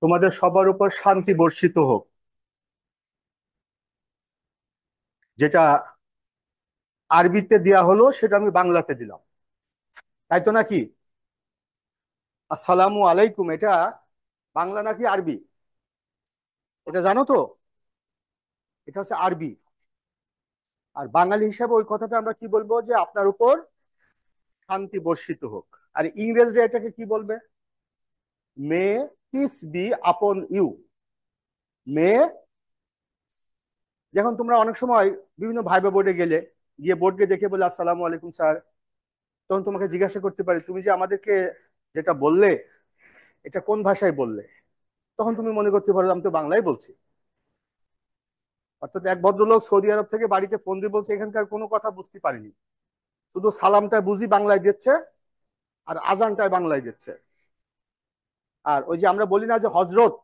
তোমাদের সবার উপর শান্তি বর্ষিত হোক। যেটা আরবিতে দেয়া হলো সেটা আমি বাংলাতে দিলাম, তাই তো নাকি? আসসালামু আলাইকুম, এটা বাংলা নাকি আরবি? এটা জানো তো? এটা হচ্ছে আরবি। আর বাঙালি হিসাবে ওই কথাটা আমরা কি বলবো, যে আপনার উপর শান্তি বর্ষিত হোক। আর ইংরেজরা এটাকে কি বলবে? মে পিস বি আপন ইউ। মে, যখন তোমরা অনেক সময় বিভিন্ন ভাইবা বোর্ডে গেলে, গিয়ে বোর্ডকে দেখে বলে আসসালামু আলাইকুম স্যার, তখন তোমাকে জিজ্ঞাসা করতে পারে তুমি যে আমাদেরকে যেটা বললে এটা কোন ভাষায় বললে। তখন তুমি মনে করতে পারো আমি তো বাংলায় বলছি। অর্থাৎ এক ভদ্রলোক সৌদি আরব থেকে বাড়িতে ফোন দিয়ে বলছে এখানকার কোনো কথা বুঝতে পারিনি, শুধু সালামটা বুঝি বাংলায় দিচ্ছে আর আজানটায় বাংলায় দিচ্ছে। আর ওই যে আমরা বলি না যে হজরত,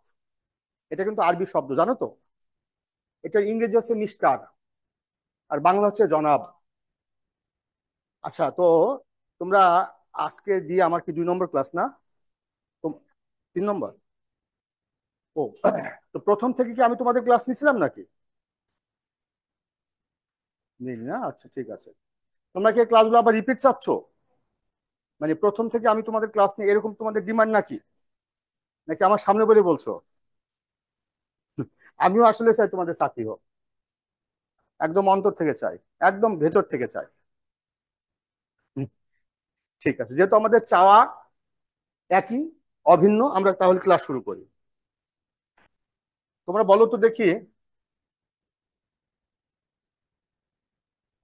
এটা কিন্তু আরবি শব্দ, জানো তো? এটার ইংরেজি হচ্ছে মিস্টার, আর বাংলা হচ্ছে জনাব। আচ্ছা, তো তোমরা আজকে দিয়ে আমার কি 2 নম্বর ক্লাস না? তো 3 নম্বর। ও, তো প্রথম থেকে কি আমি তোমাদের ক্লাস নিছিলাম নাকি? নিই না, আচ্ছা ঠিক আছে। তোমরা কি ক্লাসগুলো আবার রিপিট চাচ্ছ? মানে প্রথম থেকে আমি তোমাদের ক্লাস নিই এরকম তোমাদের ডিমান্ড নাকি? নাকি আমার সামনে বলে বলছো? আমিও আসলে চাই তোমাদের চাকরি হোক, একদম অন্তর থেকে চাই, একদম ভেতর থেকে চাই। হুম, ঠিক আছে, যেহেতু আমাদের চাওয়া একই, অভিন্ন, আমরা তাহলে ক্লাস শুরু করি। তোমরা বলো তো দেখি,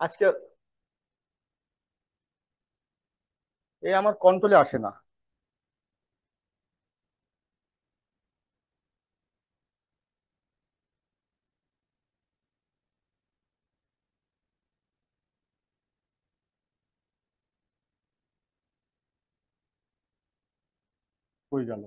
আজকে এই আমার কন্ট্রোলে আসে না। হয়ে গেল।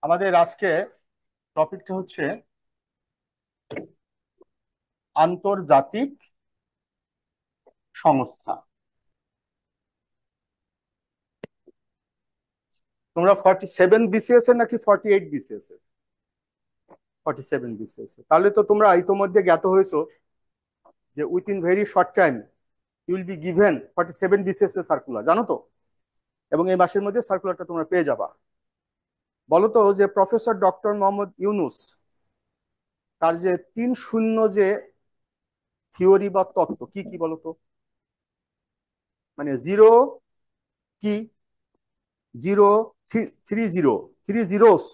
আমাদের আজকে টপিকটা হচ্ছে আন্তর্জাতিক সংস্থা। তোমরা 47 BCS এর নাকি 48 BCS এর? 47 BCS এর। তাহলে তো তোমরা ইতোমধ্যে জ্ঞাত হয়েছো যে within very short time you will be given 47 BCS এর সার্কুলার, জানো তো? এবং এই মাসের মধ্যে সার্কুলারটা তোমরা পেয়ে যাবা। বলো তো যে প্রফেসর ডক্টর মোহাম্মদ ইউনুস, তার যে 3 শূন্য যে থিওরি বা তত্ত্ব, কি কি বলো তো? মানে জিরো কি, zero, three zero, three zeros,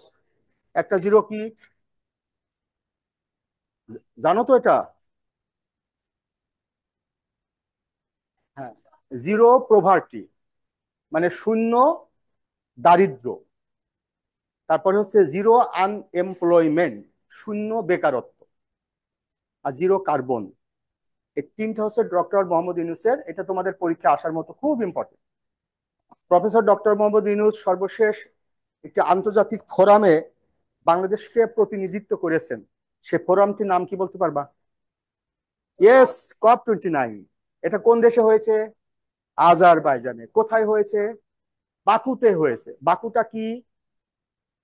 একটা জিরো কি, জানো তো এটা? হ্যাঁ, জিরো প্রভার্টি, মানে শূন্য দারিদ্র। তারপরে হচ্ছে জিরো আনএমপ্লয়মেন্ট, শূন্য বেকারত্ব। আর জিরো কার্বন। এই তিনটা হচ্ছে ডক্টর মোহাম্মদ ইউনুসের, এটা তোমাদের পরীক্ষা আসার মতো খুব important. Professor doctor Mohammad Yunus সর্বশেষ একটি আন্তর্জাতিক ফোরামে বাংলাদেশকে প্রতিনিধিত্ব করেছেন। সে ফোরামটির নাম কি বলতে পারবা? Yes, COP 29। এটা কোন দেশে হয়েছে? আজারবাইজানে। কোথায় হয়েছে? বাকুতে হয়েছে। বাকুটা কি?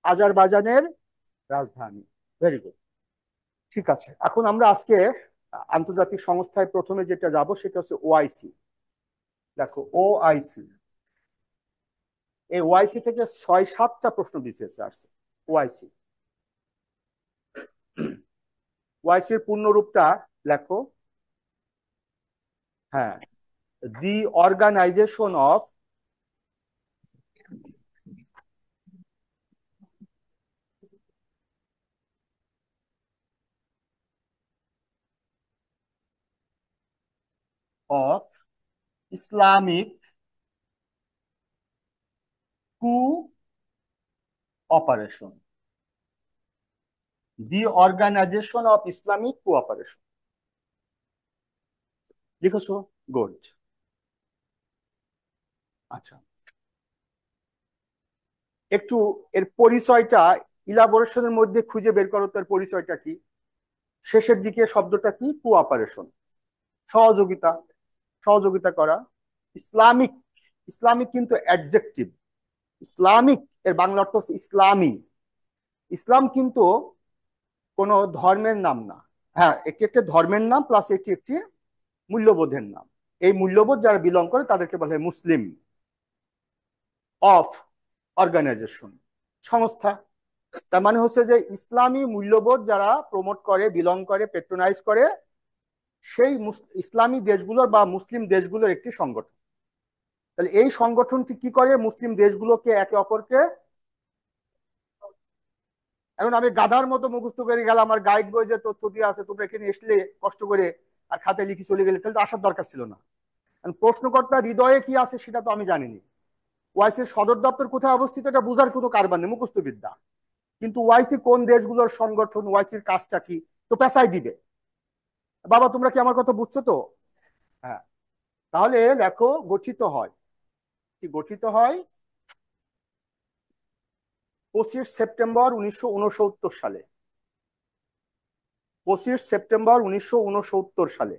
আজারবাইজানের রাজধানী। Very good. ঠিক আছে, এখন আমরা আজকে আন্তর্জাতিক সংস্থায় প্রথমে যেটা যাব সেটা হচ্ছে ওআইসি। দেখো, ওআইসি, এই ওআইসি থেকে 6-7টা প্রশ্ন বিসিএস আসছে। ওআইসি, ওআইসির পূর্ণ রূপটা লেখো। হ্যাঁ, the Organisation of Islamic Cooperation. The Organisation of Islamic Cooperation, লিখেছো? গুড। আচ্ছা, একটু এর পরিচয়টা ইলাবোরেশনের মধ্যে খুঁজে বের করো, তার পরিচয়টা কি। শেষের দিকে শব্দটা কি? কোঅপারেশন, সহযোগিতা, সহযোগিতা করা। ইসলামিক, ইসলামিক কিন্তু অ্যাডজেক্টিভ। ইসলামিক এর বাংলা অর্থ হচ্ছে ইসলামী। ইসলাম কিন্তু কোনো ধর্মের নাম না। হ্যাঁ, এটি একটি ধর্মের নাম, প্লাস এটি একটি মূল্যবোধের নাম। এই মূল্যবোধ যারা বিলং করে তাদেরকে বলা হয় মুসলিম। অফ, অর্গানাইজেশন, সংস্থা। তার মানে হচ্ছে যে ইসলামী মূল্যবোধ যারা প্রমোট করে, বিলং করে, পেট্রোনাইজ করে, সেই ইসলামী দেশগুলোর বা মুসলিম দেশগুলোর একটি সংগঠন। তাহলে এই সংগঠনটি কি করে? মুসলিম দেশগুলোকে একে অপরকে, এখন আমি গাধার মতো মুখস্থ করে গেলাম, আমার গাইড বই যে তথ্য দিয়ে আছে, তোমরা এখানে আসলে কষ্ট করে আর খাতায় লিখে চলে গেলে, তাহলে তো আসার দরকার ছিল না। প্রশ্নকর্তা হৃদয়ে কি আছে সেটা তো আমি জানিনি। ওয়াইসির সদর দপ্তর কোথায় অবস্থিত এটা বোঝার কোনো কারবার নেই, মুখস্থ বিদ্যা। কিন্তু ওয়াইসি কোন দেশগুলোর সংগঠন, ওয়াইসির কাজটা কি, তো পেশায় দিবে। বাবা তোমরা কি আমার কথা বুঝছো তো? হ্যাঁ। তাহলে লেখো গঠিত হয়, কি গঠিত হয়? 25 সেপ্টেম্বর 1969 সালে। 25 সেপ্টেম্বর 1969 সালে।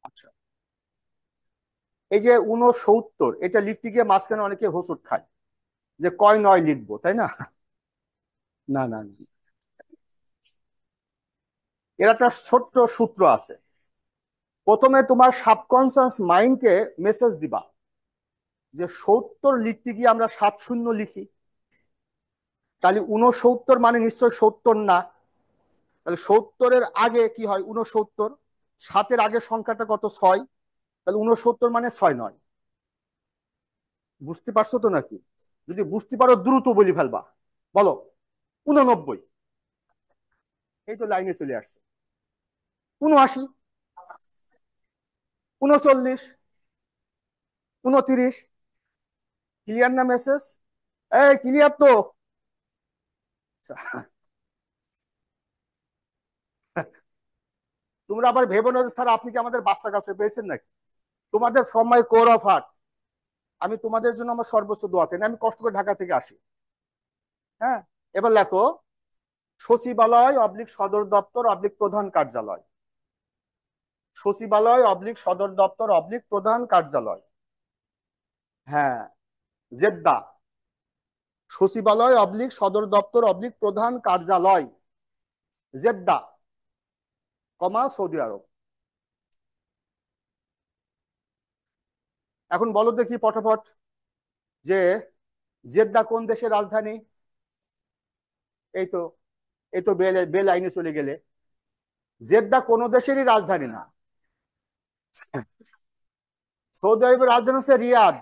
আচ্ছা, এই যে 69 এটা লিখতে গিয়ে মাঝখানে অনেকে হোঁচট খায় যে কয় নয় লিখবো, তাই না? না না না। এর একটা ছোট্ট সূত্র আছে। প্রথমে তোমার সাবকনসিয়াস মাইন্ডকে মেসেজ দিবা যে 70 লিখতে গিয়ে আমরা 7 শূন্য লিখি, তাহলে 69 মানে নিশ্চয় 70 না। তাহলে 70-এর আগে কি হয়? 69। 7-এর আগের সংখ্যাটা কত? 6। তাহলে 69 মানে 6 নয়। বুঝতে পারছো তো নাকি? যদি বুঝতে পারো দ্রুত বলি ফেলবা। বলো 89। এই তো লাইনে চলে আসছে। 79, 39, 29। ক্লিয়ার না মেসেজ? এই ক্লিয়ার তো? আচ্ছা, তোমরা আবার ভেবো না যে স্যার আপনি কি আমাদের বাচ্চা কাছে পেয়েছেন নাকি। তোমাদের from my core of heart আমি তোমাদের জন্য আমার সর্বোচ্চ দোয়া চাই। আমি কষ্ট করে ঢাকা থেকে আসি। হ্যাঁ, এবার লেখো সচিবালয় অবলিক সদর দপ্তর অবলিক প্রধান কার্যালয়। সচিবালয় অবলিক সদর দপ্তর অবলিক প্রধান কার্যালয়। হ্যাঁ, জেদ্দা। সচিবালয় অবলিক সদর দপ্তর অবলিক প্রধান কার্যালয়, জেদ্দা, কমা সৌদি আরব। এখন বলো দেখি পটাপট যে জেদ্দা কোন দেশের রাজধানী? এই তো, এই তো বে লাইনে চলে গেলে। জেদ্দা কোনো দেশেরই রাজধানী না। সৌদি আরবের রাজধানী হচ্ছে রিয়াদ।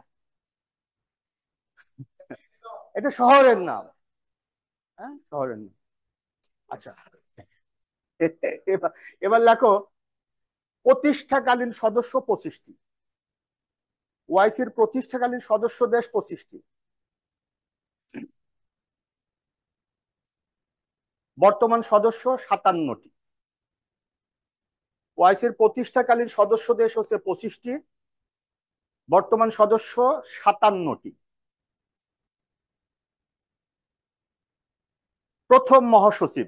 এটা শহরের নাম। হ্যাঁ, শহরের নাম। আচ্ছা, এবার এবার লেখো প্রতিষ্ঠাকালীন সদস্য 25টি। ওয়াইসির প্রতিষ্ঠাকালীন সদস্য দেশ 25টি। বর্তমান সদস্য 57টি। ওয়াইসির প্রতিষ্ঠাকালীন সদস্য দেশ হচ্ছে 25টি, বর্তমান সদস্য 57টি। প্রথম মহাসচিব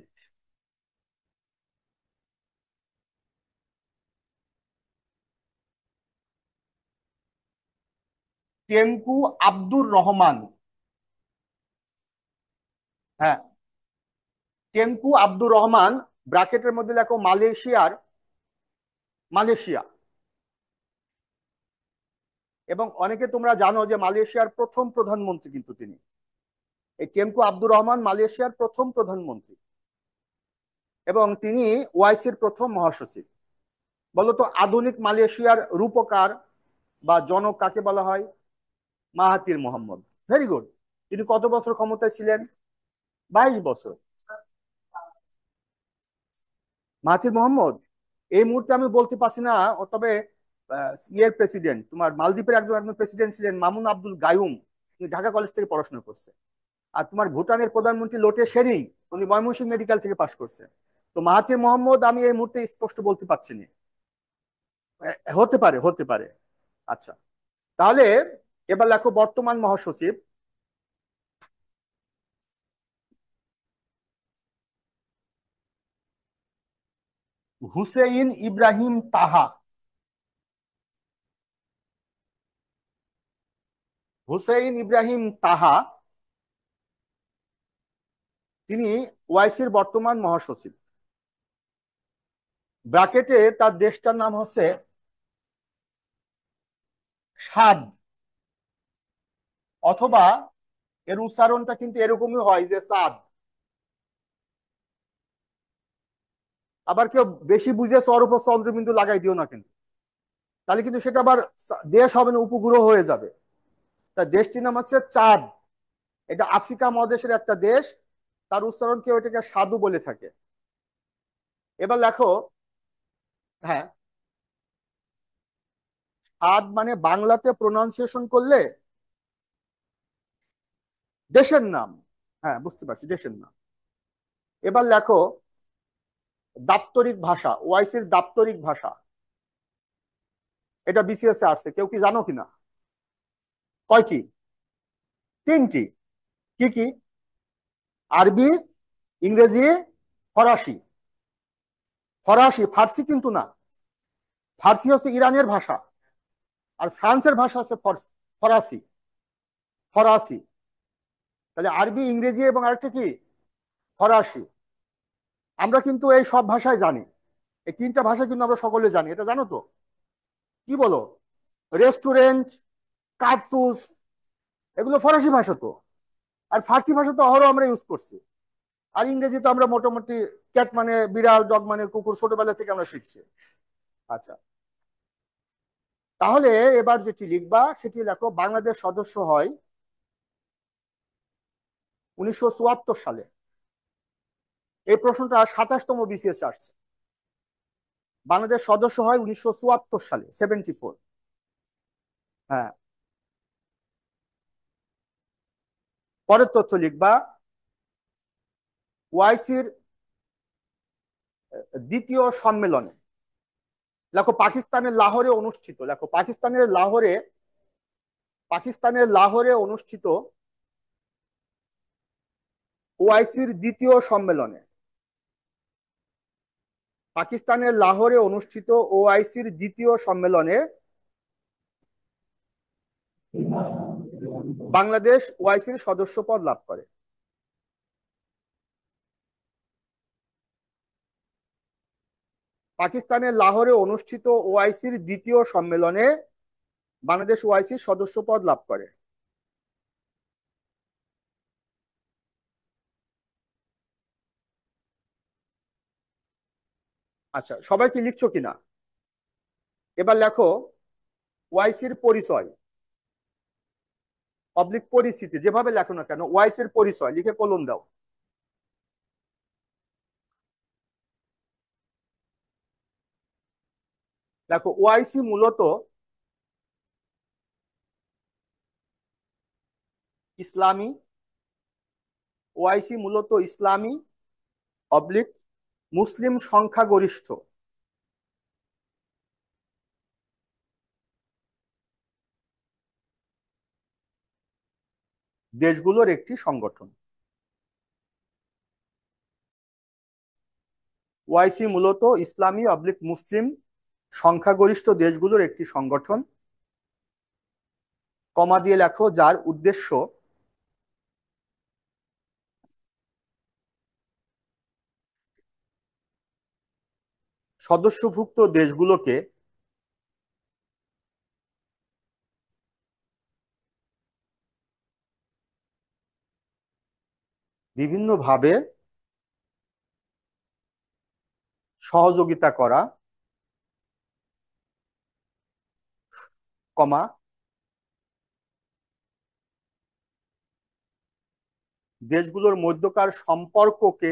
টেঙ্কু আব্দুর রহমান। হ্যাঁ, টেঙ্কু আব্দুর রহমান। ব্র্যাকেটের মধ্যে লেখো মালয়েশিয়ার, মালয়েশিয়া। এবং অনেকে তোমরা জানো যে মালয়েশিয়ার প্রথম প্রধানমন্ত্রী কিন্তু তিনি। এই টেঙ্কু আব্দুর রহমান মালয়েশিয়ার প্রথম প্রধানমন্ত্রী এবং তিনি ওআইসির প্রথম মহাসচিব। বলতো আধুনিক মালয়েশিয়ার রূপকার বা জনক কাকে বলা হয়? Mahathir Mohamad. Very good. তিনি কত বছর ক্ষমতায় ছিলেন? 22 বছর। মাহাথির মোহাম্মদ এই মুহূর্তে আমি বলতে পারছি না, তবে ইয়ের প্রেসিডেন্ট, তোমার মালদ্বীপের একজন একজন প্রেসিডেন্ট ছিলেন মামুন আব্দুল গায়ুম। তিনি ঢাকা কলেজ থেকে পড়াশোনা করছে। আর তোমার ভুটানের প্রধানমন্ত্রী লোটে শেরিং, উনি ময়মনসিংহ মেডিকেল থেকে পাশ করছে। তো মাহাথির মোহাম্মদ আমি এই মুহূর্তে স্পষ্ট বলতে পারছি না। হতে পারে, হতে পারে। আচ্ছা, তাহলে এবার লেখো বর্তমান মহাসচিব। হুসেইন ইব্রাহিম তাহা। হুসেইন ইব্রাহিম তাহা, তিনি ওআইসির বর্তমান মহাসচিব। ব্র্যাকেটে তার দেশটার নাম হচ্ছে সাদ, অথবা এর উচ্চারণটা কিন্তু এরকমই হয় যে সাদ। আবার কেউ বেশি বুঝে চর উপর চন্দ্রবিন্দু লাগাই দিও না কিন্তু, তাহলে কিন্তু সেটা আবার দেশ হবে না, উপগ্রহ হয়ে যাবে। তার দেশটির নাম হচ্ছে চাঁদ। এটা আফ্রিকা মহাদেশের একটা দেশ। তার উচ্চারণ কেউ এটাকে সাধু বলে থাকে। এবার লেখো। হ্যাঁ, সাদ মানে বাংলাতে প্রোনাউন্সিয়েশন করলে দেশের নাম। হ্যাঁ, বুঝতে পারছি, দেশের নাম। এবার লেখো দাপ্তরিক ভাষা, ওআইসির দাপ্তরিক ভাষা। এটা বিসিএস এ আসছে, কেউ কি জানো কিনা? কয়টি? তিনটি। কি কি? আরবি, ইংরেজি, ফরাসি। ফরাসি, ফার্সি কিন্তু না। ফার্সি হচ্ছে ইরানের ভাষা, আর ফ্রান্সের ভাষা হচ্ছে ফরাসি। ফরাসি। তাহলে আরবি, ইংরেজি এবং আরেকটা কি? ফরাসি। আমরা কিন্তু এই সব ভাষায় জানি। এই তিনটা ভাষা কিন্তু আমরা সকলে জানি, এটা জানো তো? কি বলো? রেস্টুরেন্ট, কার্তুজ, এগুলো ফরাসি ভাষা তো। আর ফার্সি ভাষা তো অহরহ আমরা ইউজ করছি। আর ইংরেজি তো আমরা মোটামুটি ক্যাট মানে বিড়াল, ডগ মানে কুকুর, ছোটবেলা থেকে আমরা শিখছি। আচ্ছা, তাহলে এবার যেটি লিখবা সেটি লেখো বাংলাদেশ সদস্য হয় 1974 সালে। এই প্রশ্নটা 27তম বিসিএস আসছে। বাংলাদেশ সদস্য হয় 1974 সালে, 74। হ্যাঁ। পরের তথ্য লিখবা ওআইসির দ্বিতীয় সম্মেলনে। লেখো পাকিস্তানের লাহোরে অনুষ্ঠিত। লেখো পাকিস্তানের লাহোরে অনুষ্ঠিত ওআইসির দ্বিতীয় সম্মেলনে। পাকিস্তানের লাহোরে অনুষ্ঠিত ওআইসির দ্বিতীয় সম্মেলনে বাংলাদেশ ওআইসির সদস্য পদ লাভ করে। পাকিস্তানের লাহোরে অনুষ্ঠিত ওআইসির দ্বিতীয় সম্মেলনে বাংলাদেশ ওআইসির সদস্য পদ লাভ করে। আচ্ছা, সবাই কি লিখছো কিনা? এবার লেখো ওআইসির পরিচয় অবলিক পরিস্থিতি, যেভাবে লেখো না কেন, ওআইসির পরিচয় লিখে কলম দাও। দেখো, ওআইসি মূলত ইসলামী। ওআইসি মূলত ইসলামী অবলিক মুসলিম সংখ্যাগরিষ্ঠ দেশগুলোর একটি সংগঠন। ওআইসি মূলত ইসলামী অবলিক মুসলিম সংখ্যাগরিষ্ঠ দেশগুলোর একটি সংগঠন, কমা দিয়ে লেখো, যার উদ্দেশ্য সদস্যভুক্ত দেশগুলোকে বিভিন্নভাবে সহযোগিতা করা, কমা দেশগুলোর মধ্যকার সম্পর্ককে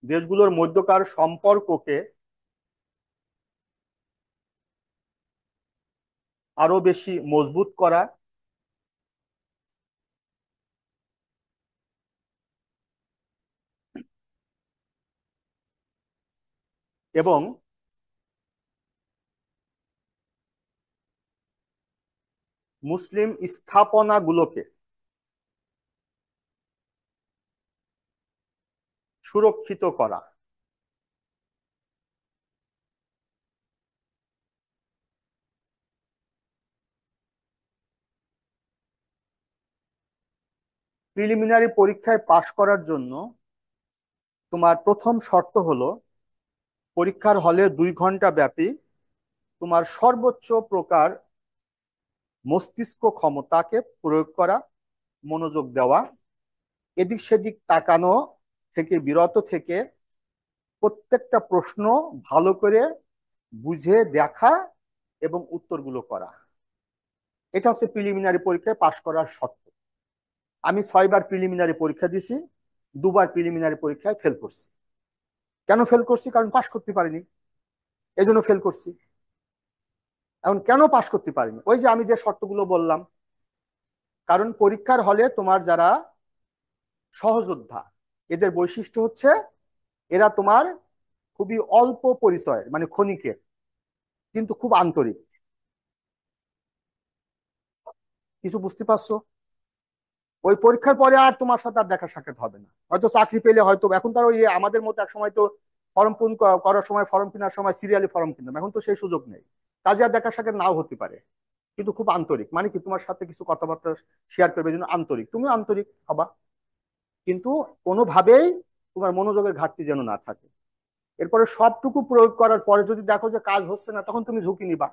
দেশগুলোর মধ্যকার সম্পর্ককে আরো বেশি মজবুত করা, এবং মুসলিম স্থাপনাগুলোকে সুরক্ষিত করা। প্রিলিমিনারি পরীক্ষায় পাশ করার জন্য তোমার প্রথম শর্ত হলো পরীক্ষার হলে 2 ঘন্টা ব্যাপী তোমার সর্বোচ্চ প্রকার মস্তিষ্ক ক্ষমতাকে প্রয়োগ করা, মনোযোগ দেওয়া, এদিক সেদিক তাকানো থেকে বিরত থেকে প্রত্যেকটা প্রশ্ন ভালো করে বুঝে দেখা এবং উত্তরগুলো করা। এটা হচ্ছে প্রিলিমিনারি পরীক্ষায় পাশ করার শর্ত। আমি 6বার প্রিলিমিনারি পরীক্ষা দিছি, 2বার প্রিলিমিনারি পরীক্ষায় ফেল করছি। কেন ফেল করছি? কারণ পাশ করতে পারিনি, এই জন্য ফেল করছি। এখন কেন পাশ করতে পারিনি? ওই যে আমি যে শর্তগুলো বললাম। কারণ পরীক্ষার হলে তোমার যারা সহযোদ্ধা, এদের বৈশিষ্ট্য হচ্ছে এরা তোমার খুবই অল্প পরিচয়, মানে ক্ষণিকের, কিন্তু খুব আন্তরিক। কিছু বুঝতে পারছো? ওই পরীক্ষার পরে আর তোমার সাথে আর দেখা সাক্ষাৎ হবে না। হয়তো চাকরি পেলে, হয়তো এখন তার ওই আমাদের মতো এক সময় তো ফর্ম পূরণ করার সময়, ফর্ম কেনার সময় সিরিয়ালি ফর্ম কিনতাম, এখন তো সেই সুযোগ নেই। কাজে আর দেখা সাক্ষাৎ নাও হতে পারে, কিন্তু খুব আন্তরিক, মানে কি তোমার সাথে কিছু কথাবার্তা শেয়ার করবে, জন্য আন্তরিক, তুমিও আন্তরিক হবা। কিন্তু কোনোভাবেই তোমার মনোযোগের ঘাটতি যেন না থাকে। এরপরে সবটুকু প্রয়োগ করার পরে যদি দেখো যে কাজ হচ্ছে না, তখন তুমি ঝুঁকি নিবা।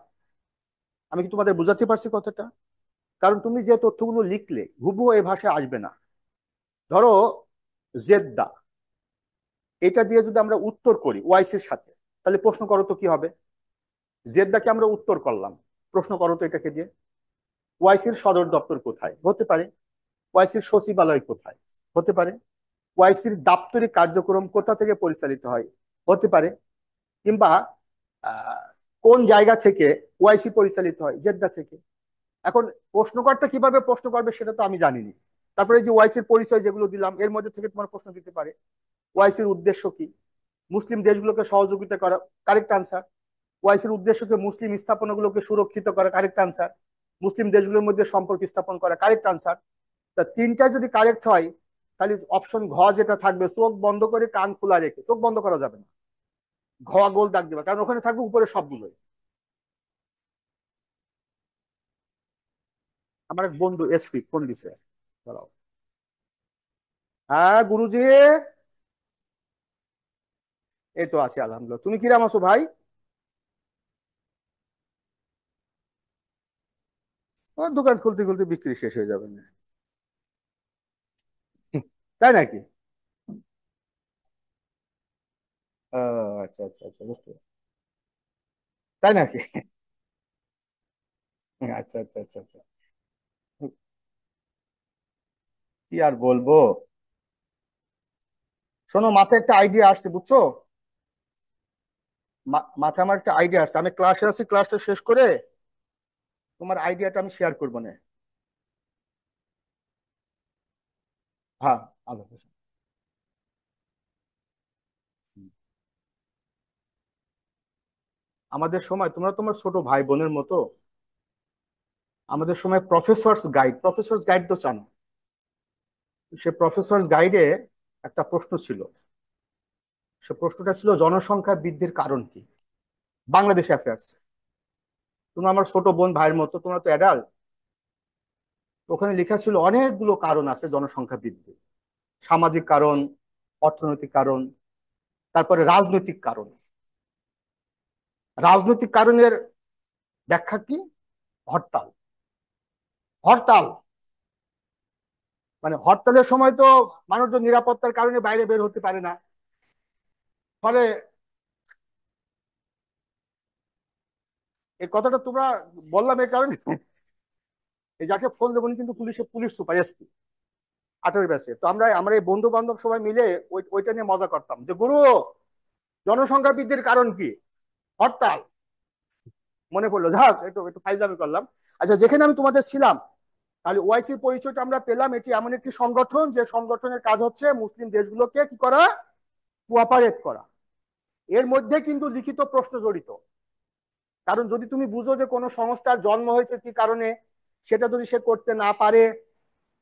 আমি কি তোমাদের বুঝাতে পারছি কথাটা? কারণ তুমি যে তথ্যগুলো লিখলে হুবহু এই ভাষায় আসবে না। ধরো জেদ্দা, এটা দিয়ে যদি আমরা উত্তর করি ওয়াইসির সাথে, তাহলে প্রশ্ন করো তো কি হবে? জেদ্দাকে আমরা উত্তর করলাম, প্রশ্ন করো তো এটাকে দিয়ে ওয়াইসির সদর দপ্তর কোথায়? হতে পারে। ওয়াইসির সচিবালয় কোথায়? হতে পারে। ওয়াইসির দাপ্তরিক কার্যক্রম কোথা থেকে পরিচালিত হয়? হতে পারে। কিংবা আহ, কোন জায়গা থেকে ওয়াইসি পরিচালিত হয়? জেদ্দা থেকে। এখন প্রশ্নকর্তা কিভাবে প্রশ্ন করবে সেটা তো আমি জানিনি। তারপরে যে ওয়াইসির পরিচয় যেগুলো দিলাম, এর মধ্যে থেকে তোমার প্রশ্ন দিতে পারে ওয়াইসির উদ্দেশ্য কি? মুসলিম দেশগুলোকে সহযোগিতা করা, কারেক্ট আনসার। ওয়াইসির উদ্দেশ্যকে মুসলিম স্থাপনাগুলোকে সুরক্ষিত করা, কারেক্ট আনসার। মুসলিম দেশগুলোর মধ্যে সম্পর্ক স্থাপন করা, কারেক্ট আনসার। তা তিনটা যদি কারেক্ট হয়, তাহলে অপশন ঘ যেটা থাকবে, চোখ বন্ধ করে কান খোলা রেখে, চোখ বন্ধ করা যাবে না, ঘ গোল দাগ দিবা, কারণ ওখানে থাকবে উপরে সবগুলোই। আমার এক বন্ধু এসপি ফোন দিছে, দাঁড়াও। হ্যাঁ গুরুজি, এই তো আছি আলহামদুলিল্লাহ। তুমি কিরাম আছো ভাই? ও, দোকান খুলতে খুলতে বিক্রি শেষ হয়ে যাবে না? তাই নাকি? ও, আচ্ছা আচ্ছা আচ্ছা, বুঝতে পারছি। তাই নাকি? আচ্ছা আচ্ছা আচ্ছা আচ্ছা। কি আর বলবো। শোনো, মাথায় একটা আইডিয়া আসছে, বুঝছো? মাথায় আমার একটা আইডিয়া আসছে, আমি ক্লাসে আছি, ক্লাসটা শেষ করে তোমার আইডিয়াটা আমি শেয়ার করবো না। হ্যাঁ, আল্লাহ হাফেজ। আমাদের সময় তোমরা তোমার ছোট ভাই বোনের মতো, আমাদের সময় প্রফেসরস গাইড তো জানো। সে প্রফেসরস গাইডে একটা প্রশ্ন ছিল। সে প্রশ্নটা ছিল জনসংখ্যা বৃদ্ধির কারণ কি, বাংলাদেশ অ্যাফেয়ার্স। তোমরা আমার ছোট বোন ভাইয়ের মতো, তোমরা তো অ্যাডাল্ট। ওখানে লেখা ছিল অনেকগুলো কারণ আছে জনসংখ্যা বৃদ্ধি। সামাজিক কারণ, অর্থনৈতিক কারণ, তারপরে রাজনৈতিক কারণ। রাজনৈতিক কারণের ব্যাখ্যা কি? হরতাল। হরতাল মানে হরতালের সময় তো মানুষজন নিরাপত্তার কারণে বাইরে বের হতে পারে না। ফলে এই কথাটা তোমরা বললাম এই কারণে, এই যাকে ফোন দেবো উনি কিন্তু পুলিশ সুপার, এসপি, 18 ব্যাচে। তো আমরা এই বন্ধু বান্ধব সবাই মিলে ওইটা নিয়ে মজা করতাম যে গুরু, জনসংখ্যা বৃদ্ধির কারণ কি? হরতাল। মনে পড়লো, যাক একটু একটু ফাইজলামি করলাম। আচ্ছা, যেখানে আমি তোমাদের ছিলাম, তাহলে ওআইসির পরিচয়টা আমরা পেলাম। এটি এমন একটি সংগঠন যে সংগঠনের কাজ হচ্ছে মুসলিম দেশগুলোকে কি করা? কোঅপারেট করা। এর মধ্যে কিন্তু লিখিত প্রশ্ন জড়িত। কারণ যদি তুমি বুঝো যে কোনো সংস্থার জন্ম হয়েছে কি কারণে, সেটা যদি সে করতে না পারে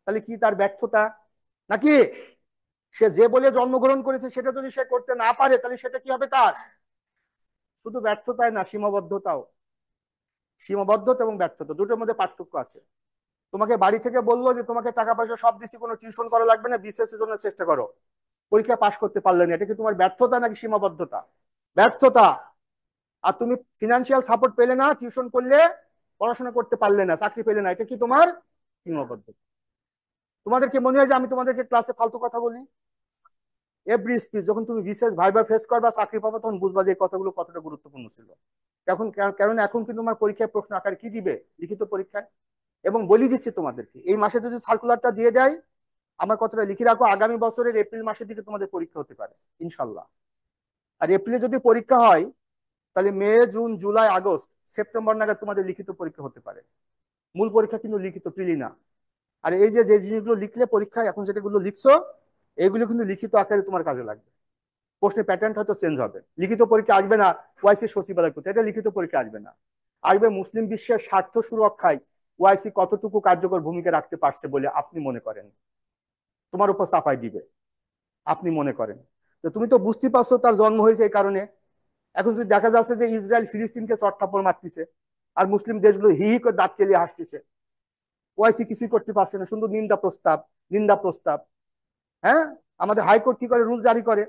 তাহলে কি তার ব্যর্থতা নাকি? সে যে বলে জন্মগ্রহণ করেছে সেটা যদি সে করতে না পারে তাহলে সেটা কি হবে তার? শুধু ব্যর্থতায় না, সীমাবদ্ধতাও। সীমাবদ্ধতা এবং ব্যর্থতা দুটোর মধ্যে পার্থক্য আছে। তোমাকে বাড়ি থেকে বললো যে তোমাকে টাকা পয়সা সব দিচ্ছি, কোনো টিউশন করা লাগবে না, বিসিএস এর জন্য চেষ্টা করো, পরীক্ষা পাশ করতে পারলে না, এটা কি তোমার ব্যর্থতা নাকি সীমাবদ্ধতা? ব্যর্থতা। আর তুমি ফিনান্সিয়াল সাপোর্ট পেলে না, টিউশন করলে, পড়াশোনা করতে পারলে না, চাকরি পেলে না, এটা কি তোমার সীমাবদ্ধতা? তোমাদেরকে মনে হয় যে আমি তোমাদেরকে ক্লাসে ফালতু কথা বলি? এভরি স্পিচ যখন তুমি বিশেষ ভাইবা ফেস করবা, চাকরি পাবা, তখন বুঝবা যে এই কথাগুলো কতটা গুরুত্বপূর্ণ ছিল। এখন কারণ এখন কিন্তু তোমার পরীক্ষায় প্রশ্ন আকারে কি দিবে, লিখিত পরীক্ষায়। এবং বলি দিচ্ছি তোমাদেরকে, এই মাসে যদি সার্কুলারটা দিয়ে দেয়, আমার কথাটা লিখে রাখো, আগামী বছরের এপ্রিল মাসের দিকে তোমাদের পরীক্ষা হতে পারে ইনশাল্লাহ। আর এপ্রিলে যদি পরীক্ষা হয় তাহলে মে, জুন, জুলাই, আগস্ট, সেপ্টেম্বর নাগাদ তোমাদের লিখিত পরীক্ষা হতে পারে। মূল পরীক্ষা কিন্তু লিখিত, প্রিলি না। আর এই যে যে জিনিসগুলো লিখলে পরীক্ষায় এখন যেগুলো লিখছো, এগুলো কিন্তু লিখিত আকারে তোমার কাজে লাগবে। প্রশ্নের প্যাটার্ন হয়তো চেঞ্জ হবে। লিখিত পরীক্ষা আসবে না ওয়াইসি সচিবালয় করতে, এটা লিখিত পরীক্ষা আসবে না। আসবে মুসলিম বিশ্বের স্বার্থ সুরক্ষায় ওয়াইসি কতটুকু কার্যকর ভূমিকা রাখতে পারছে বলে আপনি মনে করেন, তোমার উপর চাপাই দিবে। আপনি মনে করেন তো তুমি তো বুঝতে পারছো তার জন্ম হয়েছে এই কারণে। এখন যদি দেখা যাচ্ছে যে ইসরায়েল ফিলিস্তিনকে চট্টাপড় মারতেছে আর মুসলিম দেশগুলো হি হি করে দাঁত কেলিয়ে হাসতেছে, ওয়াইসি কিছুই করতে পারছে না, শুধু নিন্দা প্রস্তাব, নিন্দা প্রস্তাব। হ্যাঁ, আমাদের হাইকোর্ট কি করে, রুল জারি করে।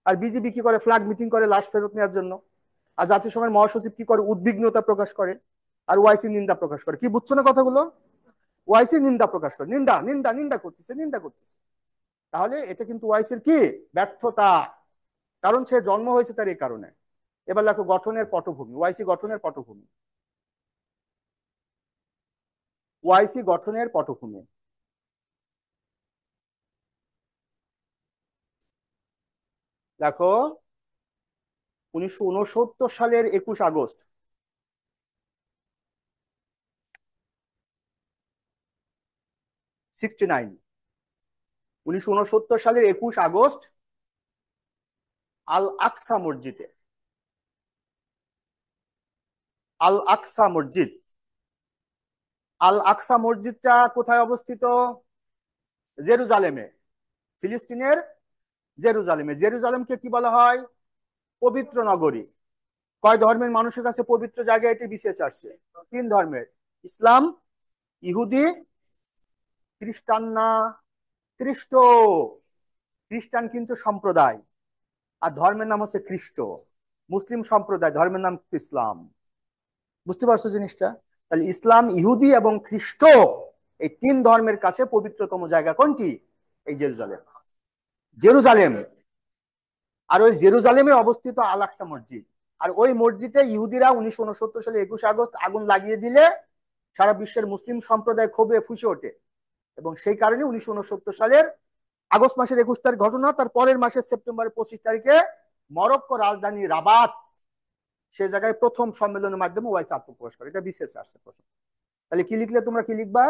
আর বিজিবি কি করে, ফ্ল্যাগ মিটিং করে লাশ ফেরত নেওয়ার জন্য। আর জাতিসংঘের মহাসচিব কি করে, উদ্বিগ্নতা প্রকাশ করে। আর ওয়াইসি নিন্দা প্রকাশ করে। কি বুঝছো না কথাগুলো? ওয়াইসি নিন্দা প্রকাশ করে, নিন্দা নিন্দা নিন্দা করতেছে, নিন্দা করতেছে। তাহলে এটা কিন্তু ওয়াইসির কি ব্যর্থতা, কারণ সে জন্ম হয়েছে তার এই কারণে। এবার দেখো গঠনের পটভূমি, ওয়াইসি গঠনের পটভূমি, ওয়াইসি গঠনের পটভূমি। দেখো 1969 সালের 21 আগস্ট, 69, 1969 সালের 21 আগস্ট আল আকসা মসজিদে, আল আকসা মসজিদ, আল আকসা মসজিদটা কোথায় অবস্থিত? জেরুজালেমে, ফিলিস্তিনের জেরুজালেমে। জেরুজালেমকে কি বলা হয়? পবিত্র নগরী। কয় ধর্মের মানুষের কাছে পবিত্র জায়গা এটি বিশেষ আসছে? 3 ধর্মের, ইসলাম, ইহুদি, খ্রিস্টান না, খ্রিস্ট। খ্রিস্টান কিন্তু সম্প্রদায়, আর ধর্মের নাম হচ্ছে খ্রিস্ট। মুসলিম সম্প্রদায়, ধর্মের নাম ইসলাম। বুঝতে পারছো জিনিসটা? তাহলে ইসলাম, ইহুদি এবং খ্রিস্ট, এই 3 ধর্মের কাছে পবিত্রতম জায়গা কোনটি? এই জেরুজালেম, জেরুজালেম। আর ওই জেরুজালেমে অবস্থিত আল আকসা মসজিদ। আর ওই মসজিদে ইহুদিরা 1969 সালে 21 আগস্ট আগুন লাগিয়ে দিলে সারা বিশ্বের মুসলিম সম্প্রদায় ক্ষোভে ফুঁসে ওঠে। এবং সেই কারণে 1969 সালের আগস্ট মাসের 21 তারিখ ঘটনা, তার পরের মাসের সেপ্টেম্বরের 25 তারিখে মরক্কো রাজধানী রাবাত, সে জায়গায় প্রথম সম্মেলনের মাধ্যমে ওয়াইস আত্মপ্রকাশ করে। এটা বিশেষ আসছে প্রশ্ন। তাহলে কি লিখলে তোমরা, কি লিখবা?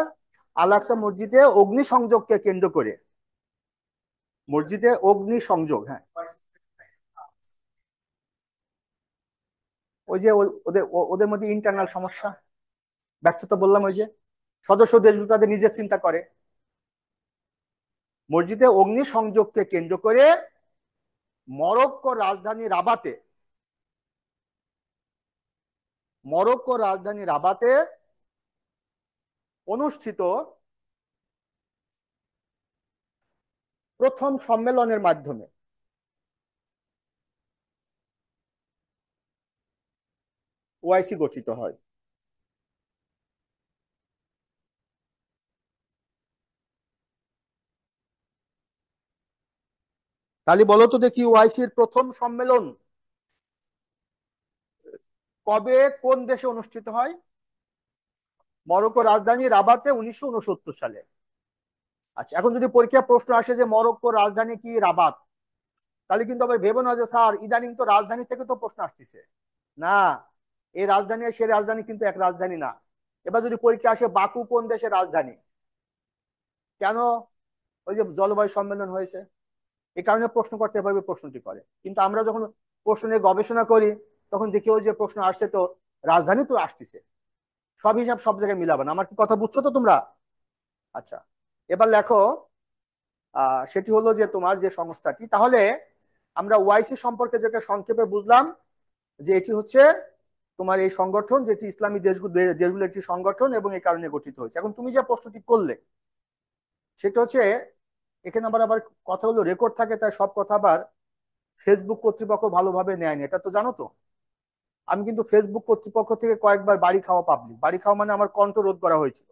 আল আকসা মসজিদে অগ্নিসংযোগকে কেন্দ্র করে, মসজিদে অগ্নিসংযোগ, হ্যাঁ। ওই যে ওদের ওদের মধ্যে ইন্টারনাল সমস্যা, ব্যর্থতা বললাম। ওই যে সদস্য দেশগুলো তাদের নিজের চিন্তা করে। মসজিদে অগ্নিসংযোগকে কেন্দ্র করে মরক্কো রাজধানী রাবাতে, মরক্কো রাজধানী রাবাতে অনুষ্ঠিত প্রথম সম্মেলনের মাধ্যমে ওআইসি গঠিত হয়। তাহলে বলো তো দেখি, ওআইসির প্রথম সম্মেলন কবে, কোন দেশে অনুষ্ঠিত হয়? মরক্কো রাজধানী রাবাতে 1969 সালে। আচ্ছা, এখন যদি পরীক্ষা প্রশ্ন আসে যে মরক্কো রাজধানী কি রাবাত, তাহলে কিন্তু আবার ভেবো না যে স্যার ইদানিং তো রাজধানী থেকে তো প্রশ্ন আসতেছে। না, এই রাজধানী সে রাজধানী কিন্তু এক রাজধানী না। এবার যদি পরীক্ষা আসে বাকু কোন দেশের রাজধানী, কেন? ওই যে জলবায়ু সম্মেলন হয়েছে, এই কারণে প্রশ্ন করতে এভাবে প্রশ্নটি করে। কিন্তু আমরা যখন প্রশ্ন নিয়ে গবেষণা করি তখন দেখি ওই যে প্রশ্ন আসছে তো রাজধানী তো আসতেছে। সব হিসাব সব জায়গায় মিলাবে না। আমার কি কথা বুঝছো তো তোমরা? আচ্ছা, এবার লেখো সেটি হলো যে তোমার যে সংস্থাটি, তাহলে আমরা ওয়াইসি সম্পর্কে যেটা সংক্ষেপে বুঝলাম যে এটি হচ্ছে তোমার এই সংগঠন, যেটি ইসলামী দেশগুলো একটি সংগঠন এবং এই কারণে গঠিত হয়েছে। এখন তুমি যে প্রশ্নটি করলে সেটা হচ্ছে, এখানে আবার আবার কথা হলো রেকর্ড থাকে, তাই সব কথা আবার ফেসবুক কর্তৃপক্ষ ভালোভাবে নেয়নি, এটা তো জানো তো। আমি কিন্তু ফেসবুক কর্তৃপক্ষ থেকে কয়েকবার বাড়ি খাওয়া, পাবলিক বাড়ি খাওয়া মানে আমার কণ্ঠ রোধ করা হয়েছিল,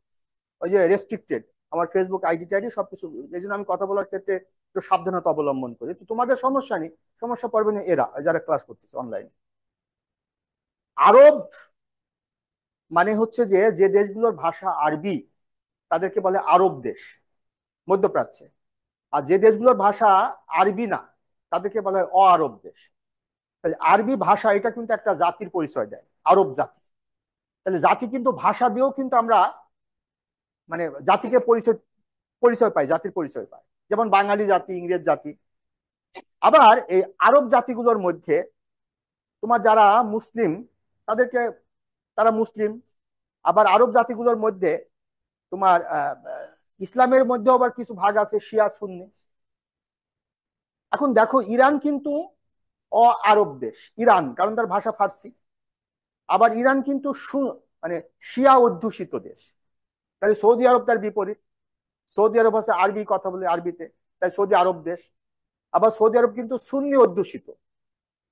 ওই যে রেস্ট্রিক্টেড আমার ফেসবুক আইডি টাইডি সবকিছু। এই জন্য আমি কথা বলার ক্ষেত্রে একটু সাবধানতা অবলম্বন করি। তো তোমাদের সমস্যা নেই, সমস্যা পড়বে না এরা যারা ক্লাস করতেছে অনলাইনে। আরব মানে হচ্ছে যে যে দেশগুলোর ভাষা আরবি তাদেরকে বলে আরব দেশ মধ্যপ্রাচ্যে। আর যে দেশগুলোর ভাষা আরবি না তাদেরকে বলা হয় অ আরব দেশ। তাহলে আরবি ভাষা এটা কিন্তু একটা জাতির পরিচয় দেয়, আরব জাতি। তাহলে জাতি কিন্তু ভাষা দিয়েও কিন্তু আমরা মানে জাতিকে পরিচয় পরিচয় পাই, জাতির পরিচয় পাই, যেমন বাঙালি জাতি, ইংরেজ জাতি। আবার এই আরব জাতিগুলোর মধ্যে তোমার যারা মুসলিম তাদেরকে, তারা মুসলিম। আবার আরব জাতিগুলোর মধ্যে তোমার ইসলামের মধ্যে আবার কিছু ভাগ আছে শিয়া সুন্নি। এখন দেখো ইরান কিন্তু অ আরব দেশ, ইরান কারণ তার ভাষা ফার্সি। আবার ইরান কিন্তু মানে শিয়া অধ্যুষিত দেশ। তাহলে সৌদি আরব তার বিপরীত, সৌদি আরব আছে আরবি কথা বলে আরবিতে, তাই সৌদি আরব দেশ। আবার সৌদি আরব কিন্তু সুন্নি অধ্যুষিত।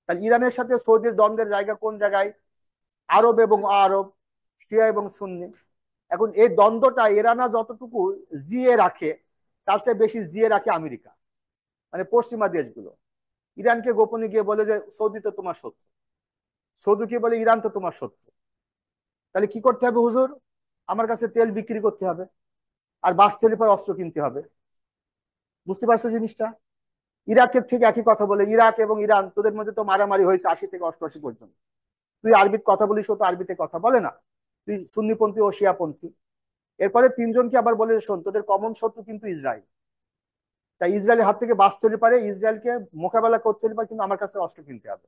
তাহলে ইরানের সাথে সৌদির দ্বন্দ্বের জায়গা কোন জায়গায়? আরব এবং আরব, শিয়া এবং সুন্নি। এখন এই দ্বন্দ্বটা ইরানা যতটুকু জিয়ে রাখে তার চেয়ে বেশি জিয়ে রাখে আমেরিকা, মানে পশ্চিমা দেশগুলো। ইরানকে গোপনে গিয়ে বলে যে সৌদি তো তোমার শত্রু, সৌদিকে বলে ইরান তো তোমার শত্রু। তাহলে কি করতে হবে হুজুর? আমার কাছে তেল বিক্রি করতে হবে আর বাস তেলের পর অস্ত্র কিনতে হবে। বুঝতে পারছো জিনিসটা? ইরাকের থেকে একই কথা বলে, ইরাক এবং ইরান তোদের মধ্যে তো মারামারি হয়েছে 80 থেকে 88 পর্যন্ত। তুই আরবিতে কথা বলিস, ও তো আরবিতে কথা বলে না। তুই সুন্নিপন্থী ও শিয়াপন্থী। এরপরে তিনজনকে আবার বলে, শোন তোদের কমন শত্রু কিন্তু ইসরায়েল। তাই ইসরায়েলের হাত থেকে বাঁচতে হলে পারে, ইসরায়েলকে মোকাবেলা করতে হলে পারে, কিন্তু আমার কাছে অস্ত্র কিনতে হবে।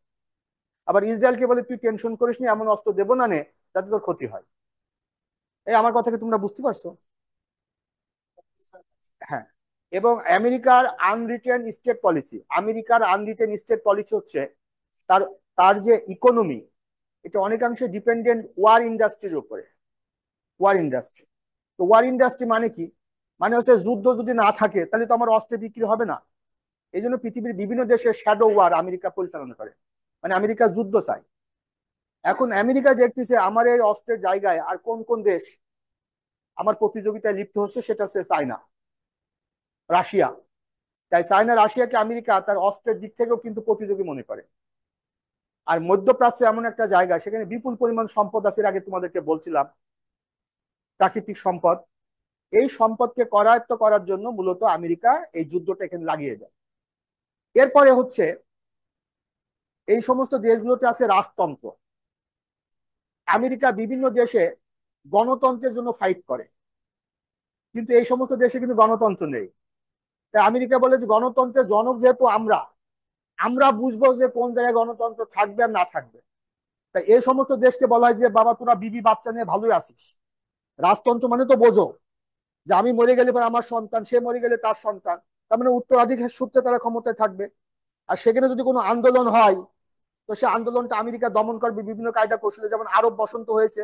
আবার ইসরায়েলকে বলে তুই টেনশন করিস নি, এমন অস্ত্র দেবো না নে যাতে তোর ক্ষতি হয়। এই আমার কথাকে তোমরা বুঝতে পারছো? হ্যাঁ। এবং আমেরিকার আনরিটেন স্টেট পলিসি, আমেরিকার আনরিটেন স্টেট পলিসি হচ্ছে তার তার যে ইকোনমি, এটা অনেকাংশে ডিপেন্ডেন্ট ওয়ার ইন্ডাস্ট্রির উপরে। ওয়ার ইন্ডাস্ট্রি, তো ওয়ার ইন্ডাস্ট্রি মানে কি? মানে হচ্ছে যুদ্ধ যদি না থাকে তাহলে তো আমার অস্ত্র বিক্রি হবে না। এই জন্য পৃথিবীর বিভিন্ন দেশে শ্যাডো ওয়ার আমেরিকা পরিচালনা করে, মানে আমেরিকা যুদ্ধ চায়। এখন আমেরিকা দেখতেছে আমার এই অস্ত্রের জায়গায় আর কোন কোন দেশ আমার প্রতিযোগিতায় লিপ্ত হচ্ছে, সেটা হচ্ছে চায়না, রাশিয়া। তাই চায়না রাশিয়াকে আমেরিকা তার অস্ত্রের দিক থেকেও কিন্তু প্রতিযোগী মনে করে। আর মধ্যপ্রাচ্য এমন একটা জায়গা, সেখানে বিপুল পরিমাণ সম্পদ আছে, এর আগে তোমাদেরকে বলছিলাম, প্রাকৃতিক সম্পদ। এই সম্পদকে করায়ত্ত করার জন্য মূলত আমেরিকা এই যুদ্ধটা এখানে লাগিয়ে দেয়। এরপরে হচ্ছে এই সমস্ত দেশগুলোতে আছে রাজতন্ত্র। আমেরিকা বিভিন্ন দেশে গণতন্ত্রের জন্য ফাইট করে, কিন্তু এই সমস্ত দেশে কিন্তু গণতন্ত্র নেই। তাই আমেরিকা বলে যে গণতন্ত্রের জনক যেহেতু আমরা, আমরা বুঝবো যে কোন জায়গায় গণতন্ত্র থাকবে আর না থাকবে। তাই এই সমস্ত দেশকে বলা হয় যে বাবা তোরা বিবি বাচ্চা নিয়ে ভালোই আছিস। রাজতন্ত্র মানে তো বোঝো যে আমি মরে গেলে পর আমার সন্তান, সে মরে গেলে তার সন্তান, তার মানে উত্তরাধিকার সূত্রে তারা ক্ষমতায় থাকবে। আর সেখানে যদি কোনো আন্দোলন হয় তো সে আন্দোলনটা আমেরিকা দমন করবে বিভিন্ন কায়দা কৌশলে। যেমন আরব বসন্ত হয়েছে,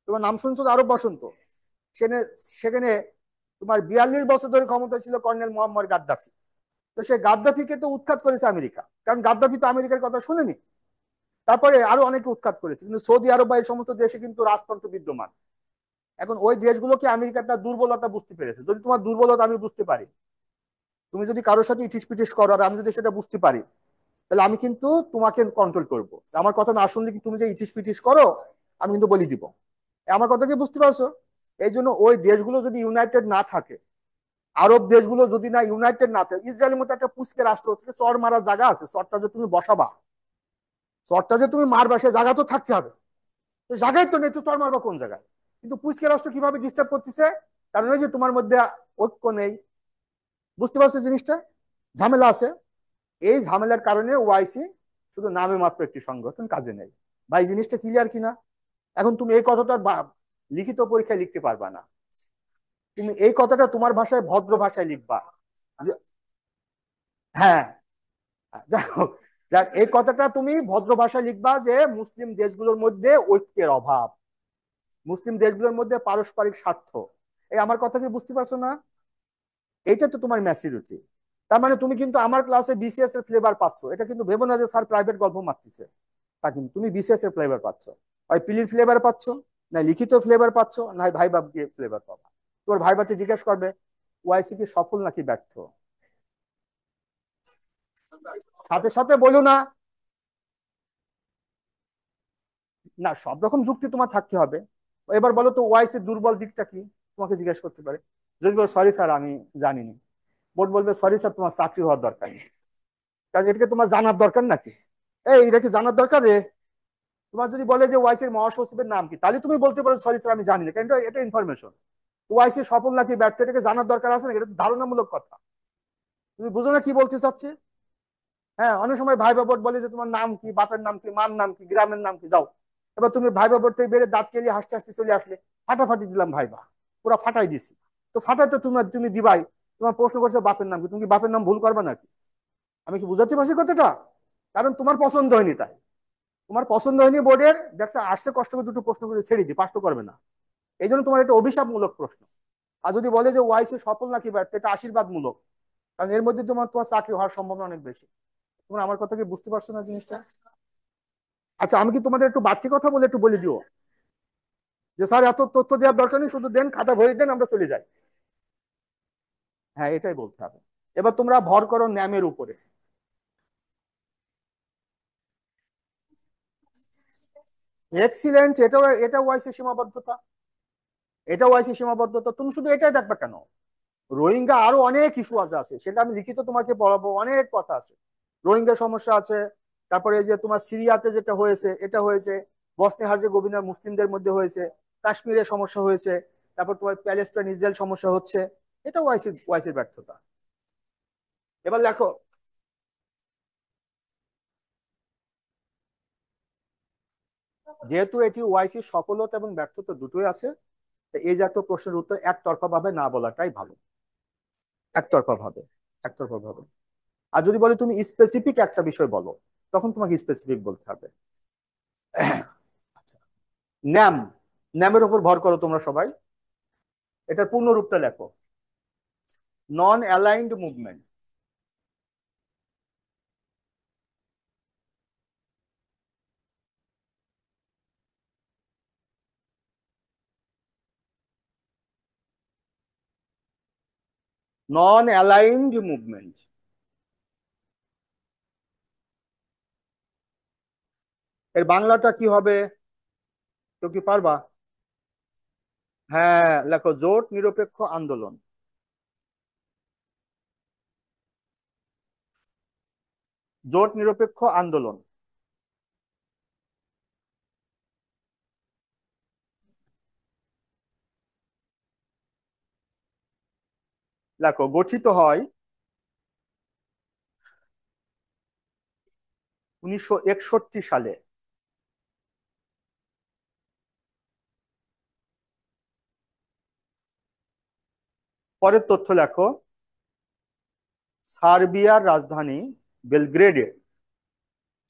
তোমার নাম শুনছো আরব বসন্ত? সেখানে সেখানে তোমার 42 বছর ধরে ক্ষমতা ছিল কর্নেল মোহাম্মদ গাদ্দাফি। তো সে গাদ্দাফিকে তো উৎখাত করেছে আমেরিকা, কারণ গাদ্দাফি তো আমেরিকার কথা শুনেনি। তারপরে আরো অনেকে উৎখাত করেছে, কিন্তু সৌদি আরব বা এই সমস্ত দেশে কিন্তু রাজতন্ত্র বিদ্যমান। এখন ওই দেশগুলোকে আমেরিকার তার দুর্বলতা বুঝতে পেরেছে। যদি তোমার দুর্বলতা আমি বুঝতে পারি, তুমি যদি কারোর সাথে ইটিস পিটিস করো আর আমি যদি সেটা বুঝতে পারি, তাহলে আমি কিন্তু তোমাকে কন্ট্রোল করব। আমার কথা না শুনলে কি তুমি যে ইটিস পিটিস করো, আমি কিন্তু বলি দিব। আমার কথা কি বুঝতে পারছো? এই জন্য ওই দেশগুলো যদি ইউনাইটেড না থাকে, আরব দেশগুলো যদি না ইউনাইটেড না থাকে, ইসরায়েলের মতো একটা পুষ্কে রাষ্ট্র থেকে চর মারার জায়গা আছে, চরটা যে তুমি বসাবা, চরটা যে তুমি মারবা, সে জায়গা তো থাকতে হবে। তো জায়গায় তো নেই, তো চর মারবা কোন জায়গায়? কিন্তু পুষ্কে রাষ্ট্র কিভাবে ডিস্টার্ব করতেছে? কারণ ওই যে তোমার মধ্যে ঐক্য নেই। বুঝতে পারছো জিনিসটা? ঝামেলা আছে। এই ঝামেলার কারণে ওআইসি শুধু নামে মাত্র একটি সংগঠন, কাজে নেই। ভাই জিনিসটা ক্লিয়ার কিনা? এখন তুমি এই কথাটা লিখিত পরীক্ষায় লিখতে পারবা না। তুমি এই কথাটা তোমার ভাষায় ভদ্র ভাষায় লিখবা। হ্যাঁ, যাই হোক, যাক, এই কথাটা তুমি ভদ্র ভাষায় লিখবা যে মুসলিম দেশগুলোর মধ্যে ঐক্যের অভাব, মুসলিম দেশগুলোর মধ্যে পারস্পরিক স্বার্থ। এই আমার কথা কি বুঝতে পারছো না? এইটা তো তোমার ম্যাচুরিটি। তার মানে তুমি কিন্তু আমার ক্লাসে বিসিএস এর ফ্লেভার পাচ্ছ, এটা কিন্তু ভেবো না যে স্যার প্রাইভেট গল্প মারতেছে। তা কিন্তু তুমি বিসিএস এর ফ্লেভার পাচ্ছ, হয় পিলির ফ্লেভার পাচ্ছ, না লিখিত ফ্লেভার পাচ্ছ, না ভাইবা দিয়ে ফ্লেভার পাবা। তোমার ভাইবাতে জিজ্ঞেস করবে ওআইসি কি সফল নাকি ব্যর্থ। সাথে সাথে বলো না, না সব রকম যুক্তি তোমার থাকতে হবে। এবার বলো তো ওআইসি দুর্বল দিকটা কি, তোমাকে জিজ্ঞেস করতে পারে। যদি বলো সরি স্যার আমি জানিনি, বোর্ড বলবে সরি স্যার তোমার চাকরি হওয়ার দরকার নেই। কারণ এটাকে তোমার জানার দরকার নাকি? এই এটা কি জানার দরকার রে? তোমার যদি বলে যে ওআইসির মহাসচিবের নাম কি, তাহলে তুমি বলতে পারো সরি স্যার আমি জানি না, কারণ এটা ইনফরমেশন। ওআইসি সফল নাকি ব্যর্থ এটাকে জানার দরকার আছে না, এটা তো ধারণামূলক কথা। তুমি বুঝো না কি বলতে চাচ্ছে? হ্যাঁ, অনেক সময় ভাই বাবর বলে যে তোমার নাম কি, বাপের নাম কি, মার নাম কি, গ্রামের নাম কি, যাও। এবার তুমি ভাই বাবর থেকে বেড়ে দাঁত কেলিয়ে হাসতে হাসতে চলে আসলে, ফাটাফাটি দিলাম ভাইবা, পুরো ফাটাই দিছি। তো ফাটাই তো তুমি তুমি দিবাই। তোমার প্রশ্ন করছে বাপের নাম কি, তুমি কি বাপের নাম ভুল করবে নাকি? আমি কি বুঝাতে পারছি কথাটা? কারণ তোমার পছন্দ হয়নি তাই। তোমার পছন্দ হয়নি বোর্ডের, দেখছে আসছে কষ্ট করে দুটো প্রশ্ন করে ছেড়ে দিই, পাস তো করবে না। এই জন্য তোমার এটা অভিশাপমূলক প্রশ্ন। আর যদি বলে যে ওয়াইসি সফল নাকি ব্যর্থ, এটা আশীর্বাদমূলক। কারণ এর মধ্যে তোমার চাকরি হওয়ার সম্ভাবনা অনেক বেশি। তোমরা আমার কথা কি বুঝতে পারছো না জিনিসটা? আচ্ছা, আমি কি তোমাদের একটু বাড়তি কথা বলে একটু বলে দিও যে স্যার এত তথ্য দেওয়ার দরকার নেই, শুধু দেন, খাতা ভরে দেন, আমরা চলে যাই। হ্যাঁ, এটাই বলতে হবে। এবার তোমরা ভর করো ন্যামের উপরে। এক্সিলেন্ট, এটা ওয়াইসি সীমাবদ্ধতা, এটা ওয়াইসি সীমাবদ্ধতা। তুমি শুধু এটাই দেখবা কেন? রোহিঙ্গা আরো অনেক ইস্যু আছে, সেটা আমি লিখিত তোমাকে পড়াবো, অনেক কথা আছে। রোহিঙ্গা সমস্যা আছে, তারপরে এই যে তোমার সিরিয়াতে যেটা হয়েছে এটা হয়েছে, বসনিয়া হার্জেগোভিনার মুসলিমদের মধ্যে হয়েছে, কাশ্মীরে সমস্যা হয়েছে, তারপর তোমার প্যালেস্টাইন ইসরায়েল সমস্যা হচ্ছে। এটা ওয়াইসির ব্যর্থতা। এবার দেখো, যেহেতু এটি ওয়াইসির সফলতা এবং ব্যর্থতা দুটোই আছে, এই জাতীয় প্রশ্নের উত্তর একতরফা ভাবে না বলাটাই ভালো। একতরফা ভাবে, একতরফা ভাবে। আর যদি বলে তুমি স্পেসিফিক একটা বিষয় বলো, তখন তোমাকে স্পেসিফিক বলতে হবে। ন্যাম, ন্যামের উপর ভর করো তোমরা সবাই। এটার পূর্ণ রূপটা লেখো। নন অ্যালাইন্ড মুভমেন্ট। নন অ্যালাইন্ড মুভমেন্ট এর বাংলাটা কি হবে? কেউ কি পারবা? হ্যাঁ, লেখো জোট নিরপেক্ষ আন্দোলন। জোট নিরপেক্ষ আন্দোলন। লেখো গঠিত হয় 1961 সালে। পরের তথ্য লেখো, সার্বিয়ার রাজধানী বেলগ্রেডে।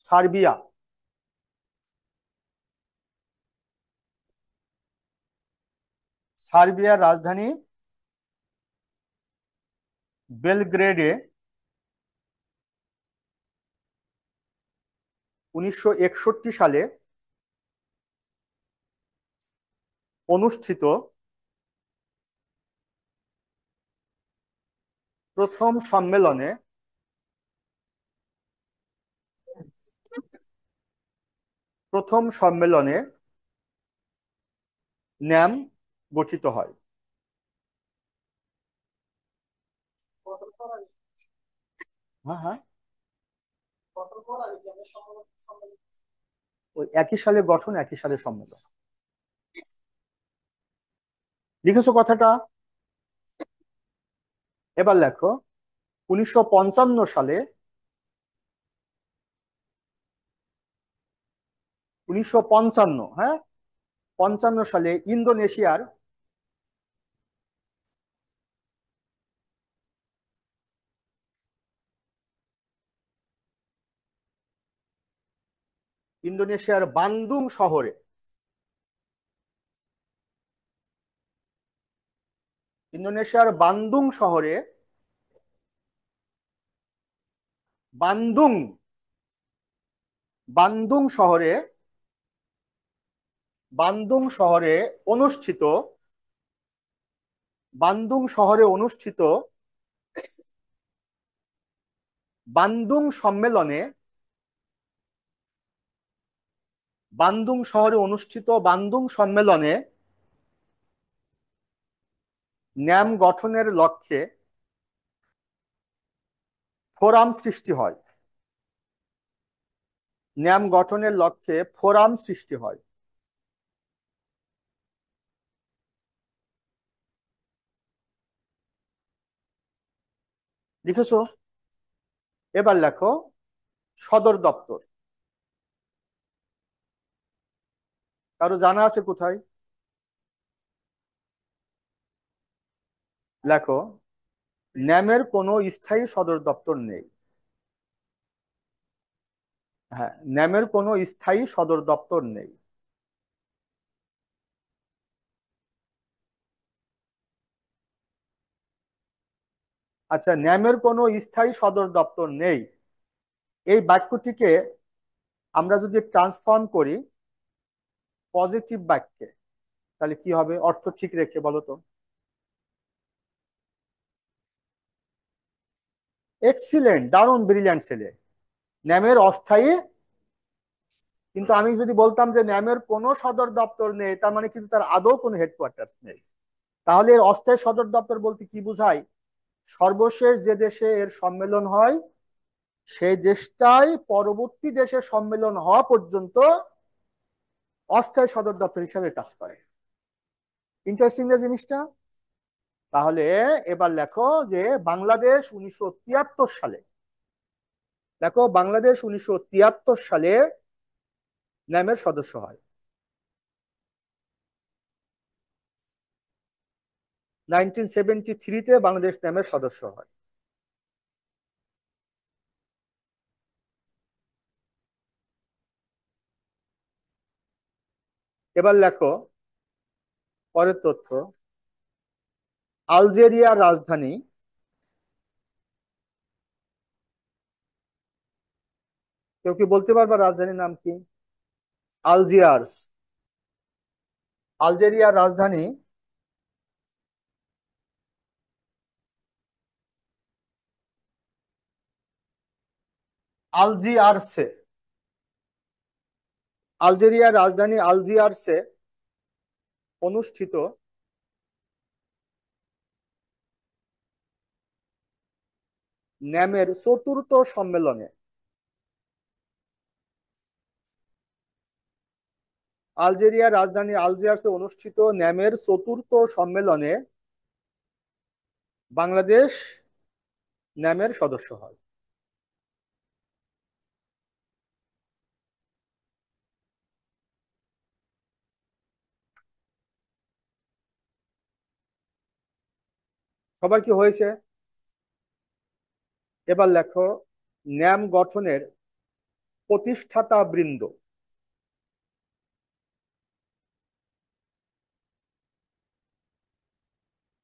সার্বিয়া, সার্বিয়ার রাজধানী বেলগ্রেডে 1961 সালে অনুষ্ঠিত প্রথম সম্মেলনে প্রথম সম্মেলনে ন্যাম গঠিত হয়। হ্যাঁ, হ্যাঁ, ওই একই সালে গঠন, একই সালে সম্মেলন। লিখেছো কথাটা? এবার লেখো 1955 সালে, 1955, হ্যাঁ, সালে ইন্দোনেশিয়ার বান্দুং শহরে ইন্দোনেশিয়ার বান্দুং বান্দুং শহরে বান্দুং শহরে অনুষ্ঠিত বান্দুং শহরে অনুষ্ঠিত বান্দুং সম্মেলনে বান্দুং সম্মেলনে ন্যাম গঠনের লক্ষ্যে ফোরাম সৃষ্টি হয়। ন্যাম গঠনের লক্ষ্যে ফোরাম সৃষ্টি হয়। লিখেছো? এবার লেখো সদর দপ্তর। কারো জানা আছে কোথায়? লেখো ন্যামের কোনো স্থায়ী সদর দপ্তর নেই। হ্যাঁ, ন্যামের কোনো স্থায়ী সদর দপ্তর নেই। আচ্ছা, ন্যামের কোনো স্থায়ী সদর দপ্তর নেই, এই বাক্যটিকে আমরা যদি ট্রান্সফর্ম করি পজিটিভ বাক্যে, তাহলে কি হবে? অর্থ ঠিক রেখে বলো তো। এক্সিলেন্ট, দারুণ, ব্রিলিয়ান্ট ছেলে। ন্যামের অস্থায়ী, কিন্তু আমি যদি বলতাম যে ন্যামের কোনো সদর দপ্তর নেই, তার মানে কিন্তু তার আদৌ কোনো হেডকোয়ার্টার্স নেই। তাহলে এর অস্থায়ী সদর দপ্তর বলতে কি বোঝায়? সর্বশেষ যে দেশে এর সম্মেলন হয় সেই দেশটাই পরবর্তী দেশের সম্মেলন হওয়া পর্যন্ত অস্থায়ী সদর দপ্তর হিসাবে কাজ করে। ইন্টারেস্টিং না জিনিসটা? তাহলে এবার লেখো যে বাংলাদেশ 1973 সালে, দেখো বাংলাদেশ 1973 সালে ন্যামের সদস্য হয়। 1973-তে বাংলাদেশ ন্যামের সদস্য হয়। এবার লেখো পরের তথ্য, আলজেরিয়ার রাজধানী, কেউ কি বলতে পারবা রাজধানীর নাম কি? আলজিয়ার্স। আলজেরিয়ার রাজধানী আলজিয়ার্সে। আলজেরিয়ার রাজধানী আলজিয়ার্সে অনুষ্ঠিত ন্যামের চতুর্থ সম্মেলনে আলজেরিয়ার রাজধানী আলজিয়ার্সে অনুষ্ঠিত ন্যামের চতুর্থ সম্মেলনে বাংলাদেশ ন্যামের সদস্য হয়। সবার কি হয়েছে? এবার লেখো ন্যাম গঠনের প্রতিষ্ঠাতা বৃন্দ।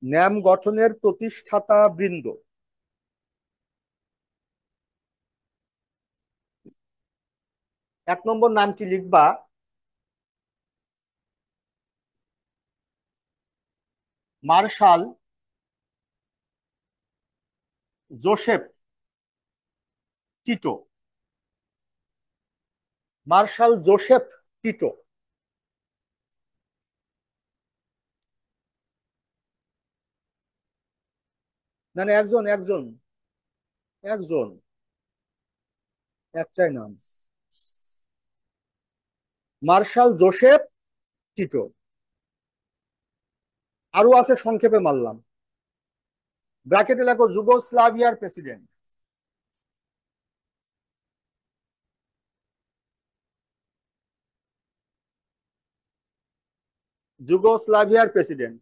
ন্যাম গঠনের প্রতিষ্ঠাতা বৃন্দ। এক নম্বর নামটি লিখবা marshal Joseph Tito. Marshal Joseph Tito. না না, একজন একজন একজন, একটাই নাম, মার্শাল জোসেফ টিটো। আরো আছে, সংক্ষেপে মারলাম। ব্র্যাকেটে লেখো যুগোস্লাভিয়ার প্রেসিডেন্ট। যুগোস্লাভিয়ার প্রেসিডেন্ট।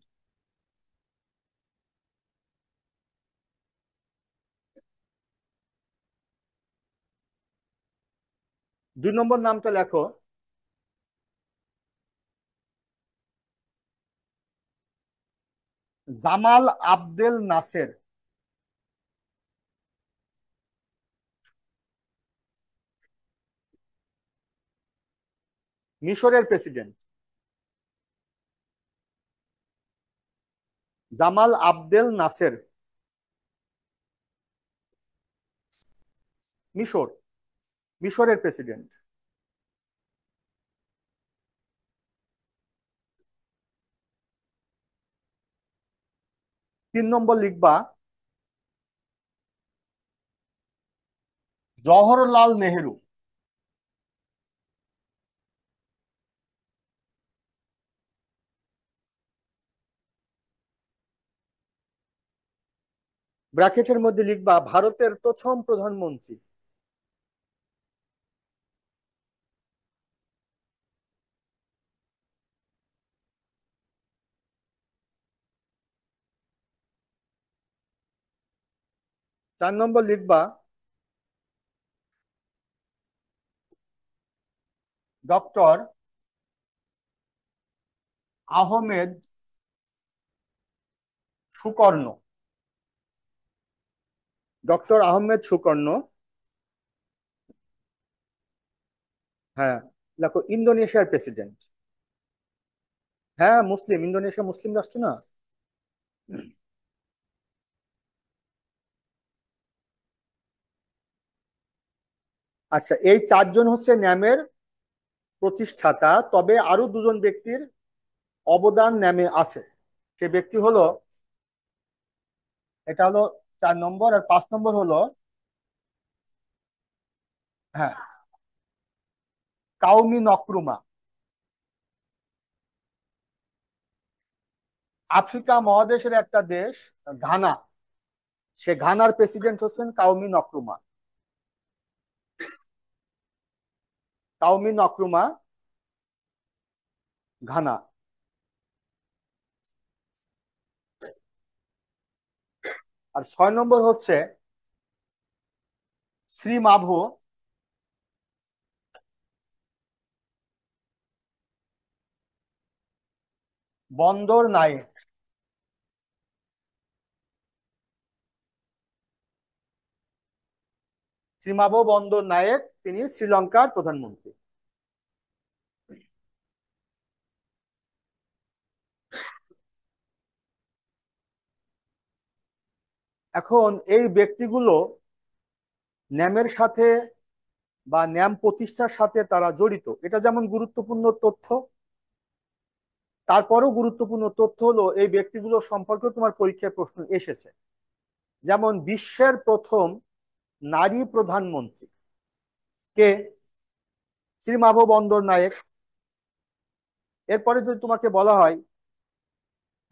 2 নম্বর নামটা লেখো। Jamal Abdel Nasser. মিশরের প্রেসিডেন্ট। Jamal Abdel Nasser. মিশর, মিশরের প্রেসিডেন্ট। 3 নম্বর লিখবা জওহরলাল নেহেরু। ব্র্যাকেটের মধ্যে লিখবা ভারতের প্রথম প্রধানমন্ত্রী। 4 নম্বর লিখবা ডক্টর আহমেদ সুকর্ণ। ডক্টর আহমেদ সুকর্ণ। হ্যাঁ, দেখো ইন্দোনেশিয়ার প্রেসিডেন্ট। হ্যাঁ, মুসলিম, ইন্দোনেশিয়া মুসলিম রাষ্ট্র না। আচ্ছা, এই 4 জন হচ্ছে ন্যামের প্রতিষ্ঠাতা, তবে আরো 2 জন ব্যক্তির অবদান ন্যামে আছে। সে ব্যক্তি হলো, এটা হলো 4 নম্বর, আর 5 নম্বর হলো, হ্যাঁ, কাউমি নক্রুমা। আফ্রিকা মহাদেশের একটা দেশ, ঘানা। সে ঘানার প্রেসিডেন্ট হচ্ছেন Qawmi Nkrumah. Qawmi Nkrumah, Ghana. আর 6 নম্বর হচ্ছে শ্রীমাভো বন্দর নায়েক। শ্রীমাভো বন্দর নায়েক, তিনি শ্রীলঙ্কার প্রধানমন্ত্রী। এখন এই ব্যক্তিগুলো ন্যামের সাথে বা ন্যাম প্রতিষ্ঠার সাথে তারা জড়িত, এটা যেমন গুরুত্বপূর্ণ তথ্য। তারপরেও গুরুত্বপূর্ণ তথ্য হলো এই ব্যক্তিগুলো সম্পর্কে তোমার পরীক্ষায় প্রশ্ন এসেছে। যেমন বিশ্বের প্রথম নারী প্রধানমন্ত্রী কে? শ্রীমাভো বন্দর নায়েক। এরপরে যদি তোমাকে বলা হয়,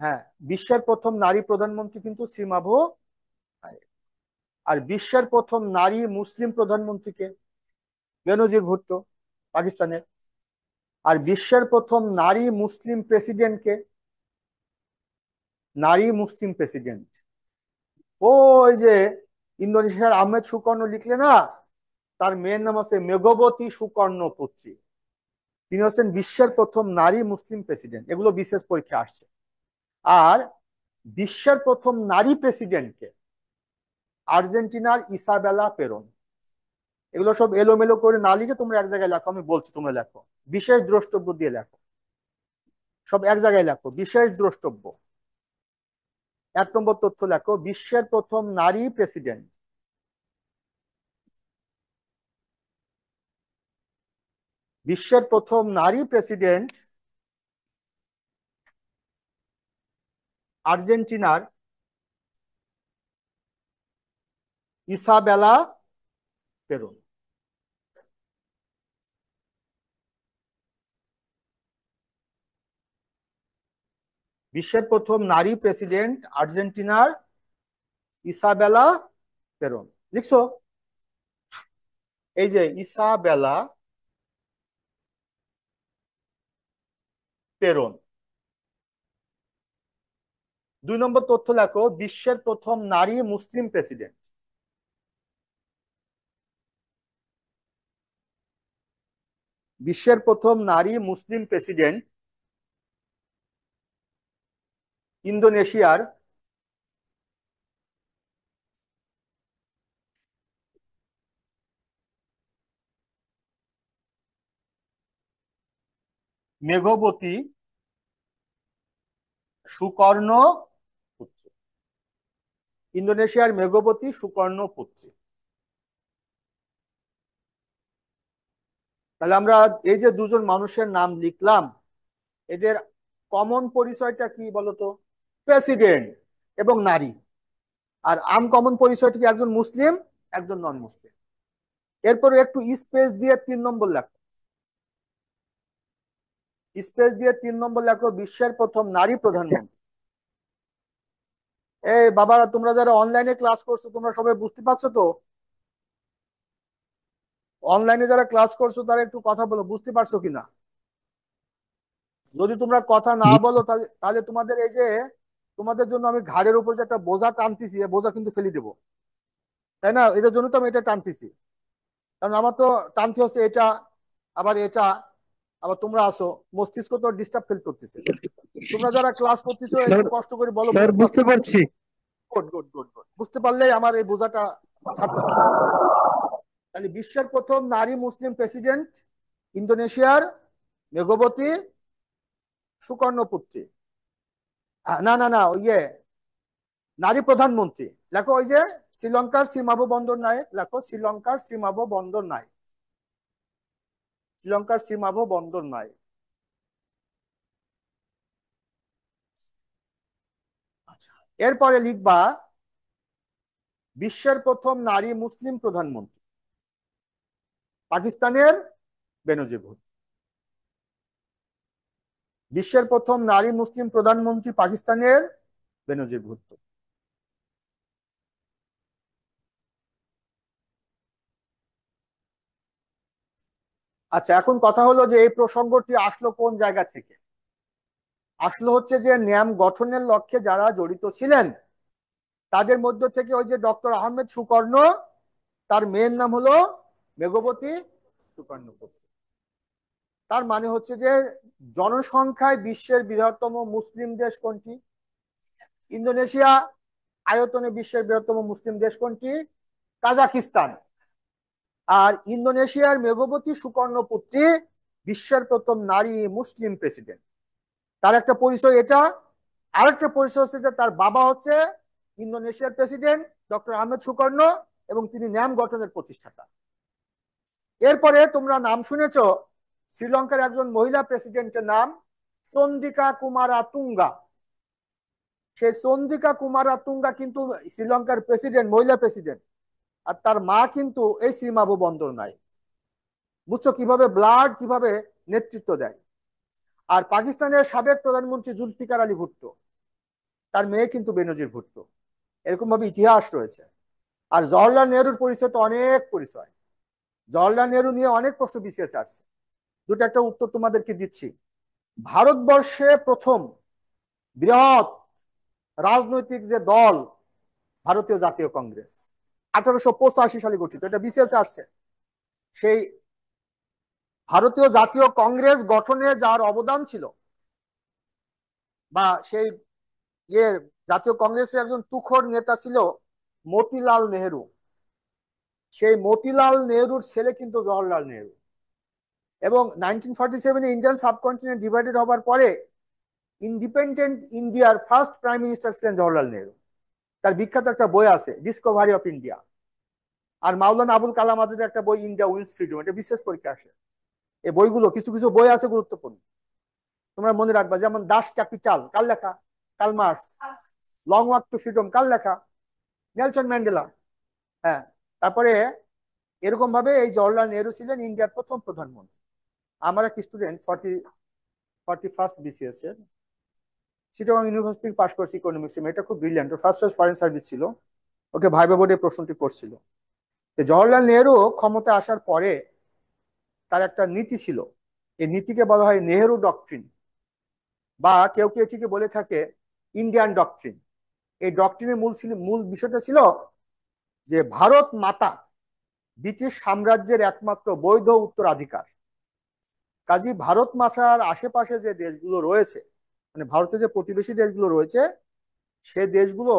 হ্যাঁ, বিশ্বের প্রথম নারী প্রধানমন্ত্রী কিন্তু শ্রীমাভো নায়েক। আর বিশ্বের প্রথম নারী মুসলিম প্রধানমন্ত্রীকে? বেনজির ভুট্টো, পাকিস্তানের। আর বিশ্বের প্রথম নারী মুসলিম প্রেসিডেন্টকে? নারী মুসলিম প্রেসিডেন্ট ওই যে ইন্দোনেশিয়ার আহমেদ সুকর্ণ লিখলে না, তার মেয়ের নাম আছে মেঘবতী সুকর্ণ পুত্রী। তিনি হচ্ছেন বিশ্বের প্রথম নারী মুসলিম প্রেসিডেন্ট। এগুলো বিশেষ পরীক্ষা আসছে। আর বিশ্বের প্রথম নারী প্রেসিডেন্টকে? আর্জেন্টিনার ইসাবেলা পেরন। এগুলো সব এলোমেলো করে না লিখে তোমরা এক জায়গায় লেখো, আমি বলছি তোমরা লেখো। বিশেষ দ্রষ্টব্য দিয়ে লেখো, সব এক জায়গায় লেখো। বিশেষ দ্রষ্টব্য, 1 নম্বর তথ্য লেখো, বিশ্বের প্রথম নারী প্রেসিডেন্ট। বিশ্বের প্রথম নারী প্রেসিডেন্ট আর্জেন্টিনার ইসাবেলা পেরন। বিশ্বের প্রথম নারী প্রেসিডেন্ট আর্জেন্টিনার ইসাবেলা পেরন। লিখছো? এই যে ইসাবেলা পেরন। 2 নম্বর তথ্য লেখো, বিশ্বের প্রথম নারী মুসলিম প্রেসিডেন্ট। বিশ্বের প্রথম নারী মুসলিম প্রেসিডেন্ট ইন্দোনেশিয়ার মেঘবতী সুকর্ণ পুত্রী। ইন্দোনেশিয়ার মেঘবতী সুকর্ণ পুত্রী। তাহলে আমরা এই যে দুজন মানুষের নাম লিখলাম, এদের কমন পরিচয়টা কি বলতো? প্রেসিডেন্ট এবং নারী। আর আনকমন পরিচয়টা কি? একজন মুসলিম, একজন নন মুসলিম। এরপরে একটু স্পেস দিয়ে 3 নম্বর লেখো। স্পেস দিয়ে 3 নম্বর লেখো, বিশ্বের প্রথম নারী প্রধানমন্ত্রী। এই বাবারা, তোমরা যারা অনলাইনে ক্লাস করছো তোমরা সবাই বুঝতে পারছো তো? অনলাইনে যারা ক্লাস করছো তারা একটু কথা বলো, বুঝতে পারছো কিনা? যদি তোমরা কথা না জি বলো তাহলে তাহলে তোমাদের এই যে, তোমাদের জন্য আমি ঘাড়ের উপর যে একটা বোঝা টানতেছি, এই বোঝা কিন্তু ফেলে দেবো। তাই না? এদের জন্য তো আমি এটা টানতেছি। কারণ আমার তো টানতে হচ্ছে এটা, আবার এটা, আবার তোমরা আসো, মস্তিষ্ক তো ডিস্টার্ব ফিল করতেছে। তোমরা যারা ক্লাস করতেছো স্যার, একটু কষ্ট করে বলো স্যার বুঝতে পারছো বুঝতে কিনা। পারছি। গুড গুড গুড গুড, বুঝতে পারলেই আমার এই বোঝাটা সার্থক হবে। তাহলে বিশ্বের প্রথম নারী মুসলিম প্রেসিডেন্ট ইন্দোনেশিয়ার মেঘবতী সুকর্ণপুত্রী। না না না, ওই নারী প্রধানমন্ত্রী লেখো, ওই যে শ্রীলঙ্কার শ্রীমাভো বন্দর নায়ক লেখো, শ্রীলঙ্কার শ্রীমাভো বন্দর নায়ক, শ্রীলঙ্কার শ্রীমাভো বন্দর নায়ক। আচ্ছা, এরপরে লিখবা বিশ্বের প্রথম নারী মুসলিম প্রধানমন্ত্রী পাকিস্তানের বেনজির ভুট্টো। বিশ্বের প্রথম নারী মুসলিম প্রধানমন্ত্রী পাকিস্তানের বেনজির ভুট্টো। আচ্ছা, এখন কথা হলো যে এই প্রসঙ্গটি আসলো কোন জায়গা থেকে? আসলো হচ্ছে যে ন্যাম গঠনের লক্ষ্যে যারা জড়িত ছিলেন তাদের মধ্য থেকে ওই যে ডক্টর আহমেদ সুকর্ণ, তার মেয়ের নাম হলো মেঘবতী সুকর্ণ পুত্র। তার মানে হচ্ছে যে জনসংখ্যায় বিশ্বের বৃহত্তম মুসলিম দেশ কোনটি? ইন্দোনেশিয়া। আয়তনে বিশ্বের বৃহত্তম মুসলিম দেশ কোনটি? কাজাকিস্তান। আর ইন্দোনেশিয়ার মেঘবতী সুকর্ণ পুত্রী বিশ্বের প্রথম নারী মুসলিম প্রেসিডেন্ট। তার একটা পরিচয় এটা। আরেকটা পরিচয় হচ্ছে যে তার বাবা হচ্ছে ইন্দোনেশিয়ার প্রেসিডেন্ট ডক্টর আহমেদ সুকর্ণ, এবং তিনি ন্যাম গঠনের প্রতিষ্ঠাতা। এরপরে তোমরা নাম শুনেছ শ্রীলঙ্কার একজন মহিলা প্রেসিডেন্টের নাম চন্দ্রিকা কুমারা তুঙ্গা। সেই চন্দ্রিকা কুমারা তুঙ্গা কিন্তু শ্রীলঙ্কার প্রেসিডেন্ট, মহিলা প্রেসিডেন্ট। আর তার মা কিন্তু এই শ্রীমাভো বন্দর নাই। বুঝছো কিভাবে ব্লাড কিভাবে নেতৃত্ব দেয়? আর পাকিস্তানের সাবেক প্রধানমন্ত্রী জুলফিকার আলী ভুট্টো, তার মেয়ে কিন্তু বেনজির ভুট্টো। এরকম ভাবে ইতিহাস রয়েছে। আর জওহরলাল নেহরুর পরিচয় তো অনেক পরিচয়। জওহরলাল নেহরু নিয়ে অনেক প্রশ্ন বিসিএস আসছে। দুটো একটা উত্তর তোমাদেরকে দিচ্ছি। ভারতবর্ষে প্রথম বৃহৎ রাজনৈতিক যে দল, ভারতীয় জাতীয় কংগ্রেস, 1885 সালে গঠিত, এটা বিসিএস আসছে। সেই ভারতীয় জাতীয় কংগ্রেস গঠনে যার অবদান ছিল, বা সেই ইয়ের জাতীয় কংগ্রেসের একজন তুখোর নেতা ছিল মতিলাল নেহেরু। সেই মতিলাল নেহরুর ছেলে কিন্তু জওহরলাল নেহরু। এবং 1947-এ ইন্ডিয়ান সাবকন্টিনেন্ট ডিভাইডেড হবার পরে ইন্ডিপেন্ডেন্ট ইন্ডিয়ার ফার্স্ট প্রাইম মিনিস্টার ছিলেন জওহরলাল নেহরু। তার বিখ্যাত একটা বই আছে ডিসকভারি অফ ইন্ডিয়া। আর মাওলানা আবুল কালাম আজাদের একটা বই ইন্ডিয়া উইন্স ফ্রিডম, এটা বিশেষ পরীক্ষা আসে। এই বইগুলো, কিছু কিছু বই আছে গুরুত্বপূর্ণ, তোমরা মনে রাখবা। যেমন দাস ক্যাপিটাল কার লেখা? Karl Marx. Long Walk to Freedom কার লেখা? Nelson Mandela. হ্যাঁ। তারপরে এরকম ভাবে এই জওহরলাল নেহরু ছিলেন ইন্ডিয়ার প্রথম প্রধানমন্ত্রী। আমার এক স্টুডেন্ট 41st বিসিএস এর চিটাগং ইউনিভার্সিটি পাস করছে ইকোনমিক্স, এটা খুব brilliant, first class foreign service ছিল। ওকে ভাইবা বোর্ডে প্রশ্নটি করছিল। জওহরলাল নেহরু ক্ষমতা আসার পরে তার একটা নীতি ছিল। এই নীতিকে বলা হয় নেহেরু ডকট্রিন, বা কেউ কেউ এটিকে বলে থাকে ইন্ডিয়ান ডক্ট্রিন। এই ডক্ট্রিনের মূল বিষয়টা ছিল যে ভারত মাতা ব্রিটিশ সাম্রাজ্যের একমাত্র বৈধ উত্তরাধিকার। কাজী ভারত মাতার আশেপাশে যে দেশগুলো রয়েছে, মানে ভারতের যে প্রতিবেশী দেশগুলো রয়েছে, সে দেশগুলো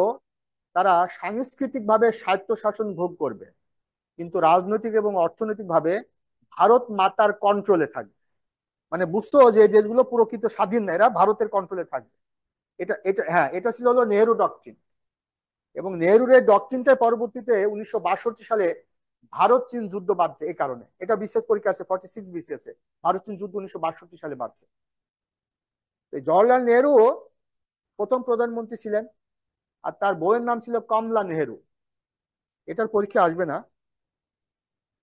তারা সাংস্কৃতিকভাবে স্বায়ত্তশাসন ভোগ করবে, কিন্তু রাজনৈতিক এবং অর্থনৈতিকভাবে ভারত মাতার কন্ট্রোলে থাকবে। মানে বুঝছো যে এই দেশগুলো প্রকৃত স্বাধীন না, এরা ভারতের কন্ট্রোলে থাকবে। এটা ছিল হলো নেহেরু ডক্ট্রিন। এবং নেহেরুর এই ডক্ট্রিনটাই পরবর্তীতে 1962 সালে ভারত চীন যুদ্ধ বাঁধছে। এই কারণে এটা বিশেষ পরীক্ষা আছে 46 বিসিএস এ, ভারত চীন যুদ্ধ 1962 সালে বাঁধছে। জওয়াহরলাল নেহেরু প্রথম প্রধানমন্ত্রী ছিলেন, আর তার বউয়ের নাম ছিল কমলা নেহেরু। এটার পরীক্ষা আসবে না।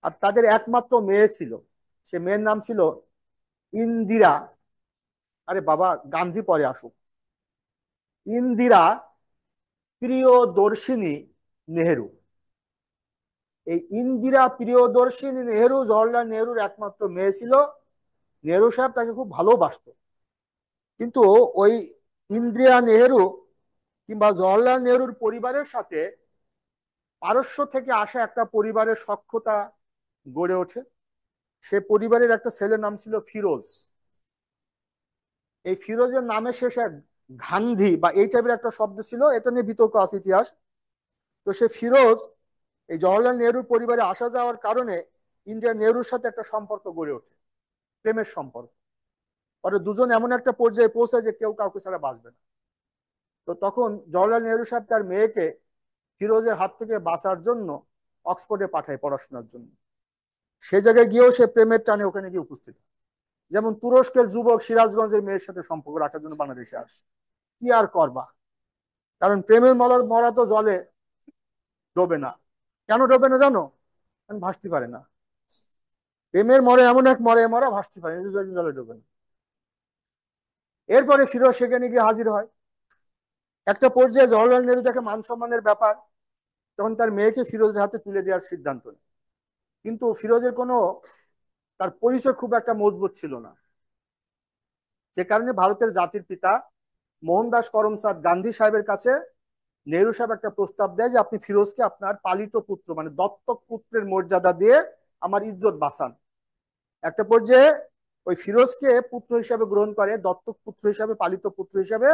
আর তাদের একমাত্র মেয়ে ছিল, সে মেয়ের নাম ছিল ইন্দিরা। আরে বাবা, গান্ধী পরে আসুক। ইন্দিরা প্রিয়দর্শিনী নেহেরু। এই ইন্দিরা প্রিয়দর্শিনী নেহেরু জওয়াহরলাল নেহেরুর একমাত্র মেয়ে ছিল। নেহেরু সাহেব তাকে খুব ভালোবাসত, কিন্তু ওই ইন্দিরা নেহেরু কিংবা জওয়াহরলাল নেহেরুর পরিবারের সাথে পারস্য থেকে আসা একটা পরিবারের সখ্যতা গড়ে ওঠে। সে পরিবারের একটা ছেলের নাম ছিল ফিরোজ। এই ফিরোজের নামের শেষে গান্ধী বা এই টাইপের একটা শব্দ ছিল, এটা নিয়ে বিতর্ক আছে ইতিহাস। তো সে ফিরোজ এই জওয়াহরলাল নেহরুর পরিবারে আসা যাওয়ার কারণে ইন্ডিয়া নেহরুর সাথে একটা সম্পর্ক গড়ে ওঠে, প্রেমের সম্পর্ক। পরে দুজন এমন একটা পর্যায়ে পৌঁছায় যে কেউ কাউকে ছাড়া বাঁচবে না। তো তখন জওয়াহরলাল নেহরু সাহেব তার মেয়েকে ফিরোজের হাত থেকে বাঁচার জন্য অক্সফোর্ডে পাঠায় পড়াশোনার জন্য। সে জায়গায় গিয়েও সে প্রেমের টানে ওখানে গিয়ে উপস্থিত। যেমন তুরস্কের যুবক সিরাজগঞ্জের মেয়ের সাথে সম্পর্ক রাখার জন্য বাংলাদেশে আসছে। কি আর করবা, কারণ প্রেমের মরা তো জলে ডোবে না। কেন ডোবে না জানো? কারণ ভাসতে পারে না। প্রেমের মরে এমন এক মরে মরা ভাসতে পারে না, জলে ডোবে না। এরপরে ফিরোজ সেখানে গিয়ে হাজির হয়। একটা পর্যায়ে জওয়াহরলাল নেহরু দেখে মান সম্মানের ব্যাপার, তখন তার মেয়েকে ফিরোজের হাতে তুলে দেওয়ার সিদ্ধান্ত নেয়। কিন্তু ফিরোজের কোনো তার পরিচয় খুব একটা মজবুত ছিল না, যে কারণে ভারতের জাতির পিতা মোহনদাস করমচাঁদ গান্ধী সাহেবের কাছে নেহরু সাহেব একটা প্রস্তাব দেয় যে আপনি ফিরোজকে আপনার পালিত পুত্র মানে দত্তক পুত্রের মর্যাদা দিয়ে আমার ইজ্জত বাঁচান। একটা পর্যায়ে ওই ফিরোজকে পুত্র হিসাবে গ্রহণ করে, দত্তক পুত্র হিসাবে, পালিত পুত্র হিসাবে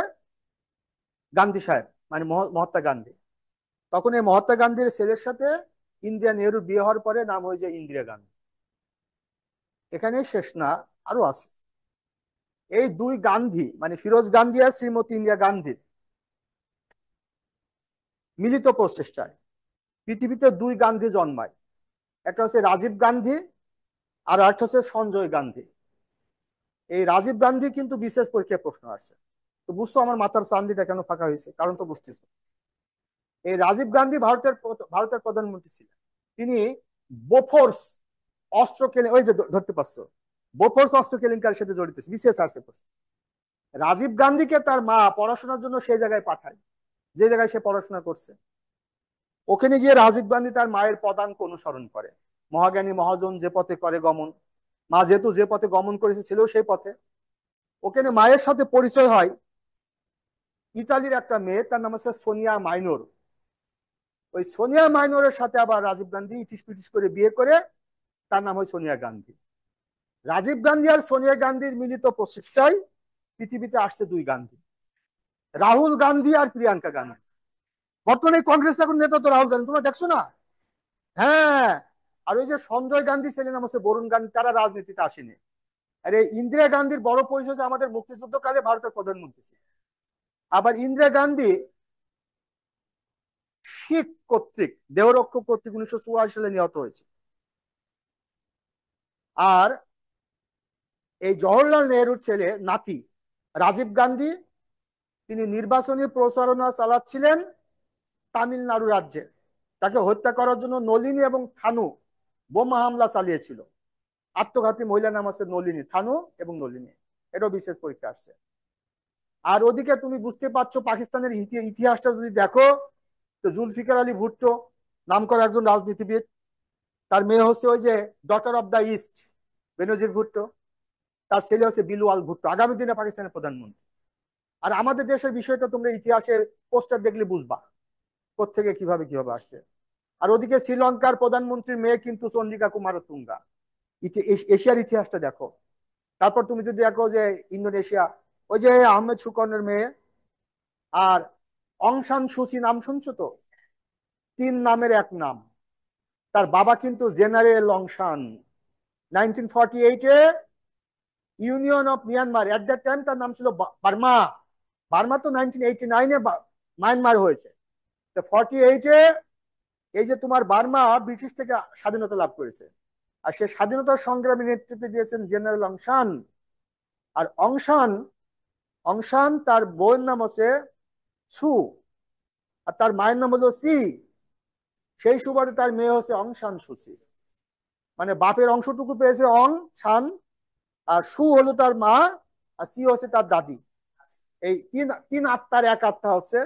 গান্ধী সাহেব, মানে মহাত্মা গান্ধী। তখন এই মহাত্মা গান্ধীর ছেলের সাথে ইন্দিরা নেহরুর বিয়ে হওয়ার পরে নাম হয়ে যায় ইন্দিরা গান্ধী। এখানেই শেষ না, আরো আছে। এই দুই গান্ধী মানে ফিরোজ গান্ধী আর শ্রীমতী ইন্দিরা গান্ধীর মিলিত প্রচেষ্টায় পৃথিবীতে দুই গান্ধী জন্মায়। একটা হচ্ছে রাজীব গান্ধী, আর একটা হচ্ছে সঞ্জয় গান্ধী। এই রাজীব গান্ধী কিন্তু বিশেষ পরীক্ষায় প্রশ্ন আসছে। তো বুঝছো আমার মাথার চান্দিটা কেন ফাঁকা হয়েছে? কারণ তো বুঝতেছো। এই রাজীব গান্ধী ভারতের প্রধানমন্ত্রী ছিলেন। তিনি বোফোর্স অস্ত্র কেলে ওই যে ধরতে পারছো, বোফোর্স অস্ত্র কেলেঙ্কারির সাথে জড়িত, বিশেষ আসছে প্রশ্ন। রাজীব গান্ধীকে তার মা পড়াশোনার জন্য সেই জায়গায় পাঠায়, যে জায়গায় সে পড়াশোনা করছে। ওখানে গিয়ে রাজীব গান্ধী তার মায়ের পদাঙ্ক অনুসরণ করে। মহাজ্ঞানী মহাজন যে পথে করে গমন, মা যেহেতু যে পথে গমন করেছে ছিল সেই পথে। ওখানে মায়ের সাথে পরিচয় হয় ইতালির একটা মেয়ে, তার নাম হচ্ছে সোনিয়া মাইনর। ওই সোনিয়া মাইনরের সাথে আবার রাজীব গান্ধী ইটিস পিটিস করে বিয়ে করে, তার নাম হয় সোনিয়া গান্ধী। রাজীব গান্ধী আর সোনিয়া গান্ধীর মিলিত প্রচেষ্টায় পৃথিবীতে আসছে দুই গান্ধী, রাহুল গান্ধী আর প্রিয়াঙ্কা গান্ধী। বর্তমানে কংগ্রেস এখন নেতা তো রাহুল গান্ধী, তোমরা দেখছো না? হ্যাঁ। আর ওই যে সঞ্জয় গান্ধী ছেলে নাম হচ্ছে বরুণ গান্ধী, তারা রাজনীতিতে আসেনি। আর এই ইন্দিরা গান্ধীর বড় পরিচয় হচ্ছে আমাদের মুক্তিযুদ্ধকালে ভারতের প্রধানমন্ত্রী ছিল। আবার ইন্দিরা গান্ধী শিখ কর্তৃক, দেহরক্ষক কর্তৃক 1984 সালে নিহত হয়েছে। আর এই জওহরলাল নেহরুর ছেলে নাতি রাজীব গান্ধী, তিনি নির্বাচনী প্রচারণা চালাচ্ছিলেন তামিলনাড়ু রাজ্যে। তাকে হত্যা করার জন্য নলিনী এবং থানু বোমা হামলা চালিয়েছিল। আত্মঘাতী মহিলা নাম আছে নলিনী, থানু এবং নলিনী। এটাও বিশেষ পরীক্ষা আসছে। আর ওদিকে তুমি বুঝতে পারছো পাকিস্তানের ইতিহাসটা যদি দেখো, তো জুলফিকার আলী ভুট্টো নাম করা একজন রাজনীতিবিদ, তার মেয়ে হচ্ছে ওই যে ডটার অফ দ্য ইস্ট বেনজির ভুট্টো, তার ছেলে হচ্ছে বিলওয়াল ভুট্টো, আগামী দিনে পাকিস্তানের প্রধানমন্ত্রী। আর আমাদের দেশের বিষয়টা তোমরা ইতিহাসের পোস্টার দেখলে বুঝবা কোত্থেকে কিভাবে কিভাবে আসছে। আর ওদিকে শ্রীলঙ্কার প্রধানমন্ত্রীর মেয়ে কিন্তু চন্দ্রিকা কুমারতুঙ্গা। এশিয়ার ইতিহাসটা দেখো। তারপর তুমি যদি দেখো যে ইন্দোনেশিয়া, ওই যে আহমেদ সুকনের মেয়ে। আর অং সান সুচি নাম শুনছো তো? তিন নামের এক নাম। তার বাবা কিন্তু জেনারেল অং সান। 1948-এ Union of Myanmar, at that time তার নাম ছিল বার্মা। বার্মা তো 1989-এ মায়ানমার হয়েছে। তো 48-এ এই যে তোমার বার্মা ব্রিটিশ থেকে স্বাধীনতা লাভ করেছে। আর সে স্বাধীনতা সংগ্রামী নেতৃত্ব দিয়েছেন জেনারেল অংশান। আর অংশান অংশান তার বউয়ের নাম হচ্ছে সু, আর তার মায়ের নাম হলো সি। সেই সুবাদে তার মেয়ে হচ্ছে অংশান সুচি। মানে বাপের অংশটুকু পেয়েছে অং শান, আর সু হলো তার মা, আর সি হচ্ছে তার দাদি। এই তিন তিন আত্মার এক আত্মা হচ্ছে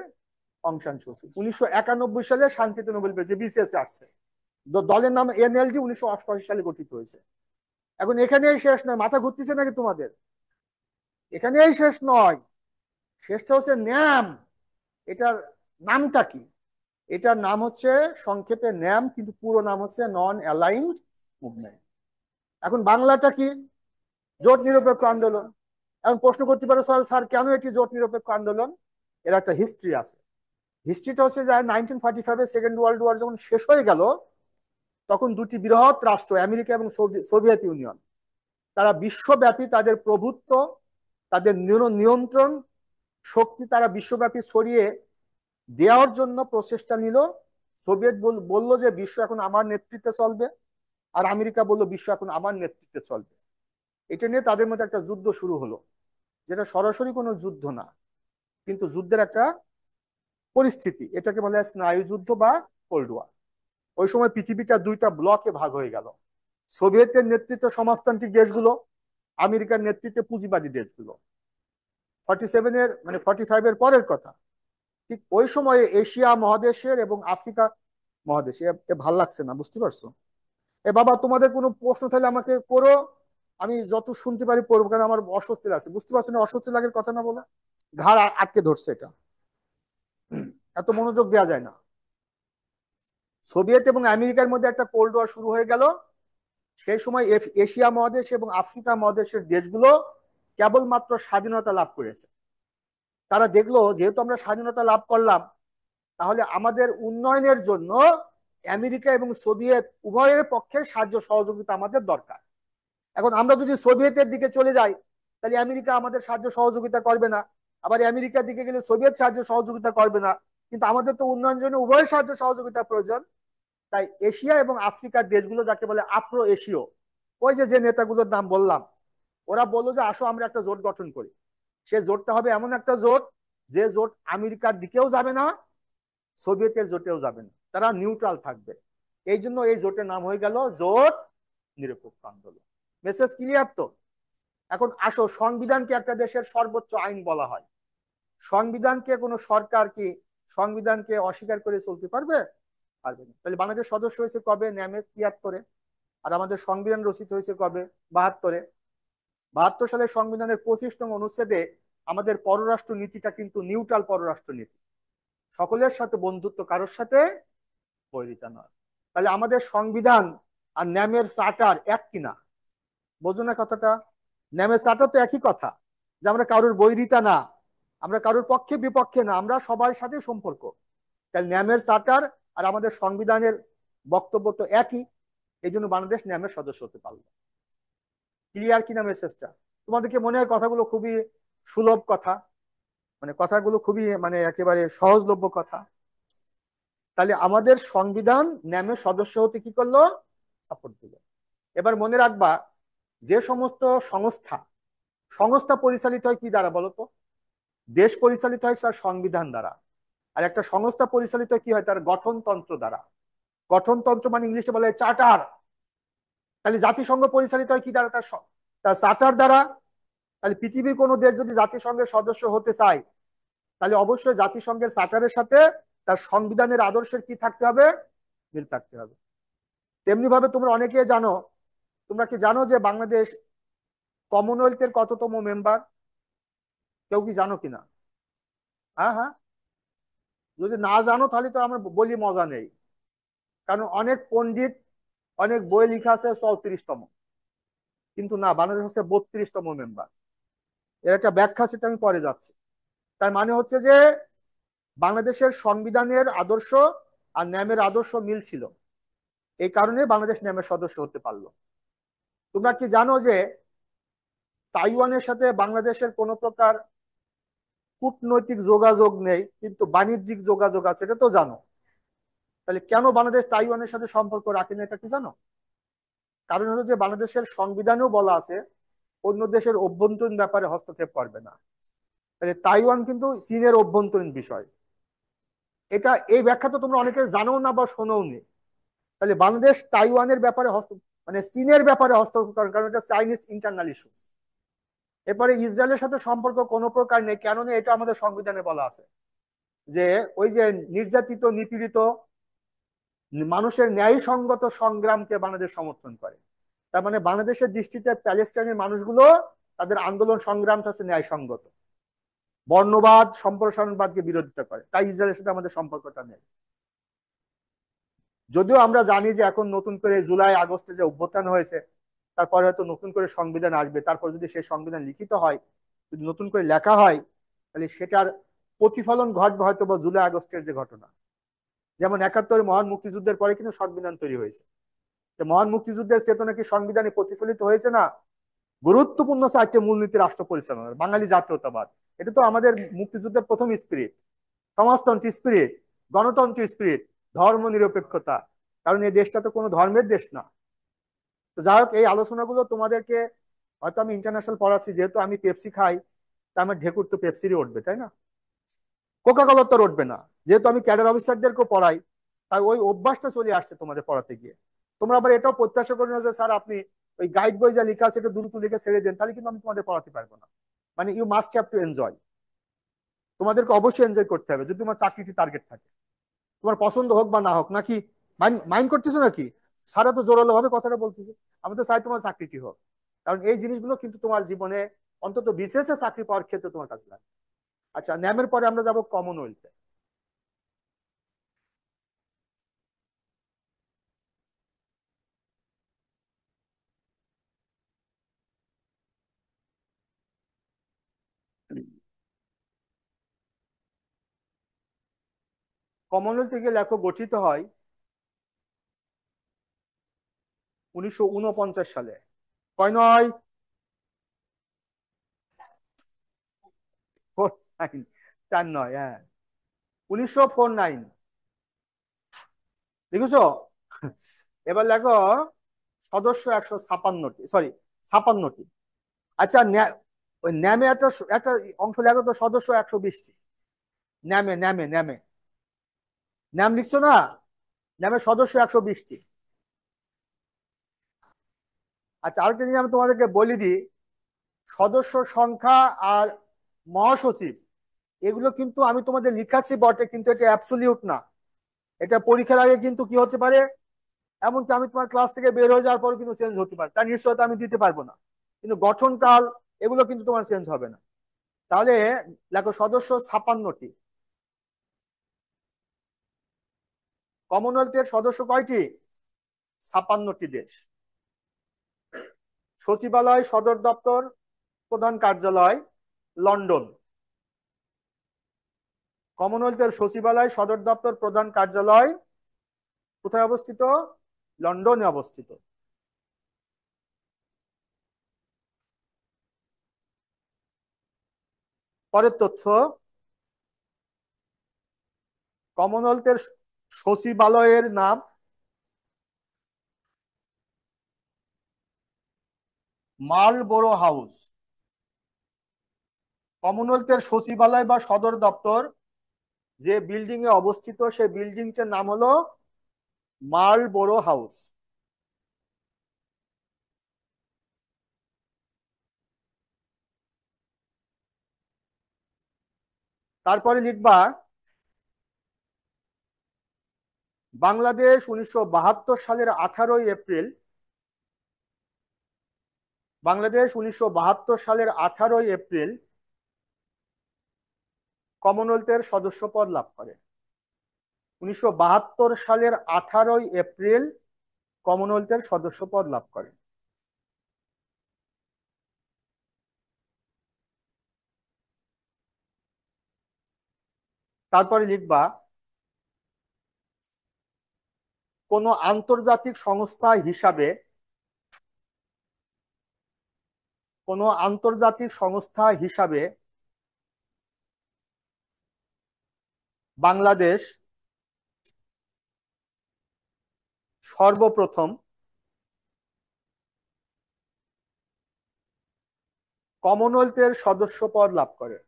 অং সান সুচি। 1991 সালে শান্তিতে নোবেল পেয়েছে, বিসিএস আসছে। দলের নাম এনএলডি, 1988 সালে গঠিত হয়েছে। এখন এখানেই শেষ নয়, মাথা ঘুরতেছে নাকি তোমাদের? এখানেই শেষ নয়, শেষটা হচ্ছে ন্যাম। এটার নামটা কি? এটার নাম হচ্ছে সংক্ষেপে ন্যাম, কিন্তু পুরো নাম হচ্ছে নন অ্যালাইনড মুভমেন্ট। এখন বাংলাটা কি? জোট নিরপেক্ষ আন্দোলন। এখন প্রশ্ন করতে পারো, স্যার স্যার কেন এটি জোট নিরপেক্ষ আন্দোলন? এর একটা হিস্ট্রি আছে। হিস্ট্রিটা হচ্ছে যে 1945-এ সেকেন্ড ওয়ার্ল্ড ওয়ার যখন শেষ হয়ে গেল, তখন দুটি বৃহৎ রাষ্ট্র আমেরিকা এবং সোভিয়েত ইউনিয়ন, তারা বিশ্বব্যাপী তাদের প্রভুত্ব, তাদের নিয়ন্ত্রণ শক্তি তারা বিশ্বব্যাপী ছড়িয়ে দেওয়ার জন্য প্রচেষ্টা নিল। সোভিয়েত বলল যে বিশ্ব এখন আমার নেতৃত্বে চলবে, আর আমেরিকা বলল বিশ্ব এখন আমার নেতৃত্বে চলবে। এটা নিয়ে তাদের মধ্যে একটা যুদ্ধ শুরু হলো, যেটা সরাসরি কোনো যুদ্ধ না, কিন্তু যুদ্ধের একটা পরিস্থিতি। এটাকে বলে স্নায়ু যুদ্ধ বা কোল্ড ওয়ার। ওই সময় পৃথিবীটা দুইটা ব্লকে ভাগ হয়ে গেল। সোভিয়েতের নেতৃত্বে সমাজতান্ত্রিক দেশগুলো, আমেরিকার নেতৃত্বে পুঁজিবাদী দেশগুলো। 47-এর মানে 45-এর পরের কথা। ঠিক ওই সময়ে এশিয়া মহাদেশের এবং আফ্রিকা মহাদেশে, ভাল লাগছে না, বুঝতে পারছো? বাবা, তোমাদের কোনো প্রশ্ন থাকলে আমাকে করো, আমি যত শুনতে পারি পড়বো, কারণ আমার অস্বস্তি লাগছে। বুঝতে পারছো না অস্বস্তি লাগার কথা না বলে? ঘাড় আটকে ধরছে এটা, এত মনোযোগ দেওয়া যায় না। সোভিয়েত এবং আমেরিকার মধ্যে একটা কোল্ড ওয়ার শুরু হয়ে গেল। সেই সময় এশিয়া মহাদেশ এবং আফ্রিকা মহাদেশের দেশগুলো কেবলমাত্র স্বাধীনতা লাভ করেছে। তারা দেখলো যেহেতু আমরা স্বাধীনতা লাভ করলাম, তাহলে আমাদের উন্নয়নের জন্য আমেরিকা এবং সোভিয়েত উভয়ের পক্ষে সাহায্য সহযোগিতা আমাদের দরকার। এখন আমরা যদি সোভিয়েতের দিকে চলে যাই, তাহলে আমেরিকা আমাদের সাহায্য সহযোগিতা করবে না। আবার আমেরিকার দিকে গেলে সোভিয়েত সাহায্য সহযোগিতা করবে না। কিন্তু আমাদের তো উন্নয়নের জন্য উভয়ের সাহায্য সহযোগিতা প্রয়োজন। তাই এশিয়া এবং আফ্রিকার দেশগুলো, যাকে বলে আফ্রো এশীয়, ওই যে যে নেতাগুলোর নাম বললাম, ওরা বললো যে আসো আমরা একটা জোট গঠন করি। সে জোটটা হবে এমন একটা জোট, যে জোট আমেরিকার দিকেও যাবে না, সোভিয়েতের জোটেও যাবে না, তারা নিউট্রাল থাকবে। এই জন্য এই জোটের নাম হয়ে গেল জোট নিরপেক্ষ আন্দোলন। মেসেজ ক্লিয়ার তো? এখন আসো, সংবিধানকে একটা দেশের সর্বোচ্চ আইন বলা হয়। সংবিধানকে কোনো সরকার কি সংবিধানকে অস্বীকার করে চলতে পারবে? পারবে না। তাহলে বাংলাদেশ সদস্য হয়েছে কবে? ন্যামের 73-এ। আর আমাদের সংবিধান রচিত হয়েছে কবে? 72-এ। 72 সালের সংবিধানের 25 নং অনুচ্ছেদে আমাদের পররাষ্ট্র নীতিটা কিন্তু নিউট্রাল পররাষ্ট্র নীতি, সকলের সাথে বন্ধুত্ব, কারোর সাথে বৈরিতা নয়। তাহলে আমাদের সংবিধান আর ন্যামের চার্টার এক কিনা? বোঝো না কথাটা? ন্যামের চার্টার তো একই কথা, যে আমরা কারোর বৈরিতা না, আমরা কারোর পক্ষে বিপক্ষে না, আমরা সবার সাথে সম্পর্ক। তাহলে ন্যামের চার্টার আর আমাদের সংবিধানের বক্তব্য তো একই। এই জন্য বাংলাদেশ ন্যামের সদস্য হতে পারলো। ক্লিয়ার কিনা মেসেজটা? তোমাদেরকে মনে হয় কথাগুলো খুবই সুলভ কথা, মানে কথাগুলো খুবই মানে একেবারে সহজলভ্য কথা। তাহলে আমাদের সংবিধান ন্যামের সদস্য হতে কি করলো? সাপোর্ট দিল। এবার মনে রাখবা, যে সমস্ত সংস্থা সংস্থা পরিচালিত হয় কি দ্বারা বলতো? দেশ পরিচালিত হয় তার সংবিধান দ্বারা। আর একটা সংস্থা পরিচালিত কি হয়? তার গঠনতন্ত্র দ্বারা। গঠনতন্ত্র মানে ইংলিশে বলে চার্টার। তাহলে জাতিসংঘ পরিচালিত হয় কি দ্বারা? তার তার চার্টার দ্বারা। তাহলে পৃথিবীর কোনো দেশ যদি জাতিসংঘের সদস্য হতে চায়, তাহলে অবশ্যই জাতিসংঘের চার্টারের সাথে তার সংবিধানের আদর্শের কি থাকতে হবে? মিল থাকতে হবে। তেমনি ভাবে তোমরা অনেকে জানো, তোমরা কি জানো যে বাংলাদেশ কমনওয়েলথের কততম মেম্বার? কেউ কি জানো কিনা? হ্যাঁ হ্যাঁ, যদি না জানো তাহলে তো আমার বলি মজা নেই। কারণ অনেক পণ্ডিত, অনেক বই লেখা আছে 34তম, কিন্তু না, বাংলাদেশ হচ্ছে 32তম মেম্বার। এর একটা ব্যাখ্যা, সেটা আমি পরে যাচ্ছি। তার মানে হচ্ছে যে বাংলাদেশের সংবিধানের আদর্শ আর ন্যামের আদর্শ মিল ছিল, এই কারণে বাংলাদেশ ন্যামের সদস্য হতে পারলো। তোমরা কি জানো যে তাইওয়ানের সাথে বাংলাদেশের কোনো প্রকার কূটনৈতিক যোগাযোগ নেই, কিন্তু বাণিজ্যিক যোগাযোগ আছে, এটা তো জানো। তাহলে কেন বাংলাদেশ তাইওয়ানের সাথে সম্পর্ক রাখে না, এটা কি জানো? কারণ হলো যে বাংলাদেশের সংবিধানেও বলা আছে অন্য দেশের অভ্যন্তরীণ ব্যাপারে হস্তক্ষেপ করবে না। তাহলে তাইওয়ান কিন্তু চীনের অভ্যন্তরীণ বিষয়। এটা, এই ব্যাখ্যা তো তোমরা অনেকে জানো না বা শোনো নি। তাহলে বাংলাদেশ তাইওয়ানের ব্যাপারে মানে চীনের ব্যাপারে হস্তক্ষেপ করে, কারণ এটা চাইনিজ ইন্টারনাল ইস্যুস। এরপরে ইসরায়েলের সাথে সম্পর্ক কোনো প্রকার নেই, কেন নেই এটা আমাদের সংবিধানে বলা আছে। যে ওই যে নির্যাতিত নিপীড়িত মানুষের ন্যায়সঙ্গত সংগ্রামকে বাংলাদেশ সমর্থন করে। তার মানে বাংলাদেশের দৃষ্টিতে প্যালেস্টাইনের মানুষগুলো, তাদের আন্দোলন সংগ্রামটা হচ্ছে ন্যায়সঙ্গত, বর্ণবাদ সম্প্রসারণবাদকে বিরোধিতা করে, তাই ইসরায়েলের সাথে আমাদের সম্পর্কটা নেই। যদিও আমরা জানি যে এখন নতুন করে জুলাই আগস্টে যে অভ্যুত্থান হয়েছে, তারপরে হয়তো নতুন করে সংবিধান আসবে, তারপর যদি সেই সংবিধান লিখিত হয়, যদি নতুন করে লেখা হয়, তাহলে সেটার প্রতিফলন ঘটবে হয়তো বা জুলাই আগস্টের যে ঘটনা। যেমন 71 মহান মুক্তিযুদ্ধের পরে কিন্তু সংবিধান তৈরি হয়েছে, মহান মুক্তিযুদ্ধের চেতনা কি সংবিধানে প্রতিফলিত হয়েছে না? গুরুত্বপূর্ণ 4টে মূলনীতি রাষ্ট্র পরিচালনার, বাঙালি জাতীয়তাবাদ, এটা তো আমাদের মুক্তিযুদ্ধের প্রথম স্পিরিট, সমাজতন্ত্র স্পিরিট, গণতন্ত্র স্পিরিট, ধর্ম নিরপেক্ষতা। কারণ এই দেশটা তো কোনো ধর্মের দেশ না। তো যাই হোক, এই আলোচনাগুলো তোমাদেরকে, হয়তো আমি ইন্টারন্যাশনাল পড়াচ্ছি, যেহেতু আমি পেপসি খাই, তা আমার ঢেকুর তো পেপসিরই উঠবে, তাই না? কোকা কোলার তো উঠবে না। যেহেতু আমি ক্যাডার অফিসারদেরকেও পড়াই, তাই ওই অভ্যাসটা চলে আসছে তোমাদের পড়াতে গিয়ে। তোমরা আবার এটাও প্রত্যাশা করি না যে স্যার আপনি ওই গাইড বই যা লেখা আছে এটা দ্রুত লিখে ছেড়ে দেন, তাহলে কিন্তু আমি তোমাদের পড়াতে পারবো না। মানে you must have to enjoy. তোমাদেরকে অবশ্যই এনজয় করতে হবে, যদি তোমার চাকরিটি টার্গেট থাকে, তোমার পছন্দ হোক বা না হোক। নাকি মাইন্ড করতেছো নাকি? সারা তো জোরালো ভাবে কথাটা বলতেছে। আমি তো চাই তোমার চাকরিটি হোক, কারণ এই জিনিসগুলো কিন্তু তোমার জীবনে, অন্তত বিশেষে চাকরি পাওয়ার ক্ষেত্রে তোমার কাছে লাগে। আচ্ছা, ন্যামের পরে আমরা যাব কমনওয়েলথে। কমনওয়েলথ গিয়ে লেখো গঠিত হয় 1949 সালে। কয় নয়? 49, 4 নয়, হ্যাঁ, 1949। দেখেছো? এবার লেখো সদস্য 156টি, সরি 56টি। আচ্ছা, ওই ন্যামে একটা একটা অংশ লেখো তো, সদস্য 120টি। ন্যামে ন্যামে ন্যামে ন্যাম লিখছো না? ন্যামের সদস্য 120টি। আচ্ছা, আরেকটা জিনিস আমি তোমাদেরকে বলে দিই, সদস্য সংখ্যা আর মহাসচিব, এগুলো কিন্তু আমি তোমাদের লিখাচ্ছি বটে, কিন্তু এটা অ্যাবসলিউট না। এটা পরীক্ষার আগে কিন্তু কি হতে পারে, এমনকি আমি তোমার ক্লাস থেকে বের হয়ে যাওয়ার পর কিন্তু চেঞ্জ হতে পারে, তার নিশ্চয়তা আমি দিতে পারবো না। কিন্তু গঠনকাল, এগুলো কিন্তু তোমার চেঞ্জ হবে না। তাহলে দেখো, সদস্য 56টি। কমনওয়েলথের সদস্য কয়টি? 56টি দেশ। সচিবালয়, সদর দপ্তর, প্রধান কার্যালয় লন্ডন। কমনওয়েলথের সচিবালয়, সদর দপ্তর, প্রধান কার্যালয় কোথায় অবস্থিত? লন্ডনে অবস্থিত। পরের তথ্য, কমনওয়েলথের সচিবালয়ের নাম মার্লবোরো হাউস। কমনওয়েলথের সচিবালয় বা সদর দপ্তর যে বিল্ডিং এ অবস্থিত, সেই বিল্ডিংটার নাম হলো মার্লবোরো হাউস। তারপরে লিখবা বাংলাদেশ 1972 সালের 18ই এপ্রিল, বাংলাদেশ 1972 সালের 18ই এপ্রিল কমনওয়েলথের সদস্যপদ লাভ করে? 1972 সালের 18ই এপ্রিল কমনওয়েলথের সদস্যপদ লাভ করে। তারপরে লিখবা কোন আন্তর্জাতিক সংস্থা হিসাবে, কোন আন্তর্জাতিক সংস্থা হিসাবে বাংলাদেশ সর্বপ্রথম কমনওয়েলথের সদস্যপদ লাভ করে?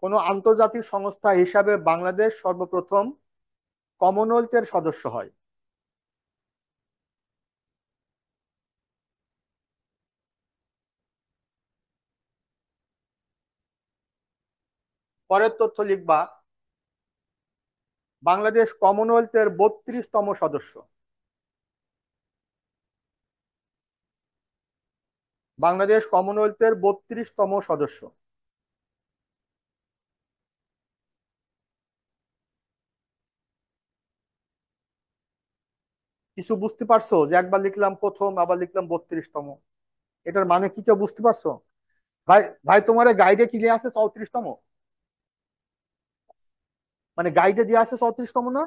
কোন আন্তর্জাতিক সংস্থা হিসাবে বাংলাদেশ সর্বপ্রথম কমনওয়েলথের সদস্য হয়? পরের তথ্য লিখবা বাংলাদেশ কমনওয়েলথের 32তম সদস্য। বাংলাদেশ কমনওয়েলথের 32তম সদস্য। কিছু বুঝতে পারছো যে একবার লিখলাম প্রথম, আবার লিখলাম 32তম, এটার মানে কি কেউ বুঝতে পারছো? ভাই ভাই তোমার গাইডে কি লেখা আছে 34তম? মানে গাইডে দেওয়া আছে 34তম না?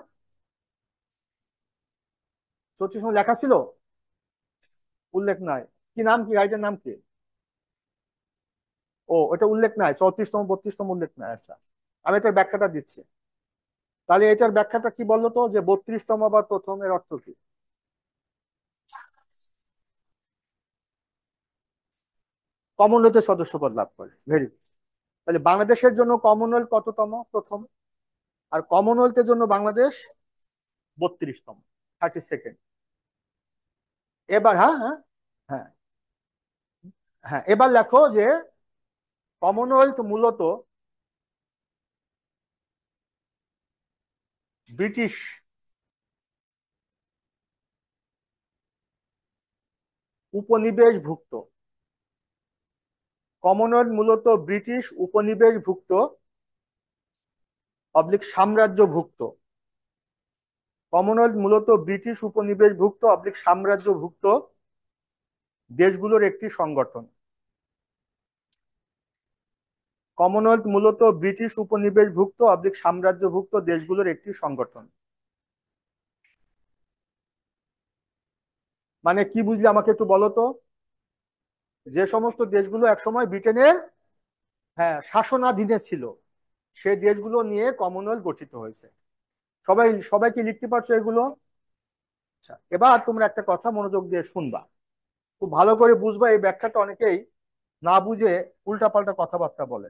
34তম লেখা ছিল? উল্লেখ নাই? কি নাম, কি গাইডের নাম কি? ও, ওটা উল্লেখ নাই, 34তম 32তম উল্লেখ নাই। আচ্ছা, আমি এটার ব্যাখ্যাটা দিচ্ছি। তাহলে এটার ব্যাখ্যাটা কি বললো তো, যে 32তম আবার প্রথম, এর অর্থ কি? কমনওয়েলথের সদস্যপদ লাভ করে, ভেরি। তাহলে বাংলাদেশের জন্য কমনওয়েলথ কততম? প্রথম। আর কমনওয়েলথের জন্য বাংলাদেশ 32তম, 32nd। এবার হ্যাঁ হ্যাঁ হ্যাঁ হ্যাঁ, এবার লেখো যে কমনওয়েলথ মূলত ব্রিটিশ উপনিবেশভুক্ত, কমনওয়েলথ মূলত ব্রিটিশ উপনিবেশভুক্ত অবলিক সাম্রাজ্যভুক্ত, কমনওয়েলথ মূলত ব্রিটিশ উপনিবেশভুক্ত অবলিক সাম্রাজ্যভুক্ত দেশগুলোর একটি সংগঠন। কমনওয়েলথ মূলত ব্রিটিশ উপনিবেশভুক্ত অবলিক সাম্রাজ্যভুক্ত দেশগুলোর একটি সংগঠন। মানে কি বুঝলে আমাকে একটু বলো তো? যে সমস্ত দেশগুলো একসময় ব্রিটেনের, হ্যাঁ, শাসনাধীনে ছিল, সেই দেশগুলো নিয়ে কমনওয়েলথ গঠিত হয়েছে। সবাই সবাই কি লিখতে পারছো এগুলো? আচ্ছা, এবার তোমরা একটা কথা মনোযোগ দিয়ে শুনবা, খুব ভালো করে বুঝবা। এই ব্যাখ্যাটা অনেকেই না বুঝে উল্টাপাল্টা কথাবার্তা বলে।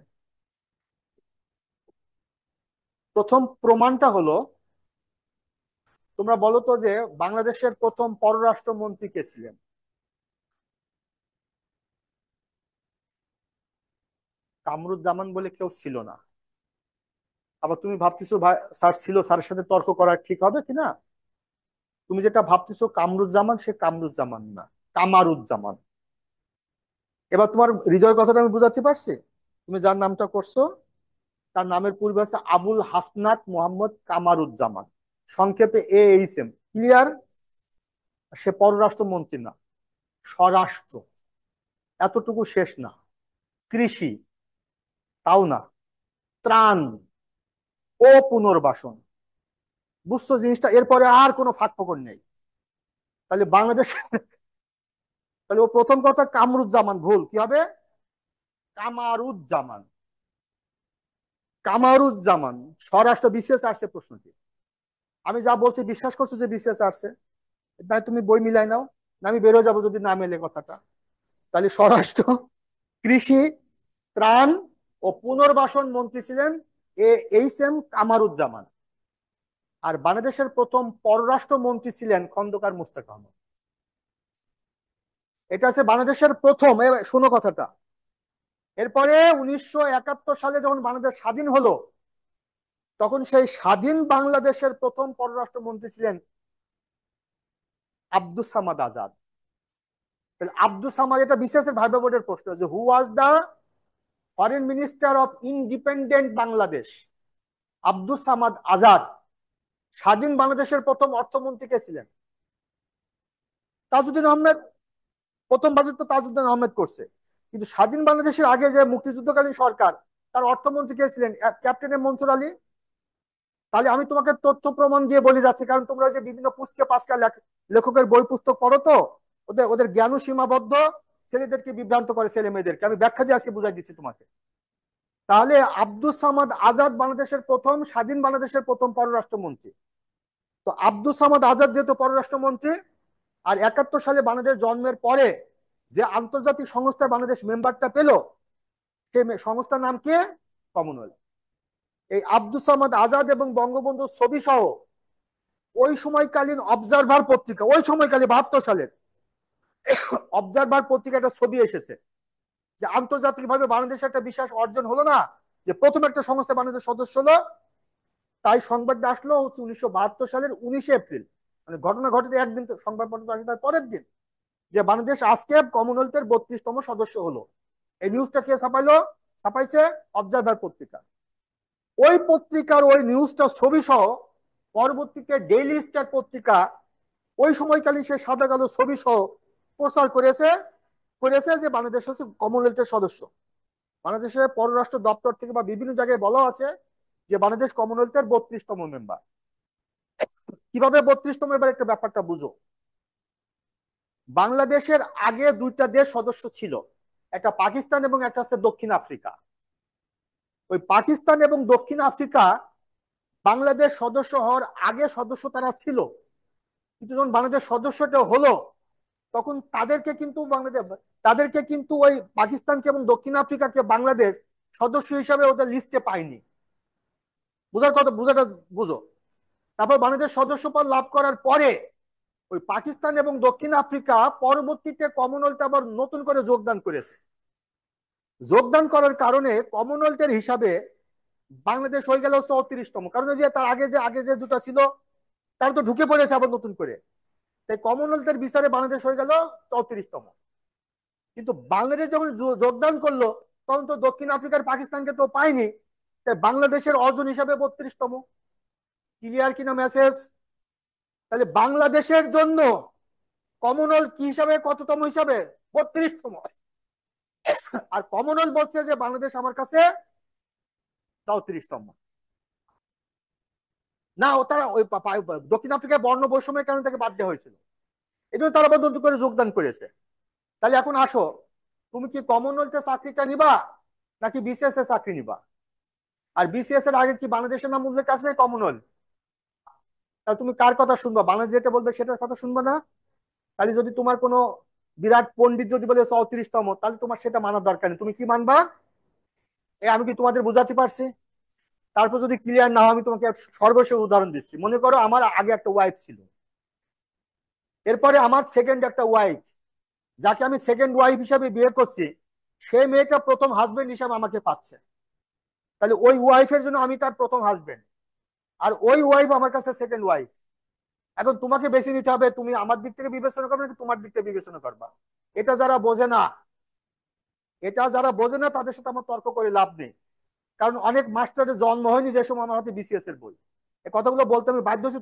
প্রথম প্রমাণটা হলো, তোমরা বলো তো যে বাংলাদেশের প্রথম পররাষ্ট্রমন্ত্রী কে ছিলেন? কামরুজ্জামান বলে কেউ ছিল না। আবার তুমি ভাবতেছো ভাই স্যার ছিল, স্যারের সাথে তর্ক করা ঠিক হবে কিনা? তুমি যেটা ভাবতেছো কামরুজ্জামান, সে কামরুজ্জামান না, কামারুজ্জামান। এবার তোমার হৃদয়ের কথাটা আমি বুঝাতে পারছি? তুমি যার নামটা করছো, তার নামের পূর্বে আছে আবুল হাসনাত মোহাম্মদ কামারুজ্জামান, সংক্ষেপে AHM। ক্লিয়ার? সে পররাষ্ট্রমন্ত্রী না, স্বরাষ্ট্র, এতটুকু শেষ না। কৃষি, তাও না। ত্রাণ ও পুনর্বাসন, বুঝছো জিনিসটা? এরপরে আর কোনো ফাঁক ফোকর নেই। তাহলে বাংলাদেশ, তাহলে ও প্রথম কথা কামরুজ্জামান ভুল, কি হবে? কামারুজ্জামান। কামারুজ্জামান স্বরাষ্ট্র। বিসিএস আসছে প্রশ্নটি, আমি যা বলছি বিশ্বাস করছো যে বিসিএস আসছে? তাই তুমি বই মিলাই নাও, না আমি বেরো যাবো যদি না মেলে কথাটা। তাহলে স্বরাষ্ট্র, কৃষি, ত্রাণ ও পুনর্বাসন মন্ত্রী ছিলেন AHM কামারুজ্জামান। আর বাংলাদেশের প্রথম পররাষ্ট্র মন্ত্রী ছিলেন খন্দকার মুশতাক আহমদ। এটা আছে বাংলাদেশের প্রথম। শোনো কথাটা, এরপরে 1971 সালে যখন বাংলাদেশ স্বাধীন হলো, তখন সেই স্বাধীন বাংলাদেশের প্রথম পররাষ্ট্রমন্ত্রী ছিলেন আব্দুস সামাদ আজাদ। তাহলে আব্দুস সামাদ, এটা বিসিএস এর ভাইবা বোর্ডের প্রশ্ন, যে who was the foreign minister of independent Bangladesh Abdus Samad Azad. স্বাধীন বাংলাদেশের প্রথম অর্থমন্ত্রী কে ছিলেন? তাজউদ্দিন আহমেদ। প্রথম বাজেট তো তাজউদ্দিন আহমেদ করছে। কিন্তু স্বাধীন বাংলাদেশের আগে যে মুক্তিযুদ্ধকালীন সরকার, তার অর্থমন্ত্রী কে ছিলেন? Captain M Mansur Ali. তাহলে আমি তোমাকে তথ্য প্রমাণ দিয়ে বলে যাচ্ছি, কারণ তোমরা যে বিভিন্ন পুস্তকে পাঁচকা লেখকের বই পুস্তক পড়ো, তো ওদের ওদের জ্ঞানও সীমাবদ্ধ, ছেলেদেরকে বিভ্রান্ত করে, ছেলে মেয়েদেরকে। আমি ব্যাখ্যা দিয়ে আজকে বুঝাই দিচ্ছি তোমাকে। তাহলে আব্দুস সামাদ আজাদ বাংলাদেশের প্রথম, স্বাধীন বাংলাদেশের প্রথম পররাষ্ট্রমন্ত্রী। তো আব্দুস সামাদ আজাদ যেহেতু পররাষ্ট্রমন্ত্রী, আর 71 সালে বাংলাদেশ জন্মের পরে যে আন্তর্জাতিক সংস্থা বাংলাদেশ মেম্বারটা পেল, সেই সংস্থার নাম কি? কমনওয়েলথ। এই আব্দুস সামাদ আজাদ এবং বঙ্গবন্ধুর ছবি সহ ওই সময়কালীন অবজারভার পত্রিকা, ওই সময়কালীন 72 সালের অবজারভার পত্রিকা একটা ছবি এসেছে, যে আন্তর্জাতিকভাবে বাংলাদেশের একটা বিশ্বাস অর্জন হলো না, যে প্রথম একটা সংস্থা বাংলাদেশ সদস্য হলো। তাই সংবাদটা আসলো হচ্ছে 1972 সালের 19 এপ্রিল, মানে ঘটনা ঘটতে একদিন সংবাদপত্র আসে তার পরের দিন, যে বাংলাদেশ আজকে কমনওয়েলথের 32তম সদস্য হলো। এই নিউজটা কে ছাপাইলো? ছাপাইছে অবজারভার পত্রিকা। ওই পত্রিকার ওই নিউজটা ছবি সহ পরবর্তীতে ডেইলি স্টার পত্রিকা ওই সময়কালীন সে সাদা কালো ছবি সহ প্রচার করেছে করেছে যে বাংলাদেশ হচ্ছে কমনওয়েলথের সদস্য। বাংলাদেশের পররাষ্ট্র দপ্তর থেকে বা বিভিন্ন জায়গায় বলা আছে যে বাংলাদেশ কমনওয়েলথের 32তম মেম্বার। কিভাবে 32তম? এবার একটা ব্যাপারটা বুঝো। বাংলাদেশের আগে দুইটা দেশ সদস্য ছিল, একটা পাকিস্তান এবং একটা হচ্ছে দক্ষিণ আফ্রিকা। ওই পাকিস্তান এবং দক্ষিণ আফ্রিকা বাংলাদেশ সদস্য হওয়ার আগে সদস্য তারা ছিল, কিন্তু যখন বাংলাদেশ সদস্যটা হলো, তখন তাদেরকে কিন্তু ওই পাকিস্তানকে এবং দক্ষিণ আফ্রিকাকে বাংলাদেশ সদস্য হিসাবে ওদের লিস্টে পায়নি। বুঝার কথা, বুঝাটা বুঝো। তারপর বাংলাদেশ সদস্যপদ লাভ করার পরে ওই পাকিস্তান এবং দক্ষিণ আফ্রিকা পরবর্তীতে কমনওয়েলথে আবার নতুন করে যোগদান করেছে। যোগদান করার কারণে কমনওয়েলথের হিসাবে বাংলাদেশ হয়ে গেল 34তম, কারণ যে তার আগে যে দুটো ছিল তারা তো ঢুকে পড়েছে আবার নতুন করে। তাই কমনওয়েলথের বিচারে বাংলাদেশ হয়ে গেল 34তম। কিন্তু বাংলাদেশ যখন যোগদান করলো, তখন তো দক্ষিণ আফ্রিকার পাকিস্তানকে তো পায়নি, তাই বাংলাদেশের অর্জন হিসাবে 32তম। ক্লিয়ার কিনা মেসেজ? তাহলে বাংলাদেশের জন্য কমনওয়েলথ কি হিসাবে, কততম হিসাবে? 32তম। আর কমনওয়েলথ বলছে যে বাংলাদেশ আমার কাছে 34তম। না, তারা ওই দক্ষিণ আফ্রিকায় বর্ণ বৈষম্যের কারণে তাকে বাদ দেওয়া হয়েছিল, এই জন্য তারা আবার নতুন করে যোগদান করেছে। তাহলে এখন আসো, তুমি কি কমনওয়েলথে চাকরিটা নিবা নাকি বিসিএস এ চাকরি নিবা? আর বিসিএস এর আগে কি বাংলাদেশের নাম উল্লেখ আছে না কমনওয়েলথ? তাহলে তুমি কার কথা শুনবা? বাংলাদেশ যেটা বলবে সেটার কথা শুনবা না? তাহলে যদি তোমার কোনো বিরাট পণ্ডিত যদি বলে 34তম, তাহলে তোমার সেটা মানার দরকার নেই। তুমি কি মানবা? আমি কি তোমাদের বুঝাতে পারছি? তারপর যদি ক্লিয়ার না হয়, আমি তোমাকে সর্বশেষ উদাহরণ দিচ্ছি। মনে করো আমার আগে একটা ওয়াইফ ছিল, এরপরে আমার সেকেন্ড একটা ওয়াইফ, যাকে আমি সেকেন্ড ওয়াইফ হিসাবে বিয়ে করছি, সেই মেয়েটা প্রথম হাজবেন্ড হিসাবে আমাকে পাচ্ছে। তাহলে ওই ওয়াইফের জন্য আমি তার প্রথম হাজবেন্ড, আর ওই ওয়াইফ আমার কাছে সেকেন্ড ওয়াইফ। এখন তোমাকে বেছে নিতে হবে, তুমি আমার দিক থেকে বিবেচনা করবে নাকি তোমার দিক থেকে বিবেচনা করবা। এটা যারা বোঝে না, তাদের সাথে আমার তর্ক করে লাভ নেই। কারণ অনেক মাস্টারের জন্ম হয়নি যে সময় আমার হাতে বিসিএস এর বই। এই কথাগুলো বলতে আমি বাধ্য হচ্ছি,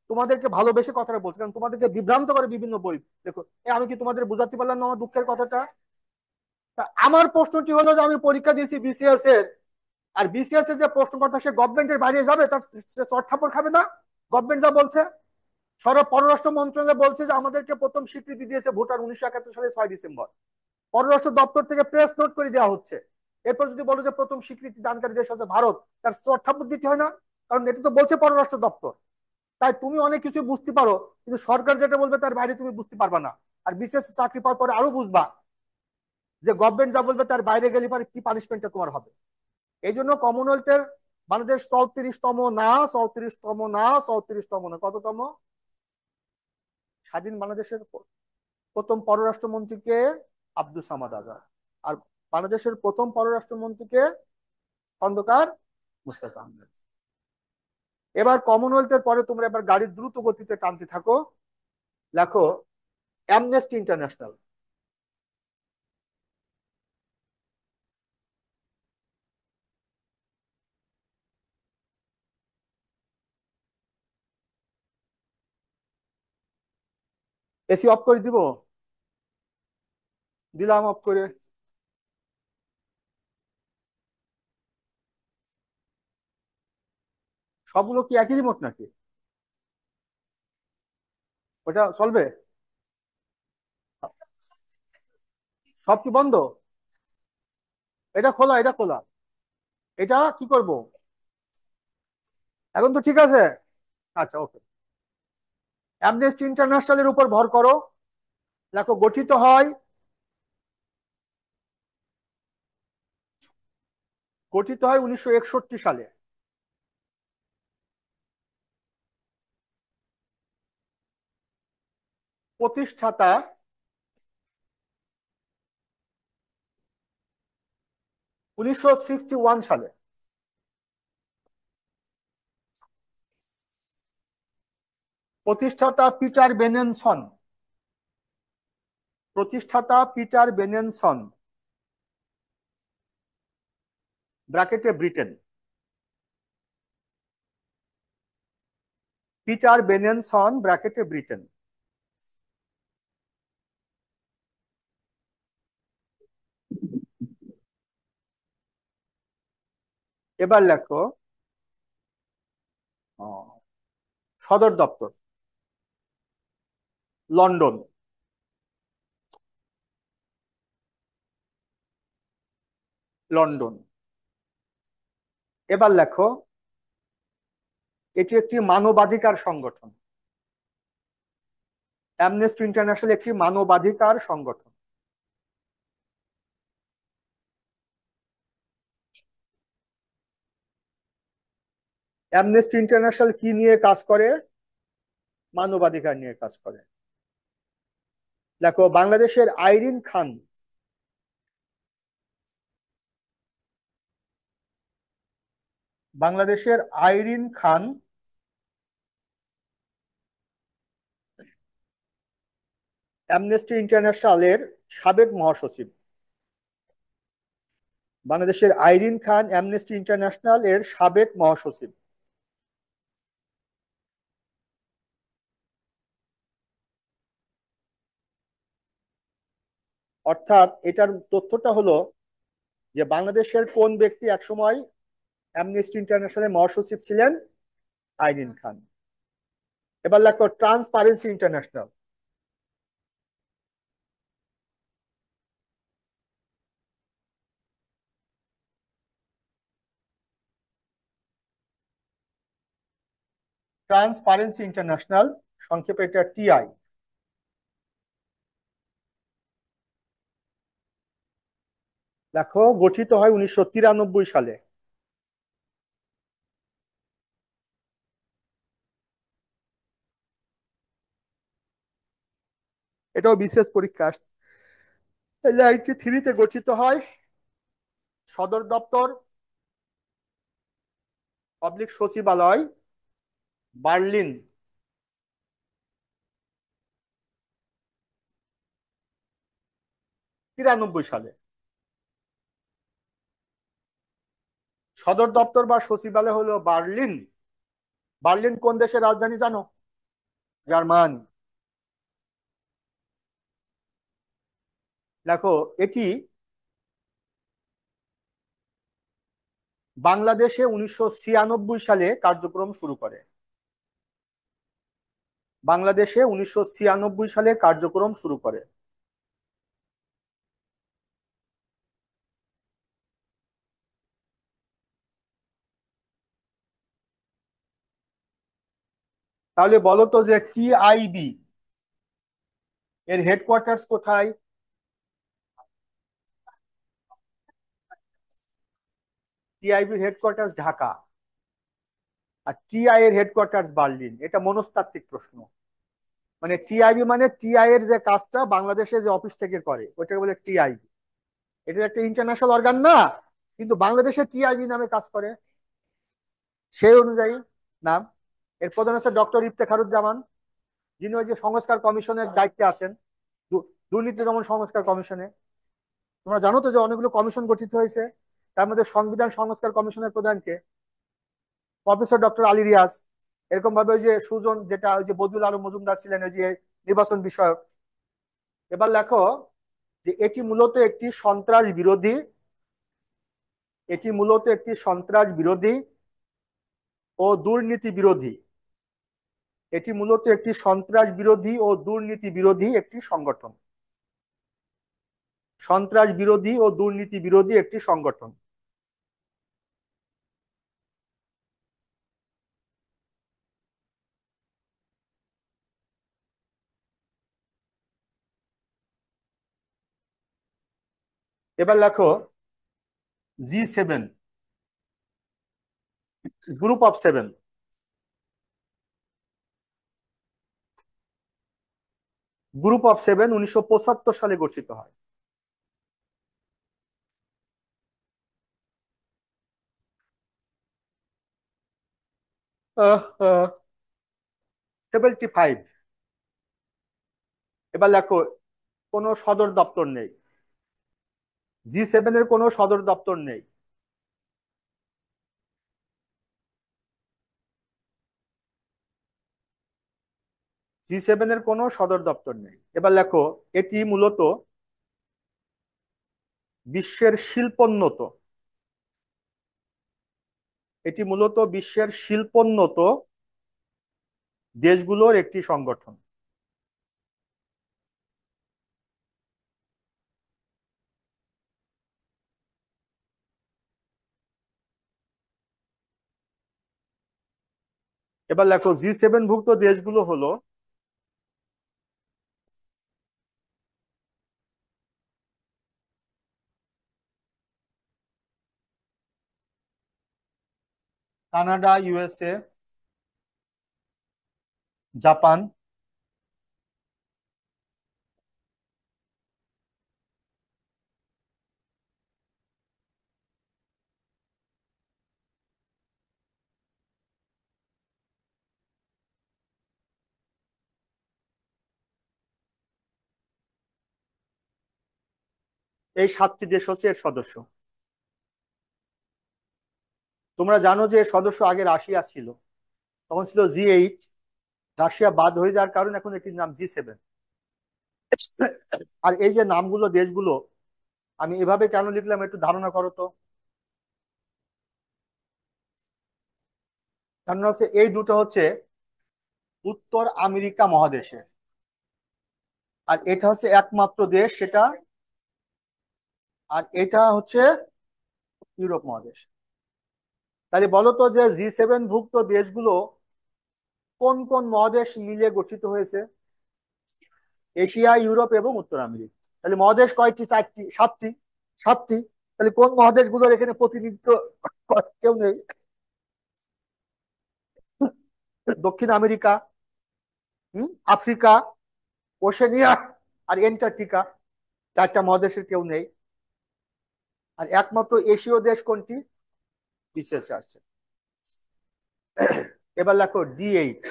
তোমাদেরকে ভালোবেসে কথাটা বলছি, কারণ তোমাদেরকে বিভ্রান্ত করে বিভিন্ন বই। দেখো, আমি কি তোমাদের বুঝাতে পারলাম না আমার দুঃখের কথাটা? আমার প্রশ্নটি হলো যে আমি পরীক্ষা দিয়েছি বিসিএস এর, আর বিসিএস এর যে প্রশ্নকর্তা সে গভর্নমেন্টের বাইরে যাবে, তার চটথাপড় খাবে না? গভর্নমেন্ট যা বলছে, পররাষ্ট্র মন্ত্রণালয় বলছে যে আমাদেরকে প্রথম স্বীকৃতি দিয়েছে ভুটান 1971 সালে 6 ডিসেম্বর। পররাষ্ট্র দপ্তর থেকে প্রেস নোট করে দেওয়া হচ্ছে। এরপর যদি বলো যে প্রথম স্বীকৃতি দানকারী দেশ হচ্ছে ভারত, তার চটথাপড় দিতে হয় না? কারণ এটা তো বলছে পররাষ্ট্র দপ্তর। তাই তুমি অনেক কিছু বুঝতে পারো, কিন্তু সরকার যেটা বলবে তার বাইরে তুমি বুঝতে পারবা না। আর বিশেষ চাকরি পাওয়ার পরে আরো বুঝবা যে গভর্নমেন্ট যা বলবে তার বাইরে গেলে পরে কি পানিশমেন্টটা তোমার হবে। এই জন্য কমনওয়েলথের বাংলাদেশ 34তম না, 34তম না, 34তম না, কততম? স্বাধীন বাংলাদেশের প্রথম পররাষ্ট্রমন্ত্রীকে আব্দুস সামাদ আজাদ, আর বাংলাদেশের প্রথম পররাষ্ট্রমন্ত্রীকে খন্দকার মুশতাক আহমেদ। এবার কমনওয়েলথের পরে তোমরা এবার গাড়ির দ্রুত গতিতে টানতে থাকো, লেখো অ্যামনেস্টি ইন্টারন্যাশনাল। এসি অফ করে দিব, দিলাম অফ করে। সবগুলো কি একই রিমোট নাকি? ওটা চলবে? সব কি বন্ধ? এটা খোলা, এটা খোলা। এটা কি করব? এখন তো ঠিক আছে। আচ্ছা, ওকে। অ্যামনেস্টি ইন্টারন্যাশনালের উপর ভর করো। দেখো, গঠিত হয় 1961 সালে। প্রতিষ্ঠাতা 1961 সালে। প্রতিষ্ঠাতা পিটার বেনেনসন। প্রতিষ্ঠাতা পিটার বেনেনসন, ব্র্যাকেটে ব্রিটেন। পিটার বেনেনসন, ব্র্যাকেটে ব্রিটেন। এবার লেখো সদর দপ্তর লন্ডন। লন্ডন। এবার লেখো এটি একটি মানবাধিকার সংগঠন। অ্যামনেস্টি ইন্টারন্যাশনাল একটি মানবাধিকার সংগঠন। অ্যামনেস্টি ইন্টারন্যাশনাল কি নিয়ে কাজ করে? মানবাধিকার নিয়ে কাজ করে। দেখো, বাংলাদেশের আইরিন খান। বাংলাদেশের আইরিন খান অ্যামনেস্টি ইন্টারন্যাশনালের সাবেক মহাসচিব। বাংলাদেশের আইরিন খান অ্যামনেস্টি ইন্টারন্যাশনাল এর সাবেক মহাসচিব। অর্থাৎ এটার তথ্যটা হলো যে বাংলাদেশের কোন ব্যক্তি একসময় অ্যামনেস্টি ইন্টারন্যাশনালের মহাসচিব ছিলেন? আইরিন খান। এবার লেখো ট্রান্সপারেন্সি ইন্টারন্যাশনাল। ট্রান্সপারেন্সি ইন্টারন্যাশনাল, সংক্ষেপে এটা টিআই। দেখো, গঠিত হয় 1993 সালে। এটাও বিশেষ পরীক্ষা আসছে। 1993-তে গঠিত হয়। সদর দপ্তর পাবলিক সচিবালয় বার্লিন। 93 সালে। সদর দপ্তর বা সচিবালয় হলো বার্লিন। বার্লিন কোন দেশের রাজধানী জানো? জার্মান। দেখো, এটি বাংলাদেশে 1996 সালে কার্যক্রম শুরু করে। বাংলাদেশে 1996 সালে কার্যক্রম শুরু করে। তাহলে বলো তো যে টিআইবি এর হেডকোয়ার্টার্স কোথায়? টিআইবির হেডকোয়ার্টার্স ঢাকা। আর টিআই এর হেডকোয়ার্টার্স বার্লিন। এটা মনস্তাত্ত্বিক প্রশ্ন। মানে টিআইবি মানে টিআই এর যে কাজটা বাংলাদেশে যে অফিস থেকে করে ওটাকে বলে টিআইবি। এটা একটা ইন্টারন্যাশনাল অর্গান না, কিন্তু বাংলাদেশে টিআইবি নামে কাজ করে। সেই অনুযায়ী নাম। এর প্রধান আছে ডক্টর ইফতেখারুজ্জামান, যিনি ওই যে সংস্কার কমিশনের দায়িত্বে আছেন, দুর্নীতি দমন সংস্কার কমিশনে। তোমরা জানো তো যে অনেকগুলো কমিশন গঠিত হয়েছে, তার মধ্যে সংবিধান সংস্কার কমিশনের প্রধানকে প্রফেসর ডক্টর আলী রিয়াজ। এরকম ভাবে ওই যে সুজন, যেটা ওই যে বদিউল আলম মজুমদার ছিলেন ওই যে নির্বাচন বিষয়ক। এবার লেখো যে এটি মূলত একটি সন্ত্রাস বিরোধী ও দুর্নীতি বিরোধী এটি মূলত একটি সন্ত্রাস বিরোধী ও দুর্নীতি বিরোধী একটি সংগঠন। সন্ত্রাস বিরোধী ও দুর্নীতি বিরোধী একটি সংগঠন। এবার লেখো G7, group of seven. Group of seven 1975 সালে গঠিত হয়। আহ, আহ, 75। এবার লেখো কোনো সদর দপ্তর নেই। G7 এর কোনো সদর দপ্তর নেই। G7 এর কোনো সদর দপ্তর নেই। এবার লেখো এটি মূলত বিশ্বের শিল্পোন্নত এটি মূলত বিশ্বের শিল্পোন্নত দেশগুলোর একটি সংগঠন। এবার লেখো G7 ভুক্ত দেশগুলো হলো কানাডা, USA, জাপান, এই 7টি দেশ হচ্ছে এর সদস্য। তোমরা জানো যে এর সদস্য আগে রাশিয়া ছিল, তখন ছিল G8। রাশিয়া বাদ হয়ে যাওয়ার কারণে এখন এটির নাম G7। আর এই যে নামগুলো দেশগুলো আমি এভাবে কেন লিখলাম একটু ধারণা করো তো। কারণ হচ্ছে এই দুটো হচ্ছে উত্তর আমেরিকা মহাদেশের, আর এটা হচ্ছে একমাত্র দেশ সেটা, আর এটা হচ্ছে ইউরোপ মহাদেশ। তাহলে বলো তো যে G7 ভুক্ত দেশগুলো কোন কোন মহাদেশ মিলে গঠিত হয়েছে? এশিয়া, ইউরোপ এবং উত্তর আমেরিকা। তাহলে মহাদেশ কয়টি? 4টি, 7টি। 7টি। তাহলে কোন মহাদেশগুলোর এখানে প্রতিনিধিত্ব কেউ নেই? দক্ষিণ আমেরিকা, আফ্রিকা, ওশেনিয়া আর এন্টার্কটিকা, 4টা মহাদেশের কেউ নেই। আর একমাত্র এশীয় দেশ কোনটি? বিশেষে আসছে। এবার লেখো D8।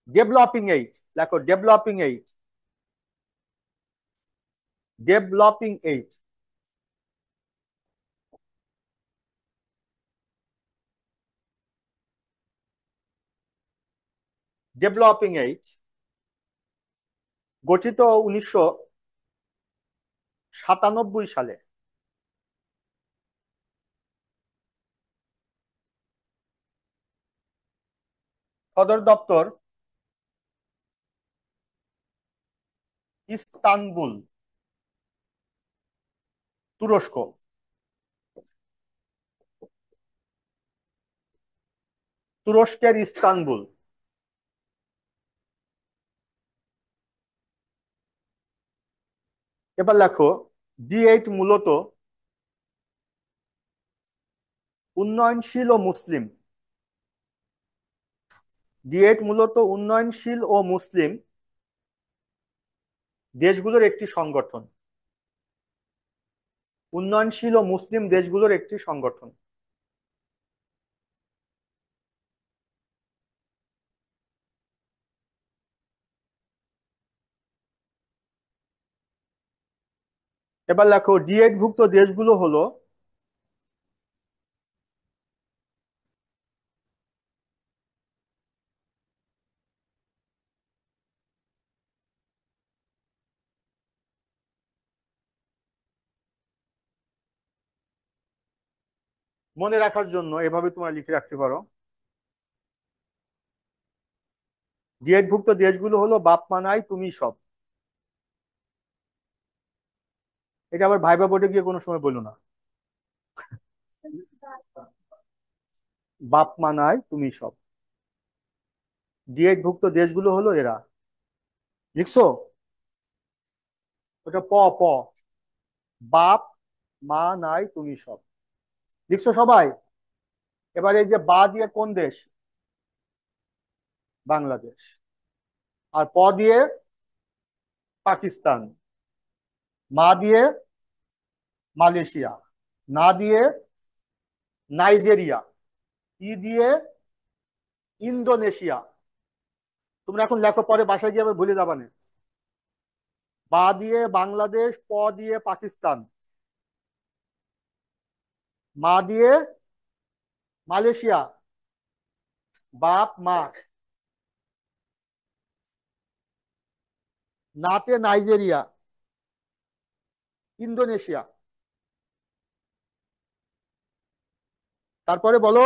ডেভেলপিং 8, লেখো ডেভেলপিং 8। ডেভেলপিং 8। ডেভেলপিং 8 গঠিত 1997 সালে। সদর দপ্তর ইস্তানবুল, তুরস্ক। তুরস্কের ইস্তানবুল। এবার লেখো D8 মূলত উন্নয়নশীল ও মুসলিম। D8 মূলত উন্নয়নশীল ও মুসলিম দেশগুলোর একটি সংগঠন। উন্নয়নশীল ও মুসলিম দেশগুলোর একটি সংগঠন। এবার লেখো D8 ভুক্ত দেশগুলো হলো মনে রাখার জন্য এভাবে তোমরা লিখে রাখতে পারো। ডিএডভুক্ত দেশগুলো হলো বাপ মা নাই তুমি সব। এটা আবার ভাইবা বোর্ডে গিয়ে কোনো সময় বলো না। বাপ মা নাই তুমি সব। ডিএডভুক্ত দেশগুলো হলো এরা। লিখছো? ওটা প প। বাপ মা নাই তুমি সব। লিখছো সবাই? এবার এই যে বা দিয়ে কোন দেশ? বাংলাদেশ। আর প দিয়ে পাকিস্তান। মা দিয়ে মালয়েশিয়া। না দিয়ে নাইজেরিয়া। ই দিয়ে ইন্দোনেশিয়া। তোমরা এখন লেখো, পরে বাসায় গিয়ে আবার ভুলে যাবা না। বা দিয়ে বাংলাদেশ, প দিয়ে পাকিস্তান, মা দিয়ে মালয়েশিয়া, বাপ মা, নাতে নাইজেরিয়া, ইন্দোনেশিয়া। তারপরে বলো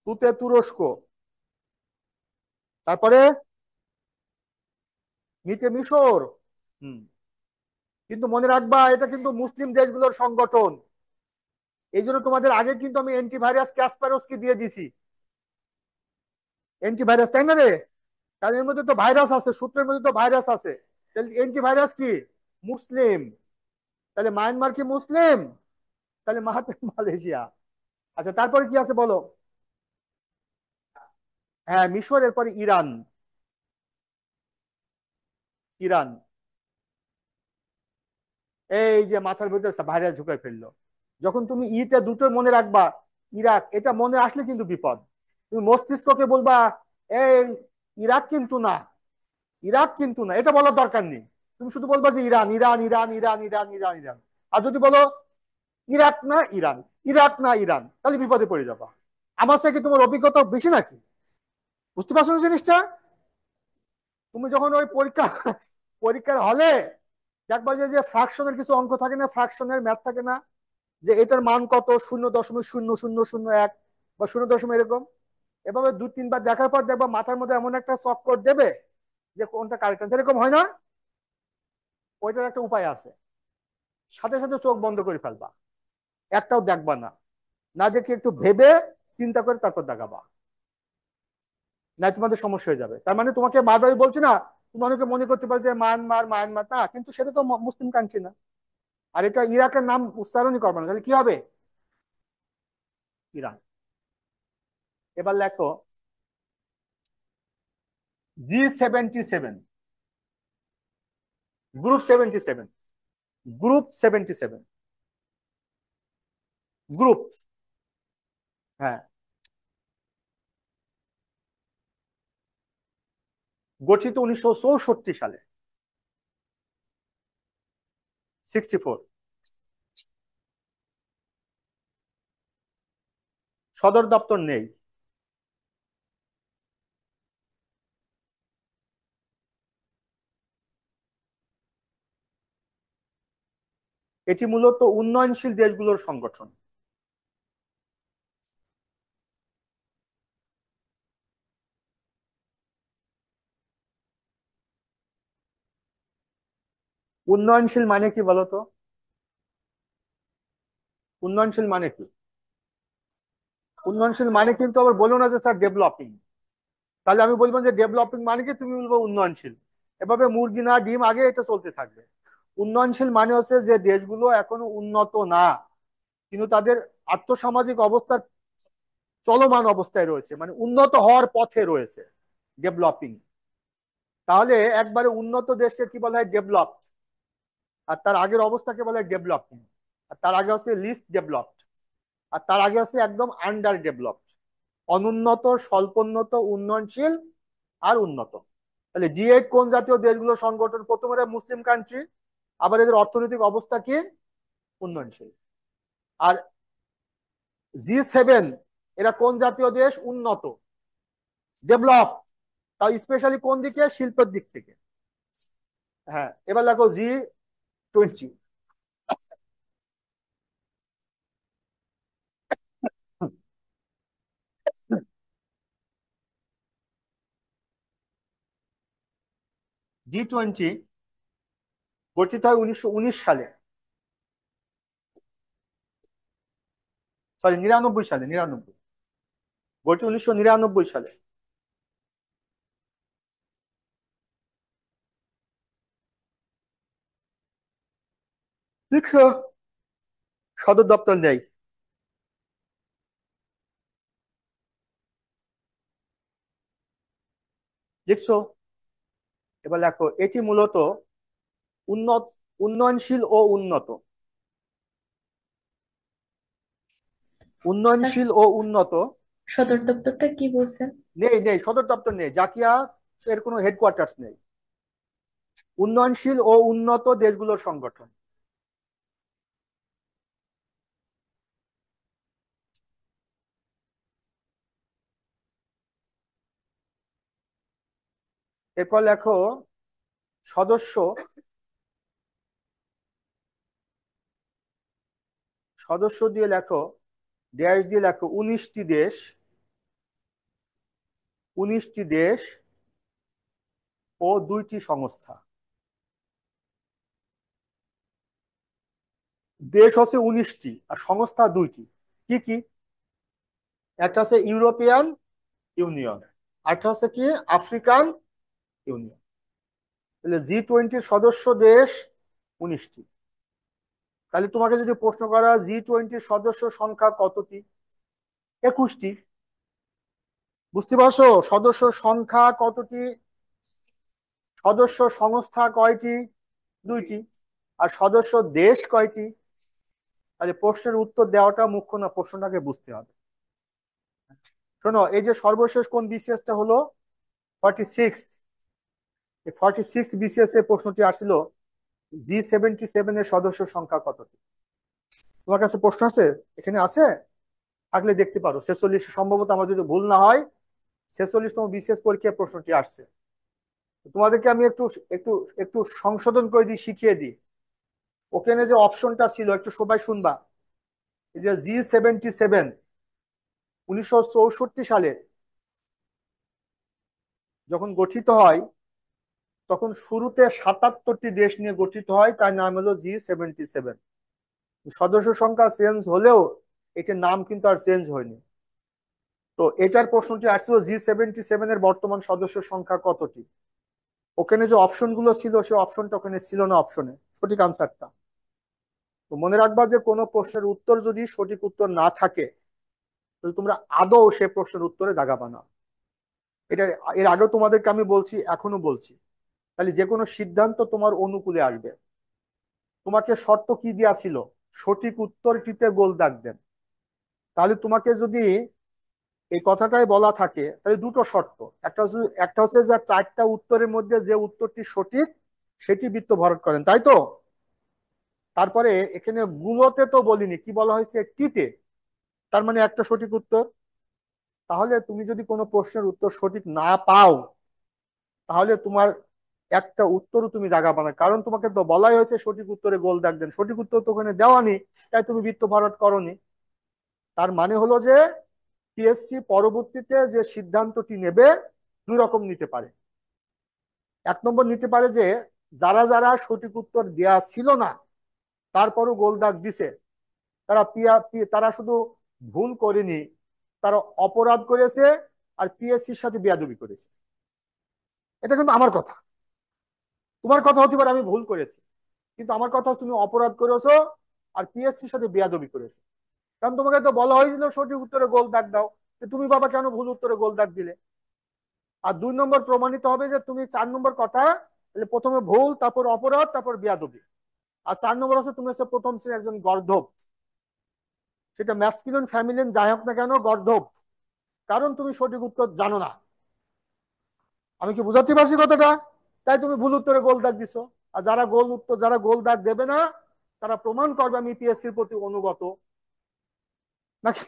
তুতে তুরস্ক। তারপরে মিতে মিশর। হুম। কিন্তু মনে রাখবা এটা কিন্তু মুসলিম দেশগুলোর সংগঠন। এই জন্য তোমাদের আগে কিন্তু আমি অ্যান্টিভাইরাস ক্যাসপারোসকে দিয়ে দিছি। অ্যান্টিভাইরাস, তাই না রে? কারণ এর মধ্যে তো ভাইরাস আছে, সূত্রের মধ্যে তো ভাইরাস আছে। তাহলে অ্যান্টিভাইরাস কি? মুসলিম। তাহলে মায়ানমার কি মুসলিম? তাহলে মালয়েশিয়া। আচ্ছা, তারপরে কি আছে বলো? হ্যাঁ, মিশর, এরপরে ইরান। ইরান। এই যে মাথার ভিতরে ভাইরাস ঢুকাই ফেললো। যখন তুমি ইতে দুটো মনে রাখবা, ইরাক, এটা মনে আসলে কিন্তু বিপদ। তুমি মস্তিষ্ককে বলবা এই ইরাক কিন্তু না, ইরাক কিন্তু না, এটা বলার দরকার নেই। তুমি শুধু বলবা যে Iran, Iran, Iran, Iran, Iran, Iran, Iran. আর যদি বলো ইরাক না ইরান, ইরাক না ইরান, তাহলে বিপদে পড়ে যাবা। আমার থেকে তোমার অভিজ্ঞতা বেশি নাকি? বুঝতে পারছো না জিনিসটা? তুমি যখন ওই পরীক্ষার হলে দেখবা যে ফ্র্যাকশনের কিছু অঙ্ক থাকে না, ফ্র্যাকশনের ম্যাথ থাকে না, যে এটার মান কত, 0.0001 বা 0 এরকম। এভাবে দু তিনবার দেখার পর দেখবা মাথার মধ্যে এমন একটা চক্কর দেবে যে কোনটা কারেক্ট আনসার, এরকম হয় না? ওইটার একটা উপায় আছে। সাথে সাথে চোখ বন্ধ করে ফেলবা, একটাও দেখবা না। না দেখে একটু ভেবে চিন্তা করে তারপর দেখাবা, না তোমাদের সমস্যা হয়ে যাবে। তার মানে তোমাকে বারবারই বলছি না, তুমি অনেকে মনে করতে পারো যে মায়ানমার, মায়ানমার না, কিন্তু সেটা তো মুসলিম কান্ট্রি না। আর এটা ইরাকের নাম উচ্চারণই করবে না, তাহলে কি হবে? ইরান। এবার লেখো G77। গ্রুপ 77। গ্রুপ 77। গ্রুপ। হ্যাঁ। গঠিত 1964 সালে। 64। সদর দপ্তর নেই। এটি মূলত উন্নয়নশীল দেশগুলোর সংগঠন। উন্নয়নশীল মানে কি বলতো? উন্নয়নশীল মানে কি? উন্নয়নশীল মানে কিন্তু আবার বলো না যে স্যার ডেভেলপিং। তাহলে আমি বলবো যে ডেভেলপিং মানে কি, তুমি বলবো উন্নয়নশীল। এভাবে মুরগি না ডিম আগে, এটা চলতে থাকবে। উন্নয়নশীল মানে হচ্ছে যে দেশগুলো এখনো উন্নত না, কিন্তু তাদের আর্থসামাজিক অবস্থার চলমান অবস্থায় রয়েছে, মানে উন্নত হওয়ার পথে রয়েছে, ডেভেলপিং। তাহলে একবারে উন্নত দেশকে কি বলা হয়? ডেভেলপড। আর তার আগের অবস্থাকে বলা হয় ডেভেলপিং। আর তার আগে হচ্ছে লিস্ট ডেভেলপড। আর তার আগে হচ্ছে একদম আন্ডার ডেভেলপড। অনুন্নত, স্বল্পোন্নত, উন্নয়নশীল, আর উন্নত। তাহলে G8 কোন জাতীয় দেশগুলো সংগঠন? প্রথমে এরা মুসলিম কান্ট্রি, আবার এদের অর্থনৈতিক অবস্থা কি? উন্নয়নশীল। আর G7 এরা কোন জাতীয় দেশ? উন্নত, ডেভেলপ। তাও স্পেশালি কোন দিকে? শিল্পের দিক থেকে। হ্যাঁ, এবার দেখো G20। G20 গঠিত হয় 1919 সালে, সরি 99 সালে, 99, গঠিত 1999 সালে। লিখছো, সদর দপ্তর নেই। লিখছো, এবার লেখো এটি মূলত উন্নত, উন্নয়নশীল ও উন্নত, স্যার, উন্নয়নশীল ও উন্নত। সদর দপ্তরটা কি বলছেন? নেই নেই, সদর দপ্তর নেই, জাকিয়া এর কোনো হেডকোয়ার্টার্স নেই। উন্নয়নশীল ও উন্নত দেশগুলোর সংগঠন। এরপর লেখো সদস্য, সদস্য দিয়ে লেখো, ড্যাশ দিয়ে লেখো 19টি দেশ, 19টি দেশ ও 2টি সংস্থা। দেশ হচ্ছে 19টি আর সংস্থা 2টি। কি কি? একটা হচ্ছে ইউরোপিয়ান ইউনিয়ন, আরেকটা হচ্ছে কি আফ্রিকান ইউনিয়ন। তাহলে G20 সদস্য দেশ 19টি। তাহলে তোমাকে যদি প্রশ্ন করা G20 সদস্য সংখ্যা কতটি, 21টি। বুঝতে পারছো সদস্য সংখ্যা কতটি? সদস্য সংস্থা কয়টি? 2টি। আর সদস্য দেশ কয়টি? তাহলে প্রশ্নের উত্তর দেওয়াটা মুখ্য না, প্রশ্নটাকে বুঝতে হবে। শোনো, এই যে সর্বশেষ কোন বিসিএসটা হলো 46, এই 46 বিসিএস এর প্রশ্নটি আসছিল G77 এর সদস্য সংখ্যা কতটি। তোমার কাছে প্রশ্ন আছে? এখানে আছে, থাকলে দেখতে পারো। 46, সম্ভবত আমার যদি ভুল না হয় 46তম বিসিএস পরীক্ষায় প্রশ্নটি আসছে। তোমাদেরকে আমি একটু একটু একটু সংশোধন করে দিই, শিখিয়ে দিই। ওখানে যে অপশনটা ছিল একটু সবাই শুনবা। এই যে G77 1964 সালে যখন গঠিত হয়, তখন শুরুতে 77টি দেশ নিয়ে গঠিত হয়, তার নাম হলো G77। সদস্য সংখ্যা চেঞ্জ হলেও এটার নাম কিন্তু আর চেঞ্জ হয়নি। তো এটার প্রশ্নটি আসছিল G77 এর বর্তমান সদস্য সংখ্যা কতটি। ওখানে যে অপশন গুলো ছিল সেই অপশনটা ওখানে ছিল না, অপশনে সঠিক আনসারটা। তো মনে রাখবা যে কোনো প্রশ্নের উত্তর যদি সঠিক উত্তর না থাকে, তাহলে তোমরা আদৌ সে প্রশ্নের উত্তরে দাগাবা না। এটা এর আগেও তোমাদেরকে আমি বলছি, এখনো বলছি। তাহলে যে কোনো সিদ্ধান্ত তোমার অনুকূলে আসবে। তোমাকে শর্ত কি দেওয়া ছিল? সঠিক উত্তরটিতে গোল দাগ দেন। তাহলে তোমাকে যদি এই কথাটাই বলা থাকে, তাহলে দুটো শর্ত। একটা হচ্ছে যে 4টা উত্তরের মধ্যে যে উত্তরটি সঠিক সেটি বৃত্ত ভরাট করেন, তাই তো? তারপরে এখানে গুলোতে তো বলিনি, কি বলা হয়েছে টিতে, তার মানে একটা সঠিক উত্তর। তাহলে তুমি যদি কোনো প্রশ্নের উত্তর সঠিক না পাও, তাহলে তোমার একটা উত্তরও তুমি দাগাবে না, কারণ তোমাকে তো বলাই হয়েছে সঠিক উত্তরে গোল দাগ দেন। সঠিক উত্তর তো ওখানে দেওয়া নেই, তাই তুমি বৃত্ত ভরাট করনি। তার মানে হলো যে পিএসসি পরবর্তীতে যে সিদ্ধান্তটি নেবে 2 রকম নিতে পারে। 1 নম্বর নিতে পারে যে যারা যারা সঠিক উত্তর দেয়া ছিল না তারপরও গোল দাগ দিছে, তারা শুধু ভুল করেনি, তারা অপরাধ করেছে আর পিএসসির সাথে বেয়াদবি করেছে। এটা কিন্তু আমার কথা। তোমার কথা হতে পারে আমি ভুল করেছি, কিন্তু আমার কথা হচ্ছে তুমি অপরাধ করেছো আর পিএসসির সাথে বেয়াদবি করেছো। কারণ তোমাকে তো বলা হয়েছিল সঠিক উত্তরে গোল দাগ দাও, তুমি বাবা কেন ভুল উত্তরে গোল দাগ দিলে? আর 2 নম্বর প্রমাণিত হবে যে তুমি 4 নম্বর কথা, প্রথমে ভুল, তারপর অপরাধ, তারপর বেয়াদবি। আর 4 নম্বর হচ্ছে তুমি হচ্ছে প্রথম শ্রেণীর একজন গর্ধব, সেটা ম্যাসকিউলিন ফ্যামিলিন যাই হোক না কেন, গর্ধব। কারণ তুমি সঠিক উত্তর জানো না। আমি কি বুঝাতে পারছি কথাটা? তাই তুমি ভুল উত্তরে গোল দাগ দিছো। আর যারা গোল দাগ দেবে না, তারা প্রমাণ করবে আমি পিএসসির প্রতি অনুগত নাকি।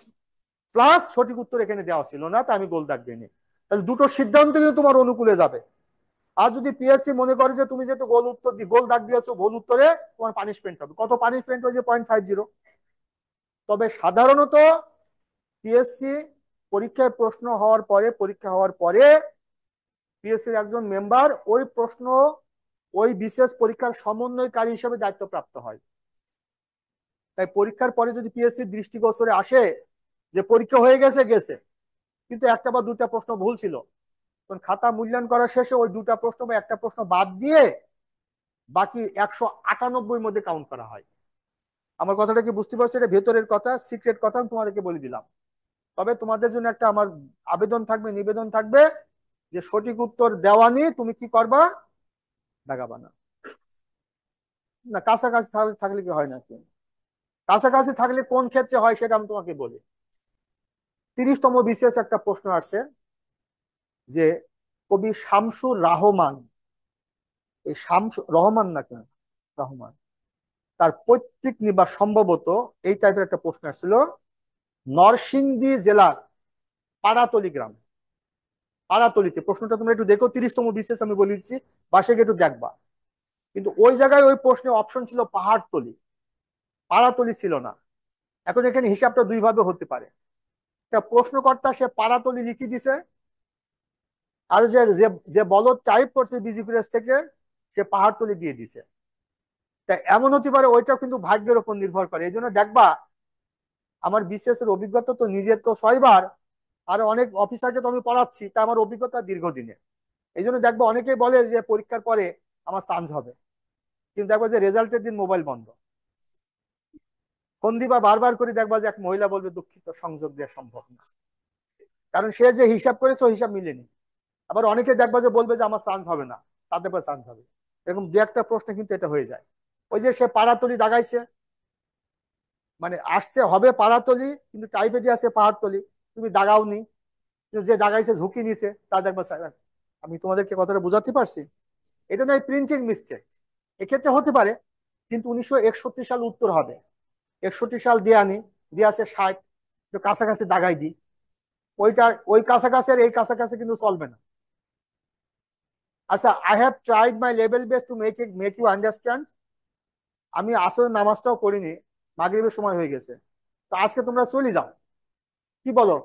প্লাস সঠিক উত্তর এখানে দেওয়া ছিল না, তাই আমি গোল দাগ দিইনি। তাহলে দুটো সিদ্ধান্ত কিন্তু তোমার অনুকূলে যাবে। আর যদি পিএসসি মনে করে যে তুমি যেহেতু গোল দাগ দিয়েছো ভুল উত্তরে, তোমার পানিশমেন্ট হবে। কত পানিশমেন্ট হয়েছে? 0.50। তবে সাধারণত পিএসসি পরীক্ষা হওয়ার পরে পিএসসির একজন মেম্বার ওই প্রশ্ন ওই বিশেষ পরীক্ষার সমন্বয়কারী হিসেবে দায়িত্বপ্রাপ্ত হয়। তাই পরীক্ষার পরে যদি পিএসসির দৃষ্টিগোচরে আসে যে পরীক্ষা হয়ে গেছে গেছে, কিন্তু একটা বা দুটা প্রশ্ন ভুল ছিল, তখন খাতা মূল্যায়ন করা শেষে ওই দুটা প্রশ্ন বা একটা প্রশ্ন বাদ দিয়ে বাকি 198 মধ্যে কাউন্ট করা হয়। আমার কথাটা কি বুঝতে পারছো? এটা ভেতরের কথা, সিক্রেট কথা আমি তোমাদেরকে বলে দিলাম। তবে তোমাদের জন্য একটা আমার আবেদন থাকবে, নিবেদন থাকবে, যে সঠিক উত্তর দেওয়া নিয়ে তুমি কি করবা, দাগাবা না। না কাছাকাছি থাকলে কি হয় নাকি? কাছাকাছি থাকলে কোন ক্ষেত্রে হয় সেটা আমি তোমাকে বলি। 30তম বিশেষ একটা প্রশ্ন আসছে যে কবি শামসুর রহমান, এই শামসু রহমান না কেন, রহমান, তার পৈতৃক নিবাস সম্ভবত, এই টাইপের একটা প্রশ্ন আসছিল, নরসিংদী জেলার পাড়াতলি গ্রাম। পাড়াতলিতে প্রশ্নটা তোমরা একটু দেখো, 30তম বিশেষ আমি বলে দিচ্ছি, বাসে গিয়ে একটু দেখবা। কিন্তু ওই জায়গায় ওই প্রশ্নে অপশন ছিল পাহাড়তলি, পাড়াতলি ছিল না। এখন এখানে হিসাবটা দুই ভাবে হতে পারে। একটা প্রশ্নকর্তা সে পাড়াতলি লিখে দিছে, আর যে যে যে বলদ টাইপ করছে বিজি প্রেস থেকে সে পাহাড়তলি দিয়ে দিছে। তা এমন হতে পারে, ওইটা কিন্তু ভাগ্যের উপর নির্ভর করে। এই জন্য দেখবা আমার বিসিএস এর অভিজ্ঞতা তো নিজের তো 6বার, আর অনেক অফিসারকে তো আমি পড়াচ্ছি, তা আমার অভিজ্ঞতা দীর্ঘদিনের। এই জন্য দেখবা অনেকেই বলে যে পরীক্ষার পরে আমার চান্স হবে, কিন্তু দেখবা যে রেজাল্টের দিন মোবাইল বন্ধ, ফোন দিবা বারবার করে, দেখবা যে এক মহিলা বলবে দুঃখিত সংযোগ দেওয়া সম্ভব না, কারণ সে যে হিসাব করেছে ওই হিসাব মিলেনি। আবার অনেকে দেখবা যে বলবে যে আমার চান্স হবে না, তাদের পর চান্স হবে। এরকম দু একটা প্রশ্ন কিন্তু এটা হয়ে যায়। ওই যে সে পাড়াতলি দাগাইছে, মানে আসছে হবে পাড়াতলি, কিন্তু টাইপে দিয়ে আছে পাহাড়তলি, তুমি দাগাওনি, কিন্তু যে দাগাইছে ঝুঁকি নিছে তা দেখবা। আমি তোমাদেরকে কথাটা বুঝাতে পারছি? এটা নয় প্রিন্টিং মিস্টেক, এক্ষেত্রে হতে পারে, কিন্তু 1961 সাল উত্তর হবে, 61 সাল দিয়ে আনি, দিয়ে আছে 60, একটু কাছাকাছি দাগাই দিই, ওইটা ওই কাছাকাছি আর এই কাছাকাছি কিন্তু চলবে না। আচ্ছা, I have tried my level best to make you understand. আমি আসলে নামাজটাও করিনি, মাগরিবের সময় হয়ে গেছে, তো আজকে তোমরা চলে যাও, কি বলো?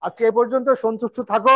আজকে এ পর্যন্ত, সন্তুষ্ট থাকো।